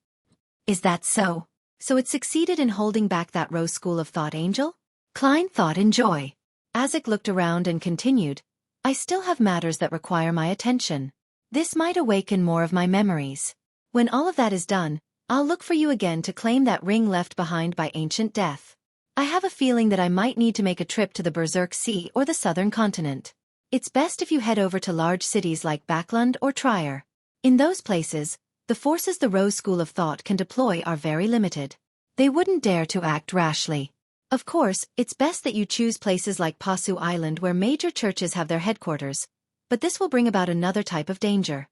Is that so? So it succeeded in holding back that rose school of thought angel? Klein thought in joy. Azek looked around and continued, I still have matters that require my attention. This might awaken more of my memories. When all of that is done, I'll look for you again to claim that ring left behind by ancient death. I have a feeling that I might need to make a trip to the Berserk Sea or the southern continent. It's best if you head over to large cities like Backlund or Trier. In those places, the forces the Rose School of Thought can deploy are very limited. They wouldn't dare to act rashly. Of course, it's best that you choose places like Pasu Island where major churches have their headquarters, but this will bring about another type of danger.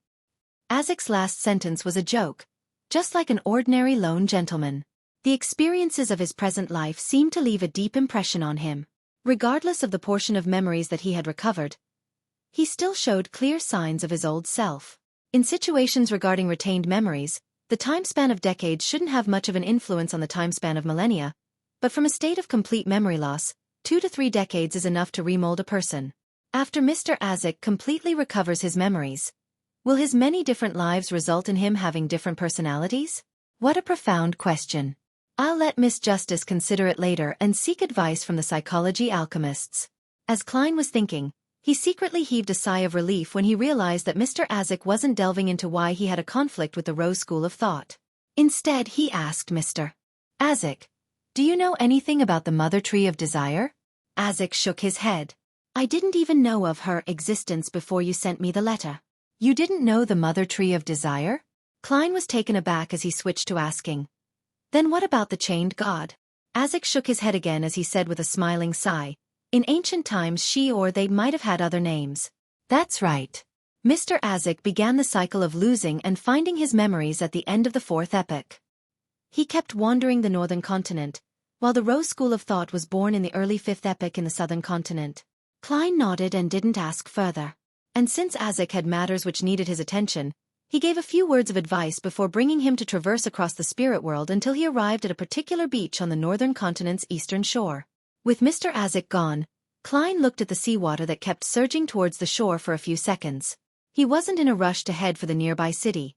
Azek's last sentence was a joke, just like an ordinary lone gentleman. The experiences of his present life seemed to leave a deep impression on him. Regardless of the portion of memories that he had recovered, he still showed clear signs of his old self. In situations regarding retained memories, the time span of decades shouldn't have much of an influence on the time span of millennia, but from a state of complete memory loss, 2 to 3 decades is enough to remold a person. After Mr. Azek completely recovers his memories, will his many different lives result in him having different personalities? What a profound question. I'll let Miss Justice consider it later and seek advice from the psychology alchemists. As Klein was thinking, he secretly heaved a sigh of relief when he realized that Mr. Azek wasn't delving into why he had a conflict with the Rose School of Thought. Instead, he asked Mr. Azek, do you know anything about the Mother Tree of Desire? Azek shook his head. I didn't even know of her existence before you sent me the letter. You didn't know the Mother Tree of Desire? Klein was taken aback as he switched to asking, then what about the chained god? Azek shook his head again as he said with a smiling sigh, in ancient times she or they might have had other names. That's right. Mr. Azek began the cycle of losing and finding his memories at the end of the 4th epoch. He kept wandering the northern continent, while the Rose School of Thought was born in the early 5th epoch in the southern continent. Klein nodded and didn't ask further. And since Azek had matters which needed his attention, he gave a few words of advice before bringing him to traverse across the spirit world until he arrived at a particular beach on the northern continent's eastern shore. With Mr. Azek gone, Klein looked at the seawater that kept surging towards the shore for a few seconds. He wasn't in a rush to head for the nearby city.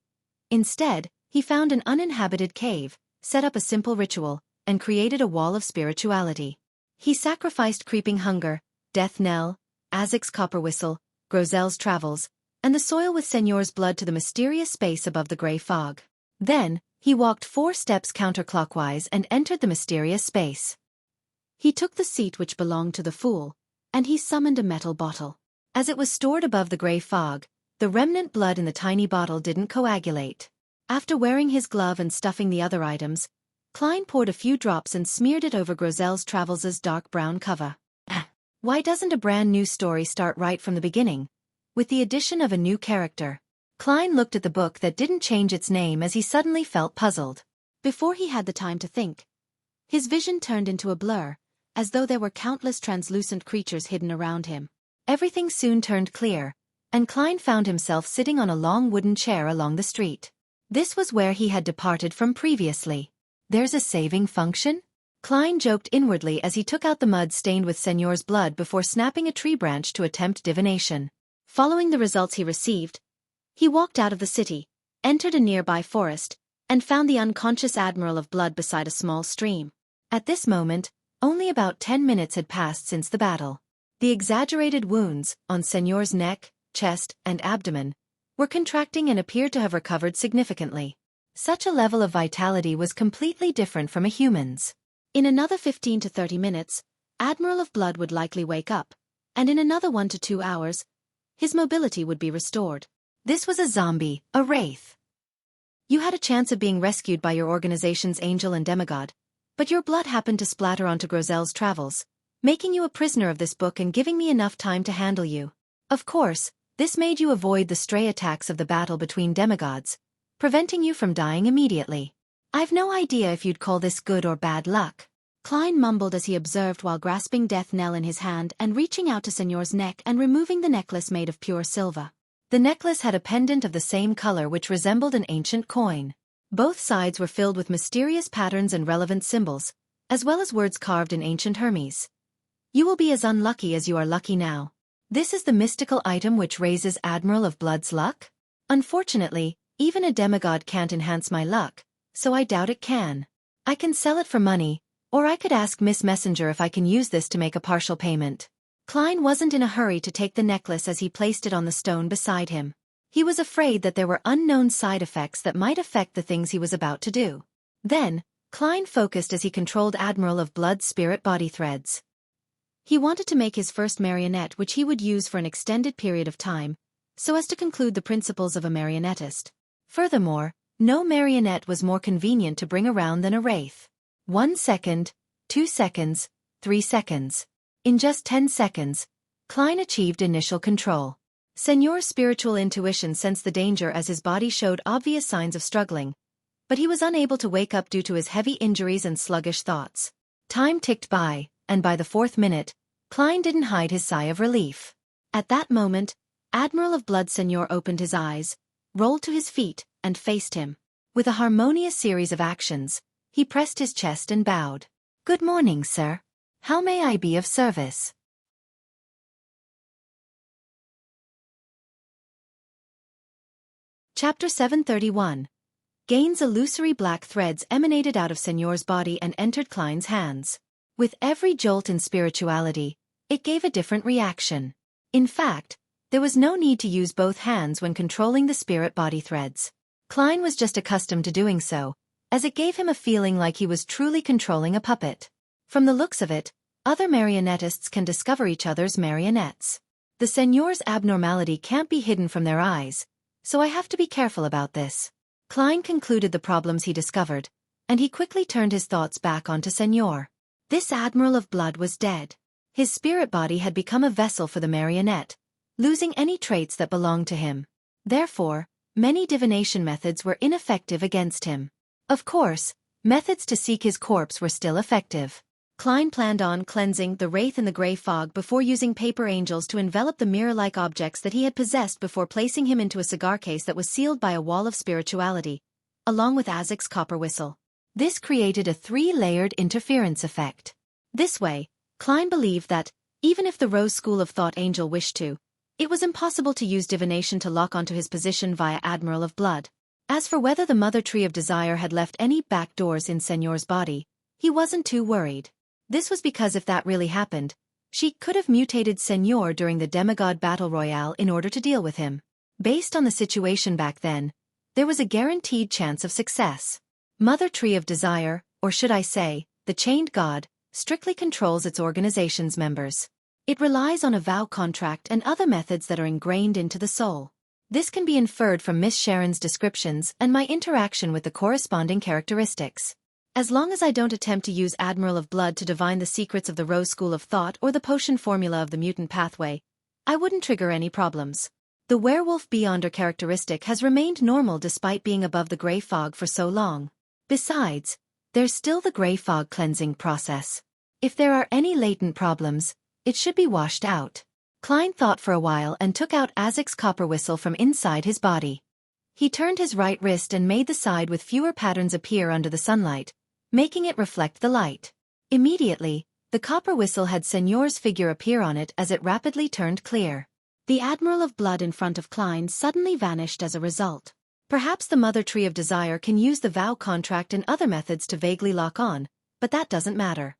Instead, he found an uninhabited cave, set up a simple ritual, and created a wall of spirituality. He sacrificed creeping hunger, death knell, Azek's copper whistle, Grozel's travels, and the soil with Señor's blood to the mysterious space above the grey fog. Then, he walked 4 steps counterclockwise and entered the mysterious space. He took the seat which belonged to the fool, and he summoned a metal bottle. As it was stored above the grey fog, the remnant blood in the tiny bottle didn't coagulate. After wearing his glove and stuffing the other items, Klein poured a few drops and smeared it over Grozel's Travels' dark brown cover. Why doesn't a brand new story start right from the beginning, with the addition of a new character? Klein looked at the book that didn't change its name as he suddenly felt puzzled. Before he had the time to think, his vision turned into a blur, as though there were countless translucent creatures hidden around him. Everything soon turned clear, and Klein found himself sitting on a long wooden chair along the street. This was where he had departed from previously. There's a saving function? Klein joked inwardly as he took out the mud stained with Señor's blood before snapping a tree branch to attempt divination. Following the results he received, he walked out of the city, entered a nearby forest, and found the unconscious Admiral of Blood beside a small stream. At this moment, only about 10 minutes had passed since the battle. The exaggerated wounds, on Señor's neck, chest, and abdomen, were contracting and appeared to have recovered significantly. Such a level of vitality was completely different from a human's. In another 15 to 30 minutes, Admiral of Blood would likely wake up, and in another 1 to 2 hours, his mobility would be restored. This was a zombie, a wraith. You had a chance of being rescued by your organization's angel and demigod, but your blood happened to splatter onto Grozel's travels, making you a prisoner of this book and giving me enough time to handle you. Of course, this made you avoid the stray attacks of the battle between demigods, preventing you from dying immediately. I've no idea if you'd call this good or bad luck. Klein mumbled as he observed while grasping Death Knell in his hand and reaching out to Señor's neck and removing the necklace made of pure silver. The necklace had a pendant of the same color which resembled an ancient coin. Both sides were filled with mysterious patterns and relevant symbols, as well as words carved in ancient Hermes. You will be as unlucky as you are lucky now. This is the mystical item which raises Admiral of Blood's luck? Unfortunately, even a demigod can't enhance my luck, so I doubt it can. I can sell it for money, or I could ask Miss Messenger if I can use this to make a partial payment. Klein wasn't in a hurry to take the necklace as he placed it on the stone beside him. He was afraid that there were unknown side effects that might affect the things he was about to do. Then, Klein focused as he controlled Admiral of Blood's spirit body threads. He wanted to make his first marionette which he would use for an extended period of time, so as to conclude the principles of a marionettist. Furthermore, no marionette was more convenient to bring around than a wraith. 1 second, 2 seconds, 3 seconds. In just 10 seconds, Klein achieved initial control. Señor's spiritual intuition sensed the danger as his body showed obvious signs of struggling, but he was unable to wake up due to his heavy injuries and sluggish thoughts. Time ticked by, and by the 4th minute, Klein didn't hide his sigh of relief. At that moment, Admiral of Blood Señor opened his eyes, rolled to his feet, and faced him. With a harmonious series of actions, he pressed his chest and bowed. "Good morning, sir. How may I be of service?" Chapter 731. Gains illusory black threads emanated out of Señor's body and entered Klein's hands. With every jolt in spirituality, it gave a different reaction. In fact, there was no need to use both hands when controlling the spirit body threads. Klein was just accustomed to doing so, as it gave him a feeling like he was truly controlling a puppet. From the looks of it, other marionettists can discover each other's marionettes. The Señor's abnormality can't be hidden from their eyes, so I have to be careful about this. Klein concluded the problems he discovered, and he quickly turned his thoughts back onto Señor. This Admiral of Blood was dead. His spirit body had become a vessel for the marionette, losing any traits that belonged to him. Therefore, many divination methods were ineffective against him. Of course, methods to seek his corpse were still effective. Klein planned on cleansing the wraith in the gray fog before using paper angels to envelop the mirror-like objects that he had possessed before placing him into a cigar case that was sealed by a wall of spirituality, along with Azek's copper whistle. This created a 3-layered interference effect. This way, Klein believed that, even if the Rose School of Thought Angel wished to, it was impossible to use divination to lock onto his position via Admiral of Blood. As for whether the Mother Tree of Desire had left any back doors in Señor's body, he wasn't too worried. This was because if that really happened, she could have mutated Señor during the demigod battle royale in order to deal with him. Based on the situation back then, there was a guaranteed chance of success. Mother Tree of Desire, or should I say, the Chained God, strictly controls its organization's members. It relies on a vow contract and other methods that are ingrained into the soul. This can be inferred from Miss Sharon's descriptions and my interaction with the corresponding characteristics. As long as I don't attempt to use Admiral of Blood to divine the secrets of the Rose School of Thought or the potion formula of the mutant pathway, I wouldn't trigger any problems. The werewolf beyonder characteristic has remained normal despite being above the gray fog for so long. Besides, there's still the gray fog cleansing process. If there are any latent problems, it should be washed out. Klein thought for a while and took out Azek's copper whistle from inside his body. He turned his right wrist and made the side with fewer patterns appear under the sunlight, making it reflect the light. Immediately, the copper whistle had Señor's figure appear on it as it rapidly turned clear. The Admiral of Blood in front of Klein suddenly vanished as a result. Perhaps the Mother Tree of Desire can use the vow contract and other methods to vaguely lock on, but that doesn't matter.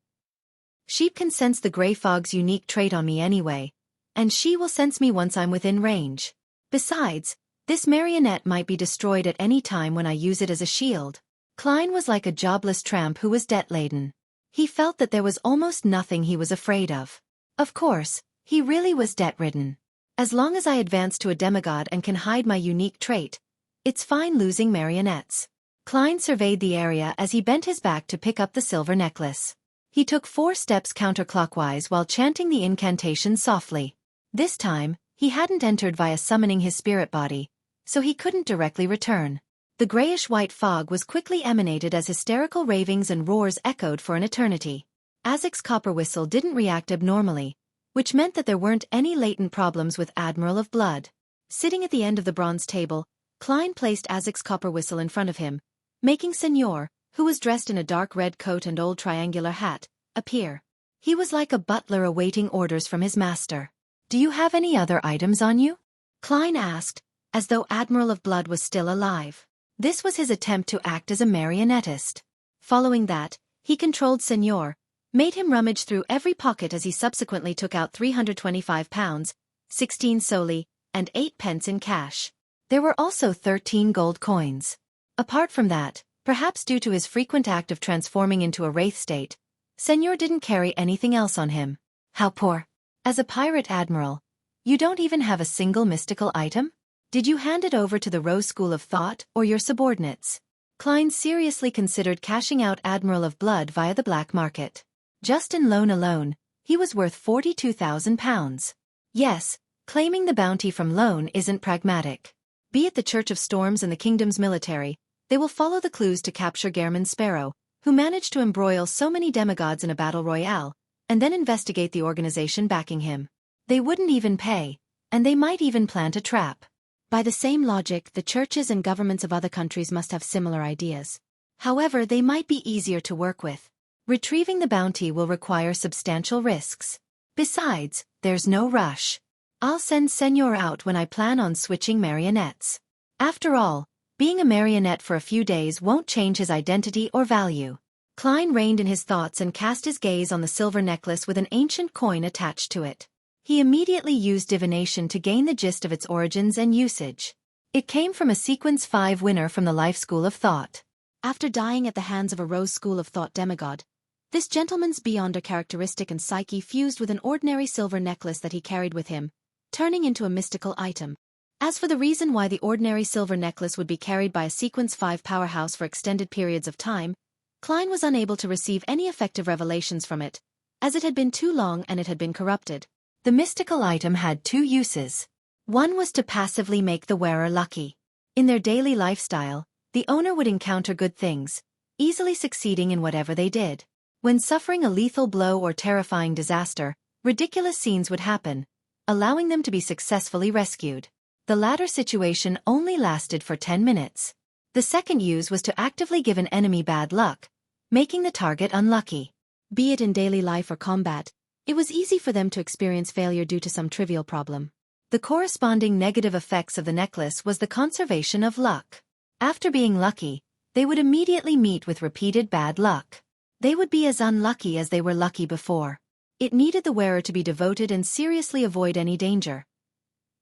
Sheep can sense the gray fog's unique trait on me anyway, and she will sense me once I'm within range. Besides, this marionette might be destroyed at any time when I use it as a shield. Klein was like a jobless tramp who was debt-laden. He felt that there was almost nothing he was afraid of. Of course, he really was debt-ridden. As long as I advance to a demigod and can hide my unique trait, it's fine losing marionettes. Klein surveyed the area as he bent his back to pick up the silver necklace. He took 4 steps counterclockwise while chanting the incantation softly. This time, he hadn't entered via summoning his spirit body, so he couldn't directly return. The grayish-white fog was quickly emanated as hysterical ravings and roars echoed for an eternity. Azek's copper whistle didn't react abnormally, which meant that there weren't any latent problems with Admiral of Blood. Sitting at the end of the bronze table, Klein placed Azek's copper whistle in front of him, making Senor, who was dressed in a dark red coat and old triangular hat, appear. He was like a butler awaiting orders from his master. "Do you have any other items on you?" Klein asked, as though Admiral of Blood was still alive. This was his attempt to act as a marionettist. Following that, he controlled Senor, made him rummage through every pocket as he subsequently took out £325, 16 soli, and 8 pence in cash. There were also 13 gold coins. Apart from that, perhaps due to his frequent act of transforming into a wraith state, Senor didn't carry anything else on him. How poor. As a pirate admiral, you don't even have a single mystical item? Did you hand it over to the Rose School of Thought or your subordinates? Klein seriously considered cashing out Admiral of Blood via the black market. Just in loan alone, he was worth £42,000. Yes, claiming the bounty from loan isn't pragmatic. Be it the Church of Storms and the Kingdom's military, they will follow the clues to capture Gehrman Sparrow, who managed to embroil so many demigods in a battle royale, and then investigate the organization backing him. They wouldn't even pay, and they might even plant a trap. By the same logic, the churches and governments of other countries must have similar ideas. However, they might be easier to work with. Retrieving the bounty will require substantial risks. Besides, there's no rush. I'll send Senor out when I plan on switching marionettes. After all, being a marionette for a few days won't change his identity or value. Klein reined in his thoughts and cast his gaze on the silver necklace with an ancient coin attached to it. He immediately used divination to gain the gist of its origins and usage. It came from a Sequence 5 winner from the Life School of Thought. After dying at the hands of a Rose School of Thought demigod, this gentleman's beyonder characteristic and psyche fused with an ordinary silver necklace that he carried with him, turning into a mystical item. As for the reason why the ordinary silver necklace would be carried by a Sequence 5 powerhouse for extended periods of time, Klein was unable to receive any effective revelations from it, as it had been too long and it had been corrupted. The mystical item had 2 uses. One was to passively make the wearer lucky. In their daily lifestyle, the owner would encounter good things, easily succeeding in whatever they did. When suffering a lethal blow or terrifying disaster, ridiculous scenes would happen, allowing them to be successfully rescued. The latter situation only lasted for 10 minutes. The second use was to actively give an enemy bad luck, making the target unlucky. Be it in daily life or combat, it was easy for them to experience failure due to some trivial problem. The corresponding negative effects of the necklace was the conservation of luck. After being lucky, they would immediately meet with repeated bad luck. They would be as unlucky as they were lucky before. It needed the wearer to be devoted and seriously avoid any danger.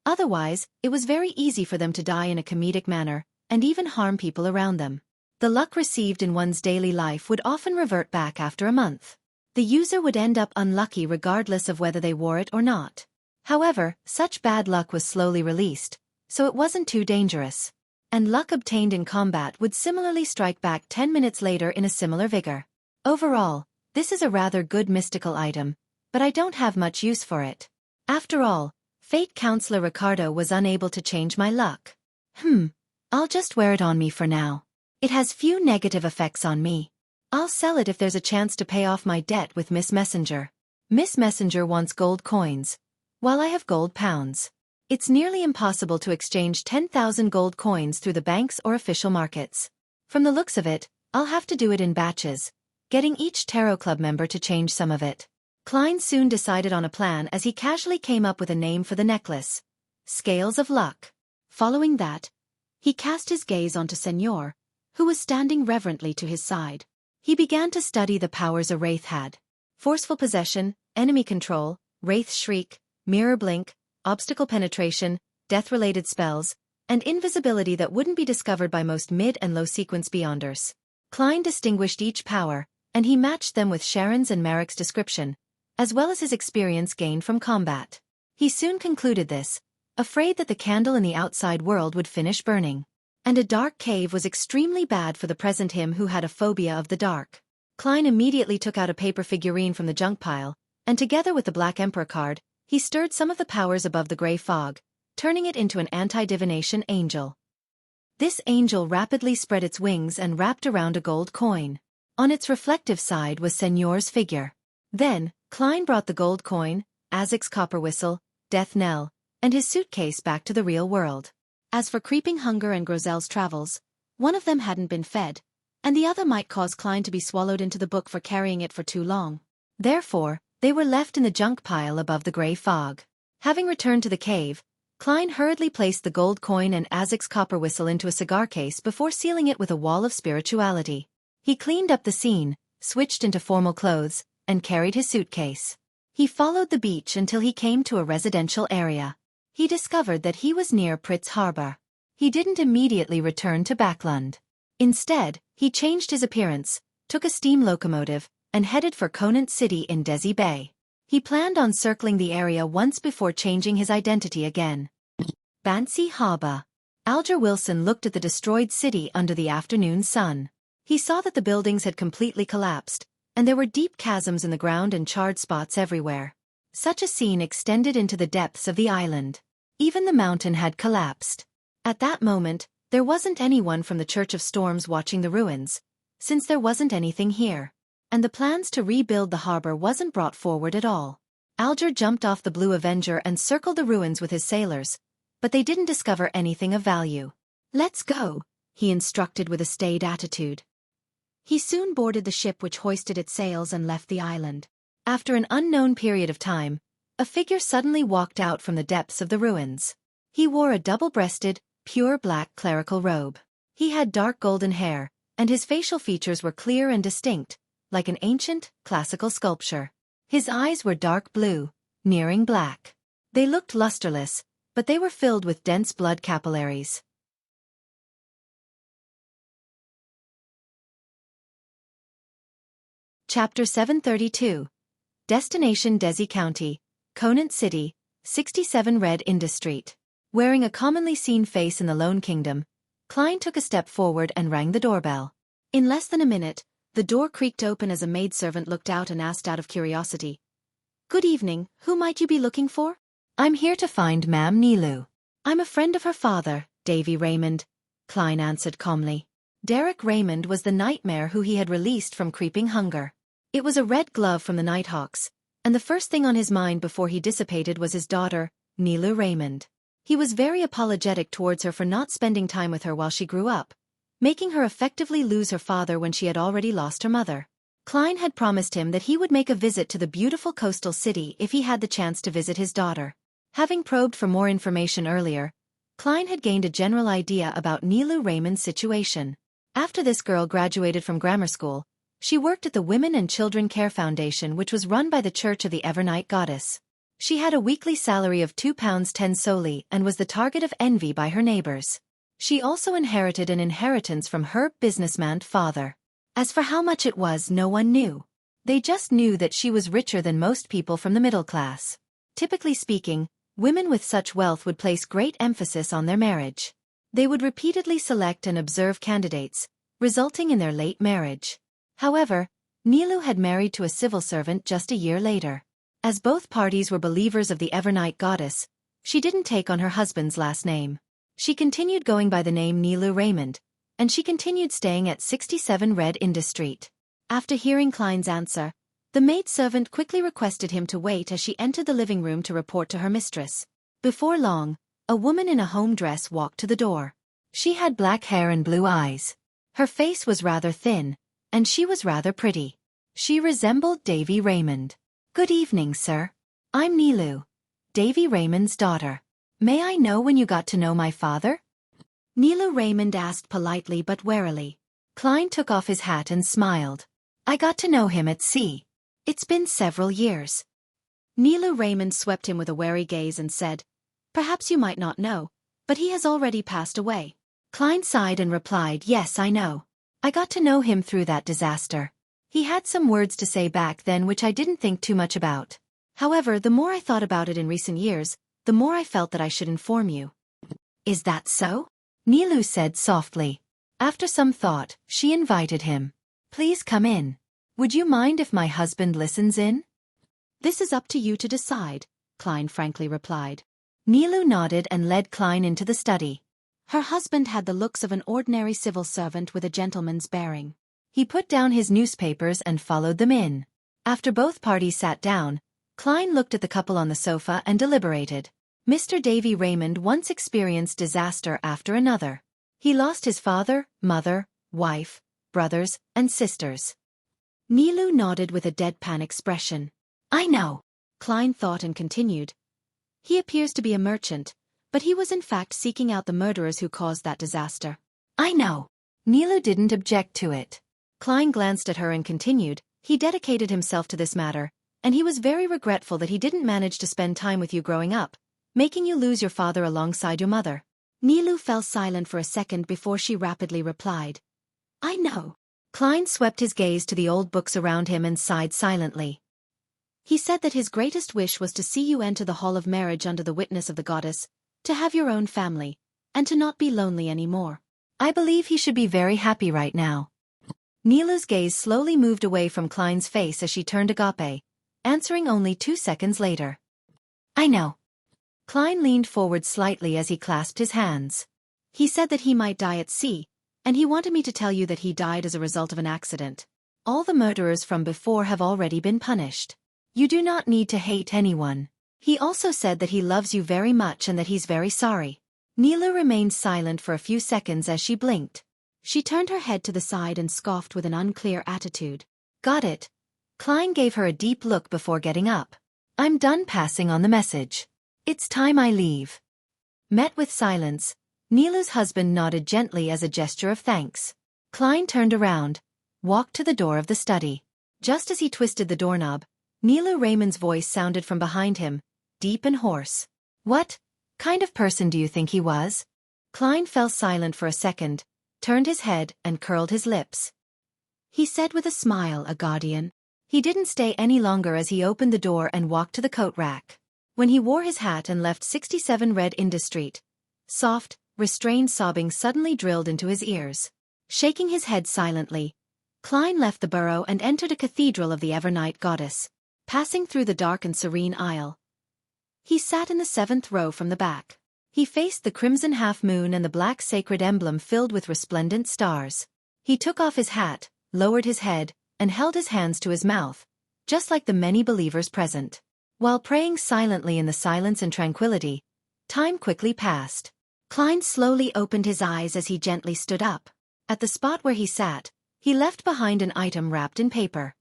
Otherwise, it was very easy for them to die in a comedic manner, and even harm people around them. The luck received in one's daily life would often revert back after a month. The user would end up unlucky regardless of whether they wore it or not. However, such bad luck was slowly released, so it wasn't too dangerous. And luck obtained in combat would similarly strike back 10 minutes later in a similar vigor. Overall, this is a rather good mystical item, but I don't have much use for it. After all, Fate Counselor Ricardo was unable to change my luck. I'll just wear it on me for now. It has few negative effects on me. I'll sell it if there's a chance to pay off my debt with Miss Messenger. Miss Messenger wants gold coins, while I have gold pounds. It's nearly impossible to exchange 10,000 gold coins through the banks or official markets. From the looks of it, I'll have to do it in batches, getting each Tarot Club member to change some of it. Klein soon decided on a plan as he casually came up with a name for the necklace: Scales of Luck. Following that, he cast his gaze onto Senor, who was standing reverently to his side. He began to study the powers a wraith had. forceful possession, enemy control, wraith shriek, mirror blink, obstacle penetration, death-related spells, and invisibility that wouldn't be discovered by most mid- and low-sequence beyonders. Klein distinguished each power, and he matched them with Sharon's and Merrick's description, as well as his experience gained from combat. He soon concluded this, afraid that the candle in the outside world would finish burning. And a dark cave was extremely bad for the present him who had a phobia of the dark. Klein immediately took out a paper figurine from the junk pile, and together with the Black Emperor card, he stirred some of the powers above the gray fog, turning it into an anti-divination angel. This angel rapidly spread its wings and wrapped around a gold coin. On its reflective side was Señor's figure. Then, Klein brought the gold coin, Azek's copper whistle, death knell, and his suitcase back to the real world. As for creeping hunger and Groselle's travels, one of them hadn't been fed, and the other might cause Klein to be swallowed into the book for carrying it for too long. Therefore, they were left in the junk pile above the gray fog. Having returned to the cave, Klein hurriedly placed the gold coin and Azek's copper whistle into a cigar case before sealing it with a wall of spirituality. He cleaned up the scene, switched into formal clothes, and carried his suitcase. He followed the beach until he came to a residential area. He discovered that he was near Pritz Harbor. He didn't immediately return to Backlund. Instead, he changed his appearance, took a steam locomotive, and headed for Conant City in Desi Bay. He planned on circling the area once before changing his identity again. Bansi Harbor. Alger Wilson looked at the destroyed city under the afternoon sun. He saw that the buildings had completely collapsed, and there were deep chasms in the ground and charred spots everywhere. Such a scene extended into the depths of the island. Even the mountain had collapsed. At that moment, there wasn't anyone from the Church of Storms watching the ruins, since there wasn't anything here. And the plans to rebuild the harbor wasn't brought forward at all. Alger jumped off the Blue Avenger and circled the ruins with his sailors, but they didn't discover anything of value. "Let's go," he instructed with a staid attitude. He soon boarded the ship which hoisted its sails and left the island. After an unknown period of time, a figure suddenly walked out from the depths of the ruins. He wore a double-breasted, pure black clerical robe. He had dark golden hair, and his facial features were clear and distinct, like an ancient, classical sculpture. His eyes were dark blue, nearing black. They looked lusterless, but they were filled with dense blood capillaries. Chapter 732. Destination Desi County, Conant City, 67 Red Indus Street. Wearing a commonly seen face in the Lone Kingdom, Klein took a step forward and rang the doorbell. In less than a minute, the door creaked open as a maidservant looked out and asked out of curiosity, "Good evening, who might you be looking for?" "I'm here to find Ma'am Nilu." "I'm a friend of her father, Davy Raymond," Klein answered calmly. Derek Raymond was the nightmare who he had released from creeping hunger. It was a red glove from the Nighthawks, and the first thing on his mind before he dissipated was his daughter, Nilu Raymond. He was very apologetic towards her for not spending time with her while she grew up, making her effectively lose her father when she had already lost her mother. Klein had promised him that he would make a visit to the beautiful coastal city if he had the chance to visit his daughter. Having probed for more information earlier, Klein had gained a general idea about Nilu Raymond's situation. After this girl graduated from grammar school, she worked at the Women and Children Care Foundation, which was run by the Church of the Evernight Goddess. She had a weekly salary of £2.10 solely and was the target of envy by her neighbors. She also inherited an inheritance from her businessman father. As for how much it was, no one knew. They just knew that she was richer than most people from the middle class. Typically speaking, women with such wealth would place great emphasis on their marriage. They would repeatedly select and observe candidates, resulting in their late marriage. However, Nilu had married to a civil servant just a year later. As both parties were believers of the Evernight Goddess, she didn't take on her husband's last name. She continued going by the name Nilu Raymond, and she continued staying at 67 Red Indus Street. After hearing Klein's answer, the maidservant quickly requested him to wait as she entered the living room to report to her mistress. Before long, a woman in a home dress walked to the door. She had black hair and blue eyes. Her face was rather thin, and she was rather pretty. She resembled Davy Raymond. "Good evening, sir. I'm Nilu, Davy Raymond's daughter. May I know when you got to know my father?" Nilu Raymond asked politely but warily. Klein took off his hat and smiled. "I got to know him at sea. It's been several years. Nilu Raymond swept him with a wary gaze and said, "Perhaps you might not know, but he has already passed away." Klein sighed and replied, "Yes, I know. I got to know him through that disaster. He had some words to say back then which I didn't think too much about. However, the more I thought about it in recent years, the more I felt that I should inform you." "Is that so?" Nilu said softly. After some thought, she invited him. "Please come in. Would you mind if my husband listens in?" "This is up to you to decide," Klein frankly replied. Nilu nodded and led Klein into the study. Her husband had the looks of an ordinary civil servant with a gentleman's bearing. He put down his newspapers and followed them in. After both parties sat down, Klein looked at the couple on the sofa and deliberated. Mr. Davy Raymond once experienced disaster after another. He lost his father, mother, wife, brothers, and sisters. Nilu nodded with a deadpan expression. "I know," Klein thought and continued. "He appears to be a merchant, but he was in fact seeking out the murderers who caused that disaster." "I know." Nilu didn't object to it. Klein glanced at her and continued, "He dedicated himself to this matter, and he was very regretful that he didn't manage to spend time with you growing up, making you lose your father alongside your mother." Nilu fell silent for a second before she rapidly replied, "I know." Klein swept his gaze to the old books around him and sighed silently. "He said that his greatest wish was to see you enter the hall of marriage under the witness of the goddess, to have your own family, and to not be lonely anymore. I believe he should be very happy right now." Nilu's gaze slowly moved away from Klein's face as she turned Agape, answering only 2 seconds later. "I know." Klein leaned forward slightly as he clasped his hands. "He said that he might die at sea, and he wanted me to tell you that he died as a result of an accident. All the murderers from before have already been punished. You do not need to hate anyone. He also said that he loves you very much and that he's very sorry." Nilu remained silent for a few seconds as she blinked. She turned her head to the side and scoffed with an unclear attitude. "Got it." Klein gave her a deep look before getting up. "I'm done passing on the message. It's time I leave." Met with silence, Nilu's husband nodded gently as a gesture of thanks. Klein turned around, walked to the door of the study. Just as he twisted the doorknob, Nilu Raymond's voice sounded from behind him, deep and hoarse. "What kind of person do you think he was?" Klein fell silent for a second, turned his head and curled his lips. He said with a smile, "A guardian." He didn't stay any longer as he opened the door and walked to the coat rack. When he wore his hat and left 67 Red Indus Street, soft, restrained sobbing suddenly drilled into his ears. Shaking his head silently, Klein left the borough and entered a cathedral of the Evernight goddess. Passing through the dark and serene aisle, he sat in the 7th row from the back. He faced the crimson half-moon and the black sacred emblem filled with resplendent stars. He took off his hat, lowered his head, and held his hands to his mouth, just like the many believers present. While praying silently in the silence and tranquility, time quickly passed. Klein slowly opened his eyes as he gently stood up. At the spot where he sat, he left behind an item wrapped in paper.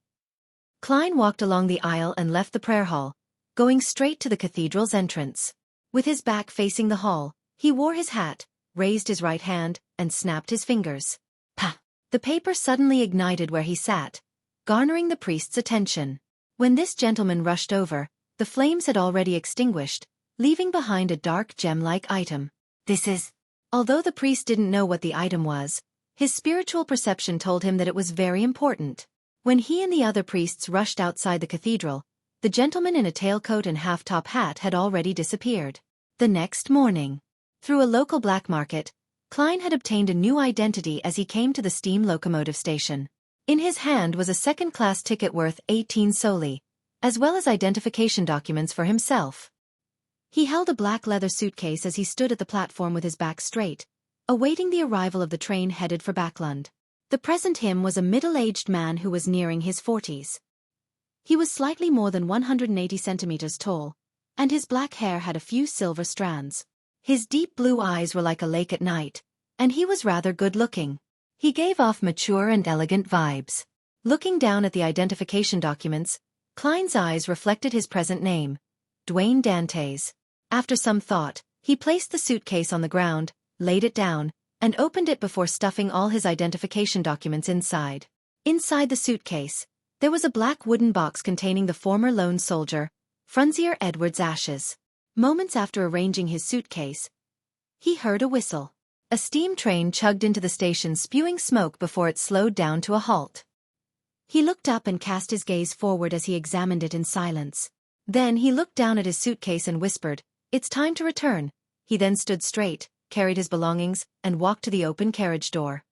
Klein walked along the aisle and left the prayer hall, going straight to the cathedral's entrance. With his back facing the hall, he wore his hat, raised his right hand, and snapped his fingers. Pa! The paper suddenly ignited where he sat, garnering the priest's attention. When this gentleman rushed over, the flames had already extinguished, leaving behind a dark gem-like item. "This is..." Although the priest didn't know what the item was, his spiritual perception told him that it was very important. When he and the other priests rushed outside the cathedral, the gentleman in a tailcoat and half-top hat had already disappeared. The next morning, through a local black market, Klein had obtained a new identity as he came to the steam locomotive station. In his hand was a second-class ticket worth 18 soldi, as well as identification documents for himself. He held a black leather suitcase as he stood at the platform with his back straight, awaiting the arrival of the train headed for Backlund. The present him was a middle-aged man who was nearing his 40s. He was slightly more than 180 centimeters tall, and his black hair had a few silver strands. His deep blue eyes were like a lake at night, and he was rather good-looking. He gave off mature and elegant vibes. Looking down at the identification documents, Klein's eyes reflected his present name, Dwayne Dantes. After some thought, he placed the suitcase on the ground, laid it down, and opened it before stuffing all his identification documents inside. Inside the suitcase, There was a black wooden box containing the former lone soldier, Frunzier Edward's ashes. Moments after arranging his suitcase, he heard a whistle. A steam train chugged into the station spewing smoke before it slowed down to a halt. He looked up and cast his gaze forward as he examined it in silence. Then he looked down at his suitcase and whispered, "It's time to return." He then stood straight, carried his belongings, and walked to the open carriage door.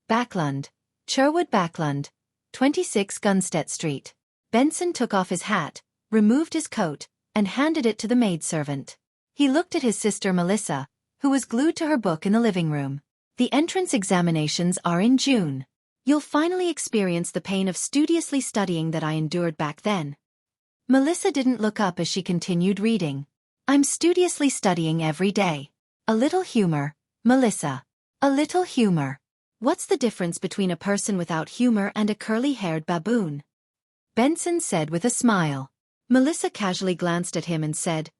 Backlund. Sherwood Backlund. 26 Gunstead Street. Benson took off his hat, removed his coat, and handed it to the maidservant. He looked at his sister Melissa, who was glued to her book in the living room. "The entrance examinations are in June. You'll finally experience the pain of studiously studying that I endured back then." Melissa didn't look up as she continued reading. "I'm studiously studying every day. A little humor, Melissa. A little humor. What's the difference between a person without humor and a curly-haired baboon?" Benson said with a smile. Melissa casually glanced at him and said,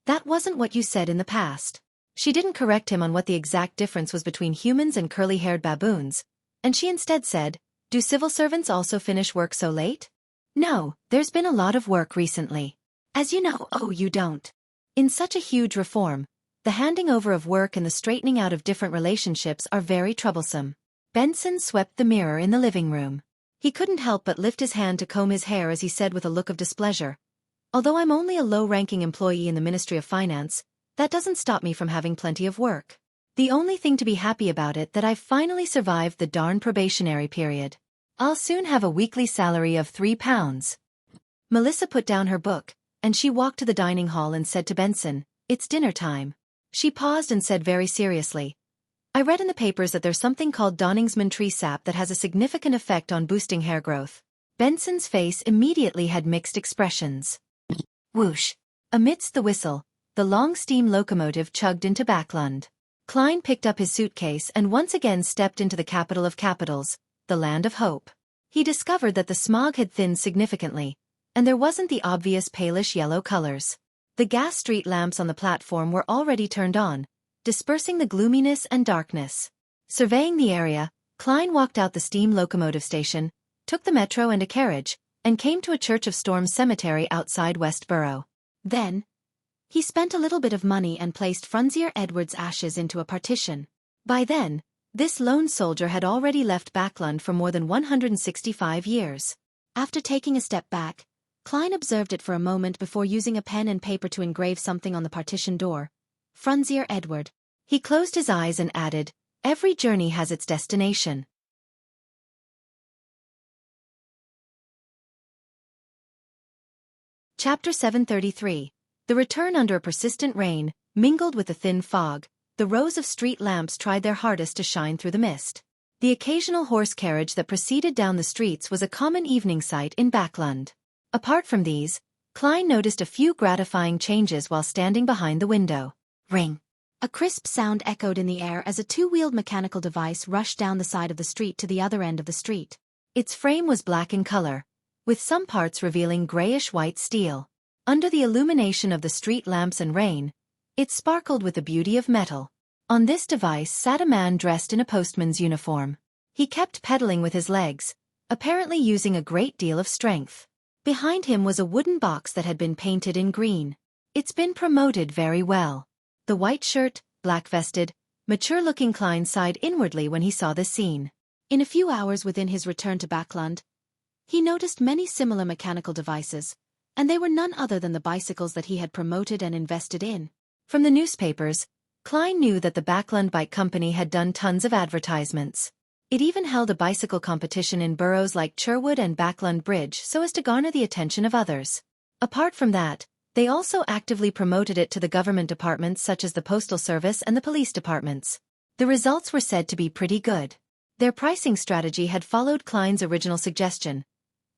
"That wasn't what you said in the past." She didn't correct him on what the exact difference was between humans and curly-haired baboons, and she instead said, "Do civil servants also finish work so late?" "No, there's been a lot of work recently. As you know." "Oh, you don't." In such a huge reform, the handing over of work and the straightening out of different relationships are very troublesome. Benson swept the mirror in the living room. He couldn't help but lift his hand to comb his hair as he said with a look of displeasure, "Although I'm only a low-ranking employee in the Ministry of Finance, that doesn't stop me from having plenty of work. The only thing to be happy about it that I've finally survived the darn probationary period. I'll soon have a weekly salary of £3. Melissa put down her book, and she walked to the dining hall and said to Benson, "It's dinner time." She paused and said very seriously, "I read in the papers that there's something called Donningsman tree sap that has a significant effect on boosting hair growth." Benson's face immediately had mixed expressions. Whoosh. Amidst the whistle, the long steam locomotive chugged into Backlund. Klein picked up his suitcase and once again stepped into the capital of capitals, the land of hope. He discovered that the smog had thinned significantly, and there wasn't the obvious palish yellow colors. The gas street lamps on the platform were already turned on, dispersing the gloominess and darkness. Surveying the area, Klein walked out the steam locomotive station, took the metro and a carriage, and came to a Church of Storms cemetery outside Westborough. Then, he spent a little bit of money and placed Frunzier Edward's ashes into a partition. By then, this lone soldier had already left Backlund for more than 165 years. After taking a step back, Klein observed it for a moment before using a pen and paper to engrave something on the partition door. Frunzier Edward. He closed his eyes and added, "Every journey has its destination." Chapter 733. The return. Under a persistent rain, mingled with the thin fog, the rows of street lamps tried their hardest to shine through the mist. The occasional horse carriage that proceeded down the streets was a common evening sight in Backlund. Apart from these, Klein noticed a few gratifying changes while standing behind the window. Ring. A crisp sound echoed in the air as a two-wheeled mechanical device rushed down the side of the street to the other end of the street. Its frame was black in color, with some parts revealing grayish-white steel. Under the illumination of the street lamps and rain, it sparkled with the beauty of metal. On this device sat a man dressed in a postman's uniform. He kept pedaling with his legs, apparently using a great deal of strength. Behind him was a wooden box that had been painted in green. "It's been promoted very well." The white shirt, black-vested, mature-looking Klein sighed inwardly when he saw this scene. In a few hours within his return to Backlund, he noticed many similar mechanical devices, and they were none other than the bicycles that he had promoted and invested in. From the newspapers, Klein knew that the Backlund Bike Company had done tons of advertisements. It even held a bicycle competition in boroughs like Sherwood and Backlund Bridge so as to garner the attention of others. Apart from that, they also actively promoted it to the government departments such as the Postal Service and the police departments. The results were said to be pretty good. Their pricing strategy had followed Klein's original suggestion,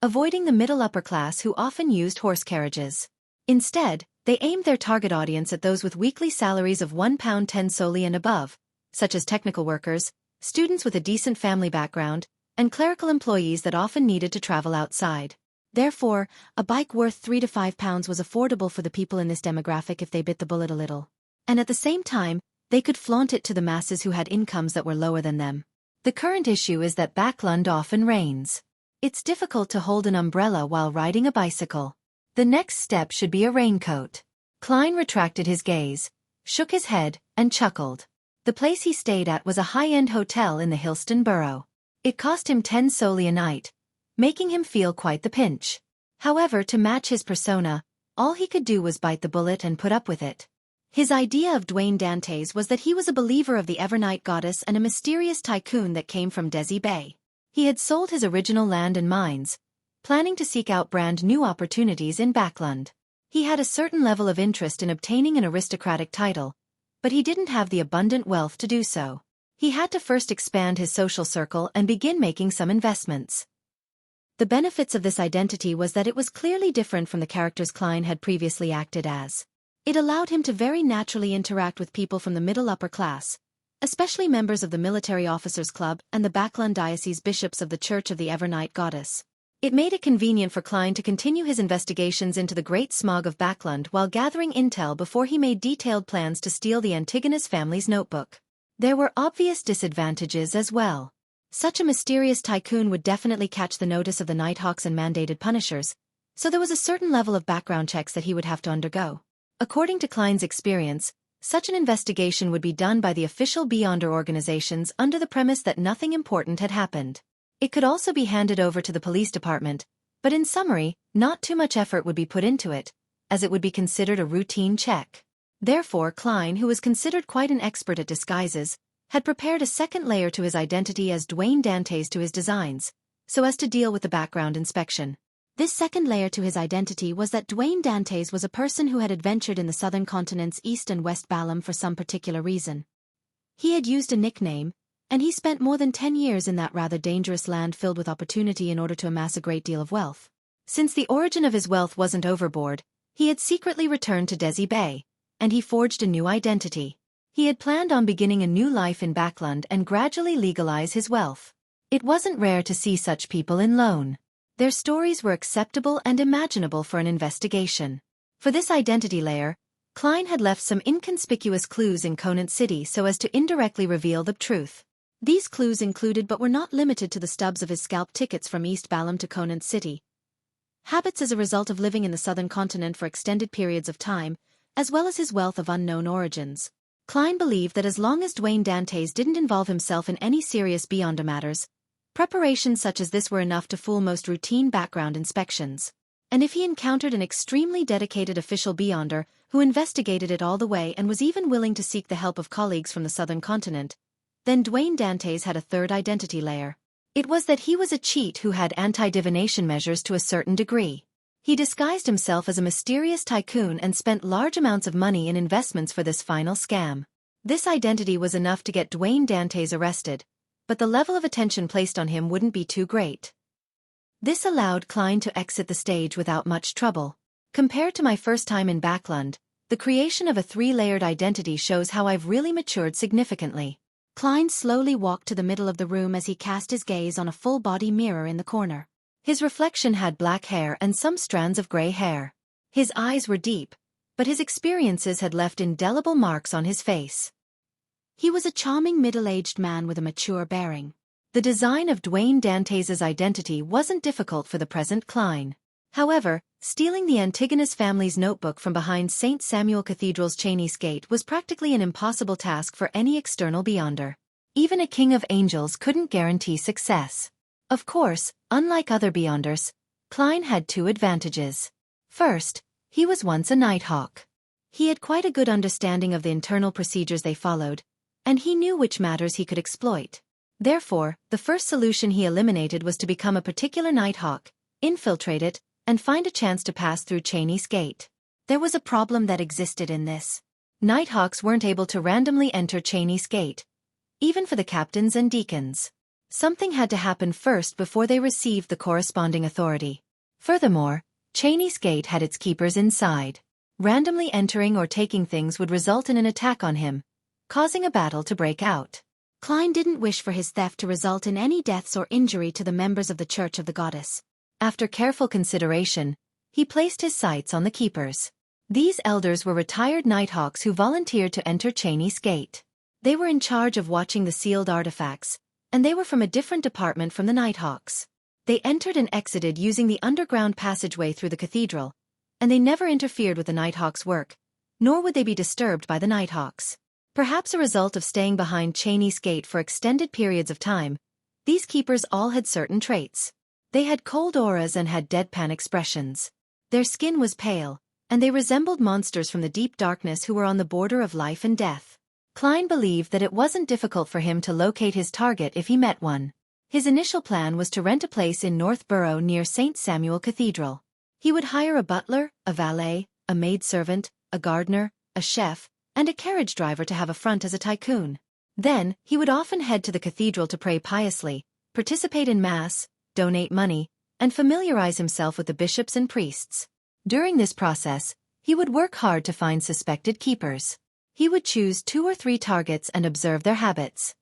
avoiding the middle-upper class who often used horse carriages. Instead, they aimed their target audience at those with weekly salaries of £1.10 solely and above, such as technical workers, students with a decent family background, and clerical employees that often needed to travel outside. Therefore, a bike worth £3 to £5 was affordable for the people in this demographic if they bit the bullet a little. And at the same time, they could flaunt it to the masses who had incomes that were lower than them. The current issue is that Backlund often rains. It's difficult to hold an umbrella while riding a bicycle. The next step should be a raincoat. Klein retracted his gaze, shook his head, and chuckled. The place he stayed at was a high-end hotel in the Hillston borough. It cost him 10 soldi a night, making him feel quite the pinch. However, to match his persona, all he could do was bite the bullet and put up with it. His idea of Dwayne Dantes was that he was a believer of the Evernight goddess and a mysterious tycoon that came from Desi Bay. He had sold his original land and mines, planning to seek out brand new opportunities in Backland. He had a certain level of interest in obtaining an aristocratic title, but he didn't have the abundant wealth to do so. He had to first expand his social circle and begin making some investments. The benefits of this identity was that it was clearly different from the characters Klein had previously acted as. It allowed him to very naturally interact with people from the middle-upper class, especially members of the Military Officers Club and the Backland Diocese bishops of the Church of the Evernight Goddess. It made it convenient for Klein to continue his investigations into the Great Smog of Backland while gathering intel before he made detailed plans to steal the Antigonus family's notebook. There were obvious disadvantages as well. Such a mysterious tycoon would definitely catch the notice of the Nighthawks and mandated punishers, so there was a certain level of background checks that he would have to undergo. According to Klein's experience, such an investigation would be done by the official Beyonder organizations under the premise that nothing important had happened. It could also be handed over to the police department, but in summary, not too much effort would be put into it, as it would be considered a routine check. Therefore, Klein, who was considered quite an expert at disguises, had prepared a second layer to his identity as Dwayne Dantes to his designs, so as to deal with the background inspection. This second layer to his identity was that Dwayne Dantes was a person who had adventured in the southern continent's East and West Balam for some particular reason. He had used a nickname, and he spent more than 10 years in that rather dangerous land filled with opportunity in order to amass a great deal of wealth. Since the origin of his wealth wasn't overboard, he had secretly returned to Desi Bay, and he forged a new identity. He had planned on beginning a new life in Backland and gradually legalize his wealth. It wasn't rare to see such people in Lone. Their stories were acceptable and imaginable for an investigation. For this identity layer, Klein had left some inconspicuous clues in Conant City so as to indirectly reveal the truth. These clues included but were not limited to the stubs of his scalp tickets from East Balam to Conant City, habits as a result of living in the southern continent for extended periods of time, as well as his wealth of unknown origins. Klein believed that as long as Dwayne Dantes didn't involve himself in any serious Beyonder matters, preparations such as this were enough to fool most routine background inspections. And if he encountered an extremely dedicated official Beyonder who investigated it all the way and was even willing to seek the help of colleagues from the southern continent, then Dwayne Dantes had a third identity layer. It was that he was a cheat who had anti-divination measures to a certain degree. He disguised himself as a mysterious tycoon and spent large amounts of money in investments for this final scam. This identity was enough to get Dwayne Dantes arrested, but the level of attention placed on him wouldn't be too great. This allowed Klein to exit the stage without much trouble. Compared to my first time in Backland, the creation of a 3-layered identity shows how I've really matured significantly. Klein slowly walked to the middle of the room as he cast his gaze on a full-body mirror in the corner. His reflection had black hair and some strands of gray hair. His eyes were deep, but his experiences had left indelible marks on his face. He was a charming middle-aged man with a mature bearing. The design of Dwayne Dantes' identity wasn't difficult for the present Klein. However, stealing the Antigonus family's notebook from behind St. Samuel Cathedral's Cheney's Gate was practically an impossible task for any external Beyonder. Even a king of angels couldn't guarantee success. Of course, unlike other Beyonders, Klein had 2 advantages. First, he was once a Nighthawk. He had quite a good understanding of the internal procedures they followed, and he knew which matters he could exploit. Therefore, the first solution he eliminated was to become a particular Nighthawk, infiltrate it, and find a chance to pass through Cheney's Gate. There was a problem that existed in this. Nighthawks weren't able to randomly enter Cheney's Gate, even for the captains and deacons. Something had to happen first before they received the corresponding authority. Furthermore, Cheney's Gate had its keepers inside. Randomly entering or taking things would result in an attack on him, causing a battle to break out. Klein didn't wish for his theft to result in any deaths or injury to the members of the Church of the Goddess. After careful consideration, he placed his sights on the keepers. These elders were retired Nighthawks who volunteered to enter Cheney's Gate. They were in charge of watching the sealed artifacts, and they were from a different department from the Nighthawks. They entered and exited using the underground passageway through the cathedral, and they never interfered with the Nighthawks' work, nor would they be disturbed by the Nighthawks. Perhaps a result of staying behind Cheney's gate for extended periods of time, these keepers all had certain traits. They had cold auras and had deadpan expressions. Their skin was pale, and they resembled monsters from the deep darkness who were on the border of life and death. Klein believed that it wasn't difficult for him to locate his target if he met one. His initial plan was to rent a place in Northborough near St. Samuel Cathedral. He would hire a butler, a valet, a maidservant, a gardener, a chef, and a carriage driver to have a front as a tycoon. Then, he would often head to the cathedral to pray piously, participate in mass, donate money, and familiarize himself with the bishops and priests. During this process, he would work hard to find suspected keepers. He would choose 2 or 3 targets and observe their habits.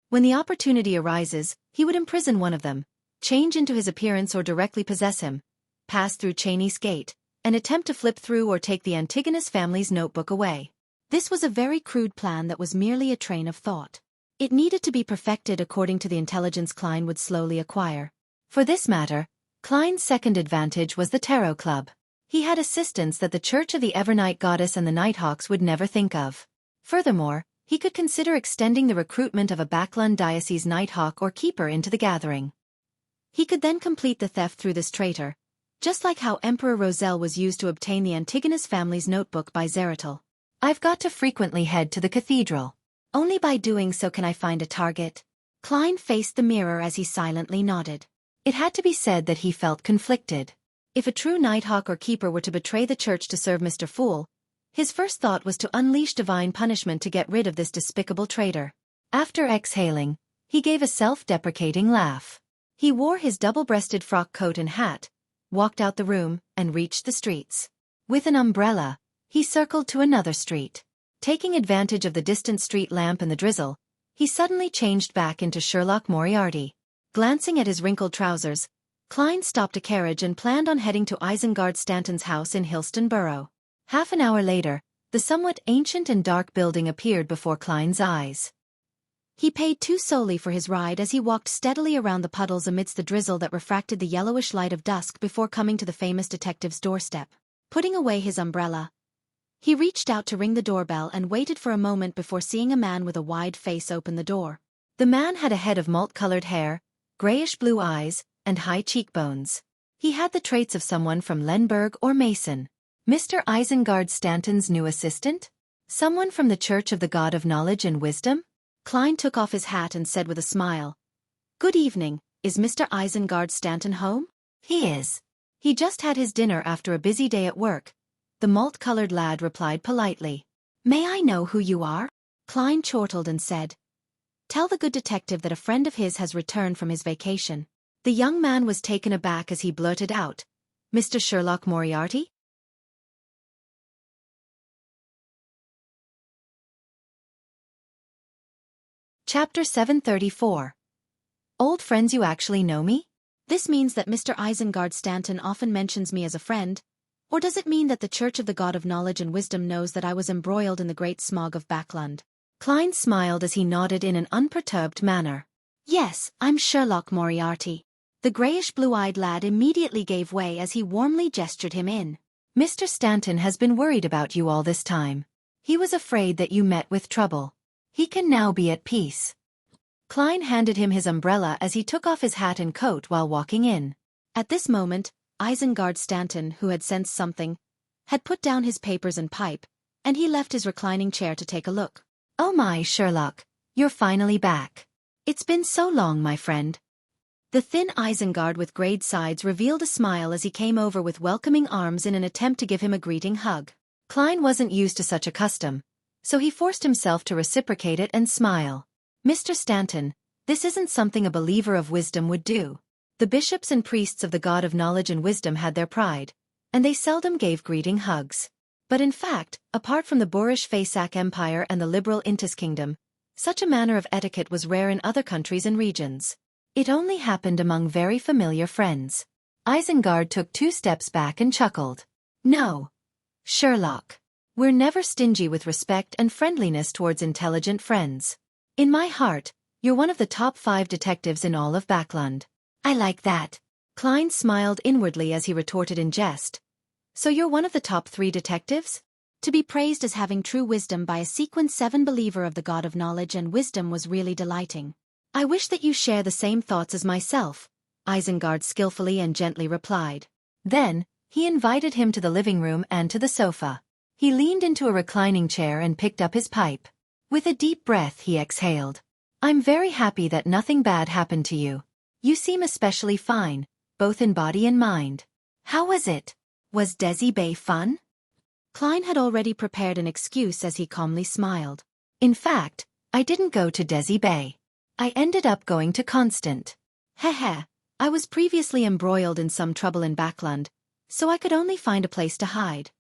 When the opportunity arises, he would imprison one of them, change into his appearance or directly possess him, pass through Cheney's gate, and attempt to flip through or take the Antigonus family's notebook away. This was a very crude plan that was merely a train of thought. It needed to be perfected according to the intelligence Klein would slowly acquire. For this matter, Klein's second advantage was the Tarot Club. He had assistants that the Church of the Evernight Goddess and the Nighthawks would never think of. Furthermore, he could consider extending the recruitment of a Backland Diocese Nighthawk or Keeper into the gathering. He could then complete the theft through this traitor, just like how Emperor Roselle was used to obtain the Antigonus family's notebook by Zeratul. I've got to frequently head to the cathedral. Only by doing so can I find a target. Klein faced the mirror as he silently nodded. It had to be said that he felt conflicted. If a true Nighthawk or Keeper were to betray the church to serve Mr. Fool, his first thought was to unleash divine punishment to get rid of this despicable traitor. After exhaling, he gave a self-deprecating laugh. He wore his double-breasted frock coat and hat, walked out the room, and reached the streets. With an umbrella, he circled to another street. Taking advantage of the distant street lamp and the drizzle, he suddenly changed back into Sherlock Moriarty. Glancing at his wrinkled trousers, Klein stopped a carriage and planned on heading to Isengard Stanton's house in Hillston Borough. Half an hour later, the somewhat ancient and dark building appeared before Klein's eyes. He paid 2 solely for his ride as he walked steadily around the puddles amidst the drizzle that refracted the yellowish light of dusk before coming to the famous detective's doorstep. Putting away his umbrella, he reached out to ring the doorbell and waited for a moment before seeing a man with a wide face open the door. The man had a head of malt-colored hair, grayish-blue eyes, and high cheekbones. He had the traits of someone from Lenberg or Mason. Mr. Isengard Stanton's new assistant? Someone from the Church of the God of Knowledge and Wisdom? Klein took off his hat and said with a smile, "Good evening, is Mr. Isengard Stanton home?" "He is. He just had his dinner after a busy day at work," the malt-colored lad replied politely. "May I know who you are?" Klein chortled and said, "Tell the good detective that a friend of his has returned from his vacation." The young man was taken aback as he blurted out, "Mr. Sherlock Moriarty?" Chapter 734. Old friends. You actually know me? This means that Mr. Isengard Stanton often mentions me as a friend, or does it mean that the Church of the God of Knowledge and Wisdom knows that I was embroiled in the great smog of Backland? Klein smiled as he nodded in an unperturbed manner. "Yes, I'm Sherlock Moriarty." The grayish-blue-eyed lad immediately gave way as he warmly gestured him in. "Mr. Stanton has been worried about you all this time. He was afraid that you met with trouble. He can now be at peace." Klein handed him his umbrella as he took off his hat and coat while walking in. At this moment, Isengard Stanton, who had sensed something, had put down his papers and pipe, and he left his reclining chair to take a look. "Oh my, Sherlock, you're finally back. It's been so long, my friend." The thin Isengard with grayed sides revealed a smile as he came over with welcoming arms in an attempt to give him a greeting hug. Klein wasn't used to such a custom, so he forced himself to reciprocate it and smile. "Mr. Stanton, this isn't something a believer of wisdom would do." The bishops and priests of the God of Knowledge and Wisdom had their pride, and they seldom gave greeting hugs. But in fact, apart from the boorish Faisak Empire and the liberal Intis Kingdom, such a manner of etiquette was rare in other countries and regions. It only happened among very familiar friends. Isengard took 2 steps back and chuckled. "No, Sherlock. We're never stingy with respect and friendliness towards intelligent friends. In my heart, you're one of the top 5 detectives in all of Backland. I like that. Klein smiled inwardly as he retorted in jest. So you're one of the top 3 detectives? To be praised as having true wisdom by a Sequence 7 believer of the God of knowledge and wisdom was really delighting. I wish that you share the same thoughts as myself, Isengard skillfully and gently replied. Then, he invited him to the living room and to the sofa. He leaned into a reclining chair and picked up his pipe. With a deep breath he exhaled. I'm very happy that nothing bad happened to you. You seem especially fine, both in body and mind. How was it? Was Desi Bay fun? Klein had already prepared an excuse as he calmly smiled. In fact, I didn't go to Desi Bay. I ended up going to Constant. Heh. I was previously embroiled in some trouble in Backland, so I could only find a place to hide.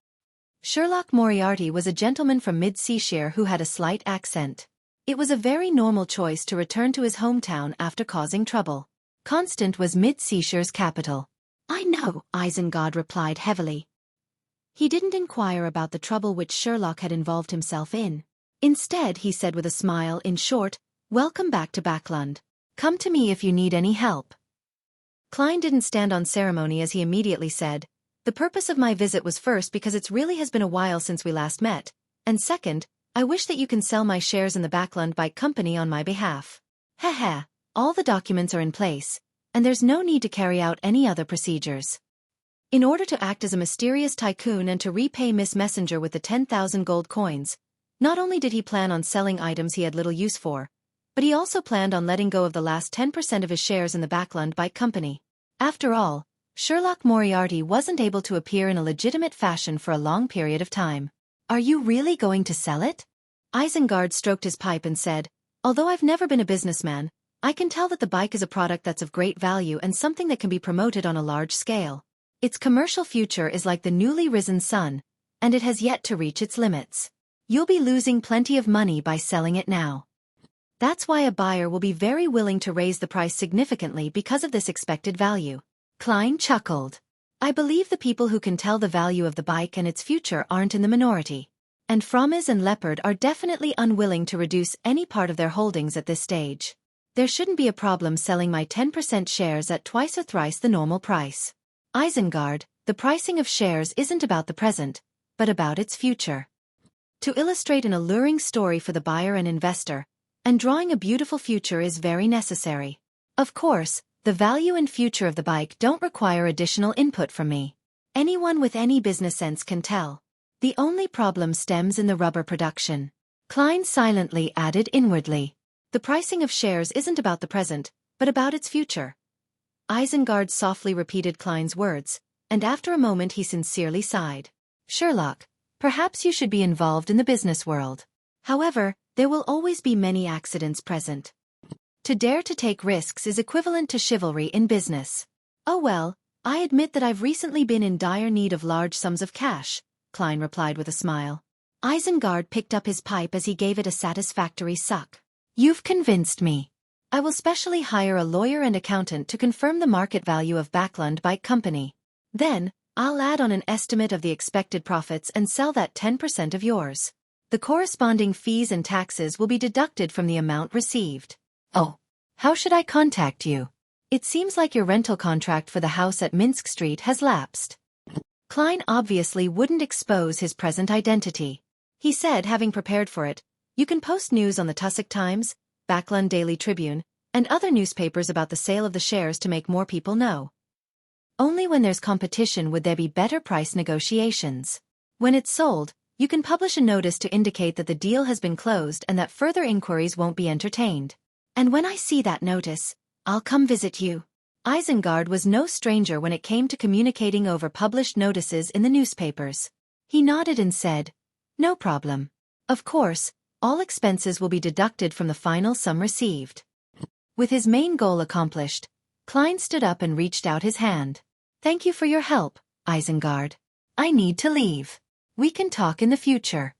Sherlock Moriarty was a gentleman from Mid-Seashire who had a slight accent. It was a very normal choice to return to his hometown after causing trouble. Constant was Mid-Seashire's capital. I know, Isengard replied heavily. He didn't inquire about the trouble which Sherlock had involved himself in. Instead, he said with a smile, in short, welcome back to Backland. Come to me if you need any help. Klein didn't stand on ceremony as he immediately said, the purpose of my visit was first because it really has been a while since we last met, and second, I wish that you can sell my shares in the Backland Bike Company on my behalf. Heh. All the documents are in place, and there's no need to carry out any other procedures. In order to act as a mysterious tycoon and to repay Miss Messenger with the 10,000 gold coins, not only did he plan on selling items he had little use for, but he also planned on letting go of the last 10% of his shares in the Backland Bike Company. After all, Sherlock Moriarty wasn't able to appear in a legitimate fashion for a long period of time. Are you really going to sell it? Isengard stroked his pipe and said, although I've never been a businessman, I can tell that the bike is a product that's of great value and something that can be promoted on a large scale. Its commercial future is like the newly risen sun, and it has yet to reach its limits. You'll be losing plenty of money by selling it now. That's why a buyer will be very willing to raise the price significantly because of this expected value. Klein chuckled. I believe the people who can tell the value of the bike and its future aren't in the minority. And Frommes and Leopard are definitely unwilling to reduce any part of their holdings at this stage. There shouldn't be a problem selling my 10% shares at twice or thrice the normal price. Isengard, the pricing of shares isn't about the present, but about its future. To illustrate an alluring story for the buyer and investor, and drawing a beautiful future is very necessary. Of course, the value and future of the bike don't require additional input from me. Anyone with any business sense can tell. The only problem stems in the rubber production. Klein silently added inwardly. The pricing of shares isn't about the present, but about its future. Isengard softly repeated Klein's words, and after a moment he sincerely sighed. Sherlock, perhaps you should be involved in the business world. However, there will always be many accidents present. To dare to take risks is equivalent to chivalry in business. Oh well, I admit that I've recently been in dire need of large sums of cash, Klein replied with a smile. Isengard picked up his pipe as he gave it a satisfactory suck. You've convinced me. I will specially hire a lawyer and accountant to confirm the market value of Backland Bike Company. Then, I'll add on an estimate of the expected profits and sell that 10% of yours. The corresponding fees and taxes will be deducted from the amount received. Oh, how should I contact you? It seems like your rental contract for the house at Minsk Street has lapsed. Klein obviously wouldn't expose his present identity. He said, having prepared for it, you can post news on the Tussock Times, Backland Daily Tribune, and other newspapers about the sale of the shares to make more people know. Only when there's competition would there be better price negotiations. When it's sold, you can publish a notice to indicate that the deal has been closed and that further inquiries won't be entertained. And when I see that notice, I'll come visit you. Isengard was no stranger when it came to communicating over published notices in the newspapers. He nodded and said, no problem. Of course, all expenses will be deducted from the final sum received. With his main goal accomplished, Klein stood up and reached out his hand. Thank you for your help, Isengard. I need to leave. We can talk in the future.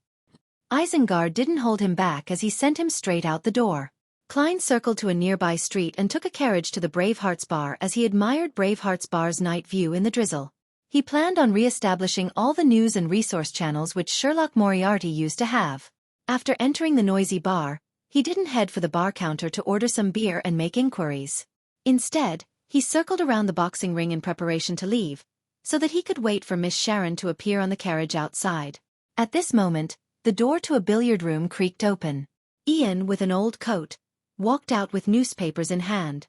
Isengard didn't hold him back as he sent him straight out the door. Klein circled to a nearby street and took a carriage to the Bravehearts Bar as he admired Bravehearts Bar's night view in the drizzle. He planned on re-establishing all the news and resource channels which Sherlock Moriarty used to have. After entering the noisy bar, he didn't head for the bar counter to order some beer and make inquiries. Instead, He circled around the boxing ring in preparation to leave, so that he could wait for Miss Sharon to appear on the carriage outside. At this moment, the door to a billiard room creaked open. Ian, with an old coat, walked out with newspapers in hand.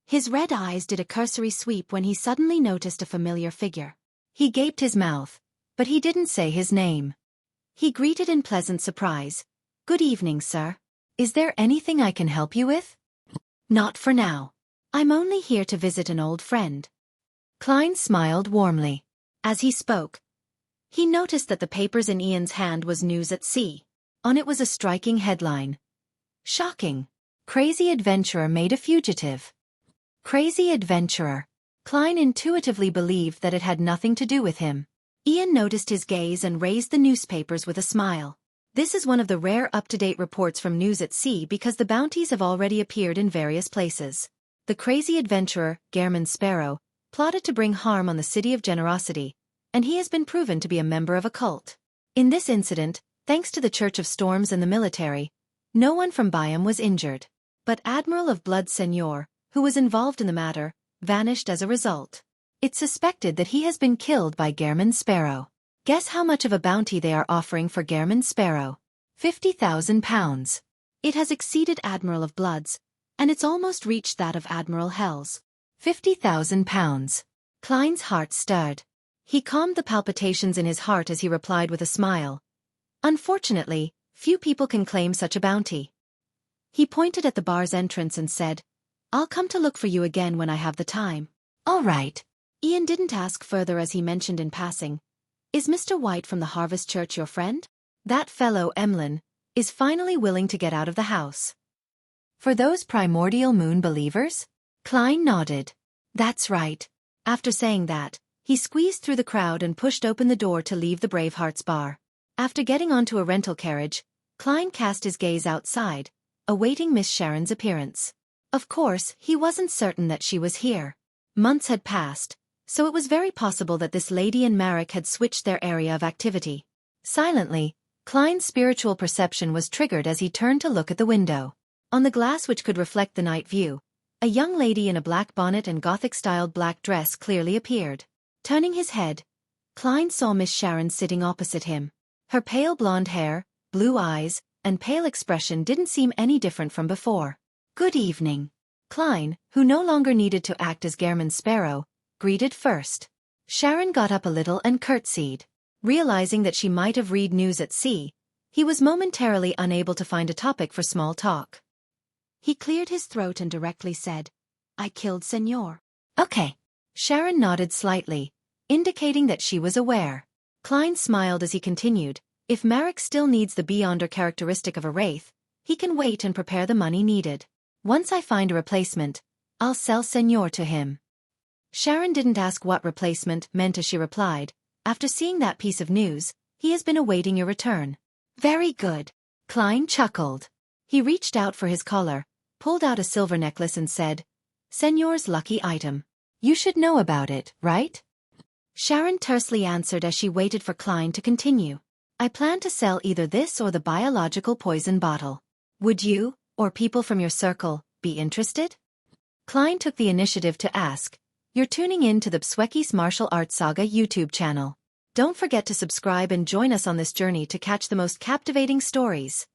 His red eyes did a cursory sweep when he suddenly noticed a familiar figure. He gaped his mouth, but he didn't say his name. He greeted in pleasant surprise. "Good evening, sir. Is there anything I can help you with?" "Not for now. I'm only here to visit an old friend." Klein smiled warmly. As he spoke, he noticed that the papers in Ian's hand was News at Sea. On it was a striking headline. "Shocking. Crazy adventurer made a fugitive." Crazy adventurer. Klein intuitively believed that it had nothing to do with him. Ian noticed his gaze and raised the newspapers with a smile. This is one of the rare up-to-date reports from News at Sea because the bounties have already appeared in various places. The crazy adventurer, Gairman Sparrow, plotted to bring harm on the City of Generosity, and he has been proven to be a member of a cult. In this incident, thanks to the Church of Storms and the military, no one from Byam was injured. But Admiral of Blood Senor, who was involved in the matter, vanished as a result. It's suspected that he has been killed by Gairman Sparrow. Guess how much of a bounty they are offering for Gairman Sparrow? £50,000. It has exceeded Admiral of Blood's, and it's almost reached that of Admiral Hell's. £50,000. Klein's heart stirred. He calmed the palpitations in his heart as he replied with a smile. "Unfortunately, few people can claim such a bounty." He pointed at the bar's entrance and said, "I'll come to look for you again when I have the time." "All right." Ian didn't ask further as he mentioned in passing, "Is Mr. White from the Harvest Church your friend? That fellow, Emlyn, is finally willing to get out of the house." "For those primordial moon believers?" Klein nodded. "That's right." After saying that, he squeezed through the crowd and pushed open the door to leave the Bravehearts bar. After getting onto a rental carriage, Klein cast his gaze outside, awaiting Miss Sharon's appearance. Of course, he wasn't certain that she was here. Months had passed, so it was very possible that this lady and Marek had switched their area of activity. Silently, Klein's spiritual perception was triggered as he turned to look at the window. On the glass which could reflect the night view, a young lady in a black bonnet and Gothic-styled black dress clearly appeared. Turning his head, Klein saw Miss Sharon sitting opposite him. Her pale blonde hair, blue eyes, and pale expression didn't seem any different from before. "Good evening." Klein, who no longer needed to act as Gairman Sparrow, greeted first. Sharon got up a little and curtsied. Realizing that she might have read News at Sea, he was momentarily unable to find a topic for small talk. He cleared his throat and directly said, "I killed Senor." "Okay." Sharon nodded slightly, indicating that she was aware. Klein smiled as he continued, "If Marek still needs the beyonder characteristic of a wraith, he can wait and prepare the money needed. Once I find a replacement, I'll sell Senor to him." Sharon didn't ask what replacement meant as she replied, "After seeing that piece of news, he has been awaiting your return." "Very good." Klein chuckled. He reached out for his collar, pulled out a silver necklace and said, "Senor's lucky item. You should know about it, right?" Sharon tersely answered as she waited for Klein to continue. "I plan to sell either this or the biological poison bottle. Would you, or people from your circle, be interested?" Klein took the initiative to ask, "You're tuning in to the Xueqi's Martial Arts Saga YouTube channel. Don't forget to subscribe and join us on this journey to catch the most captivating stories."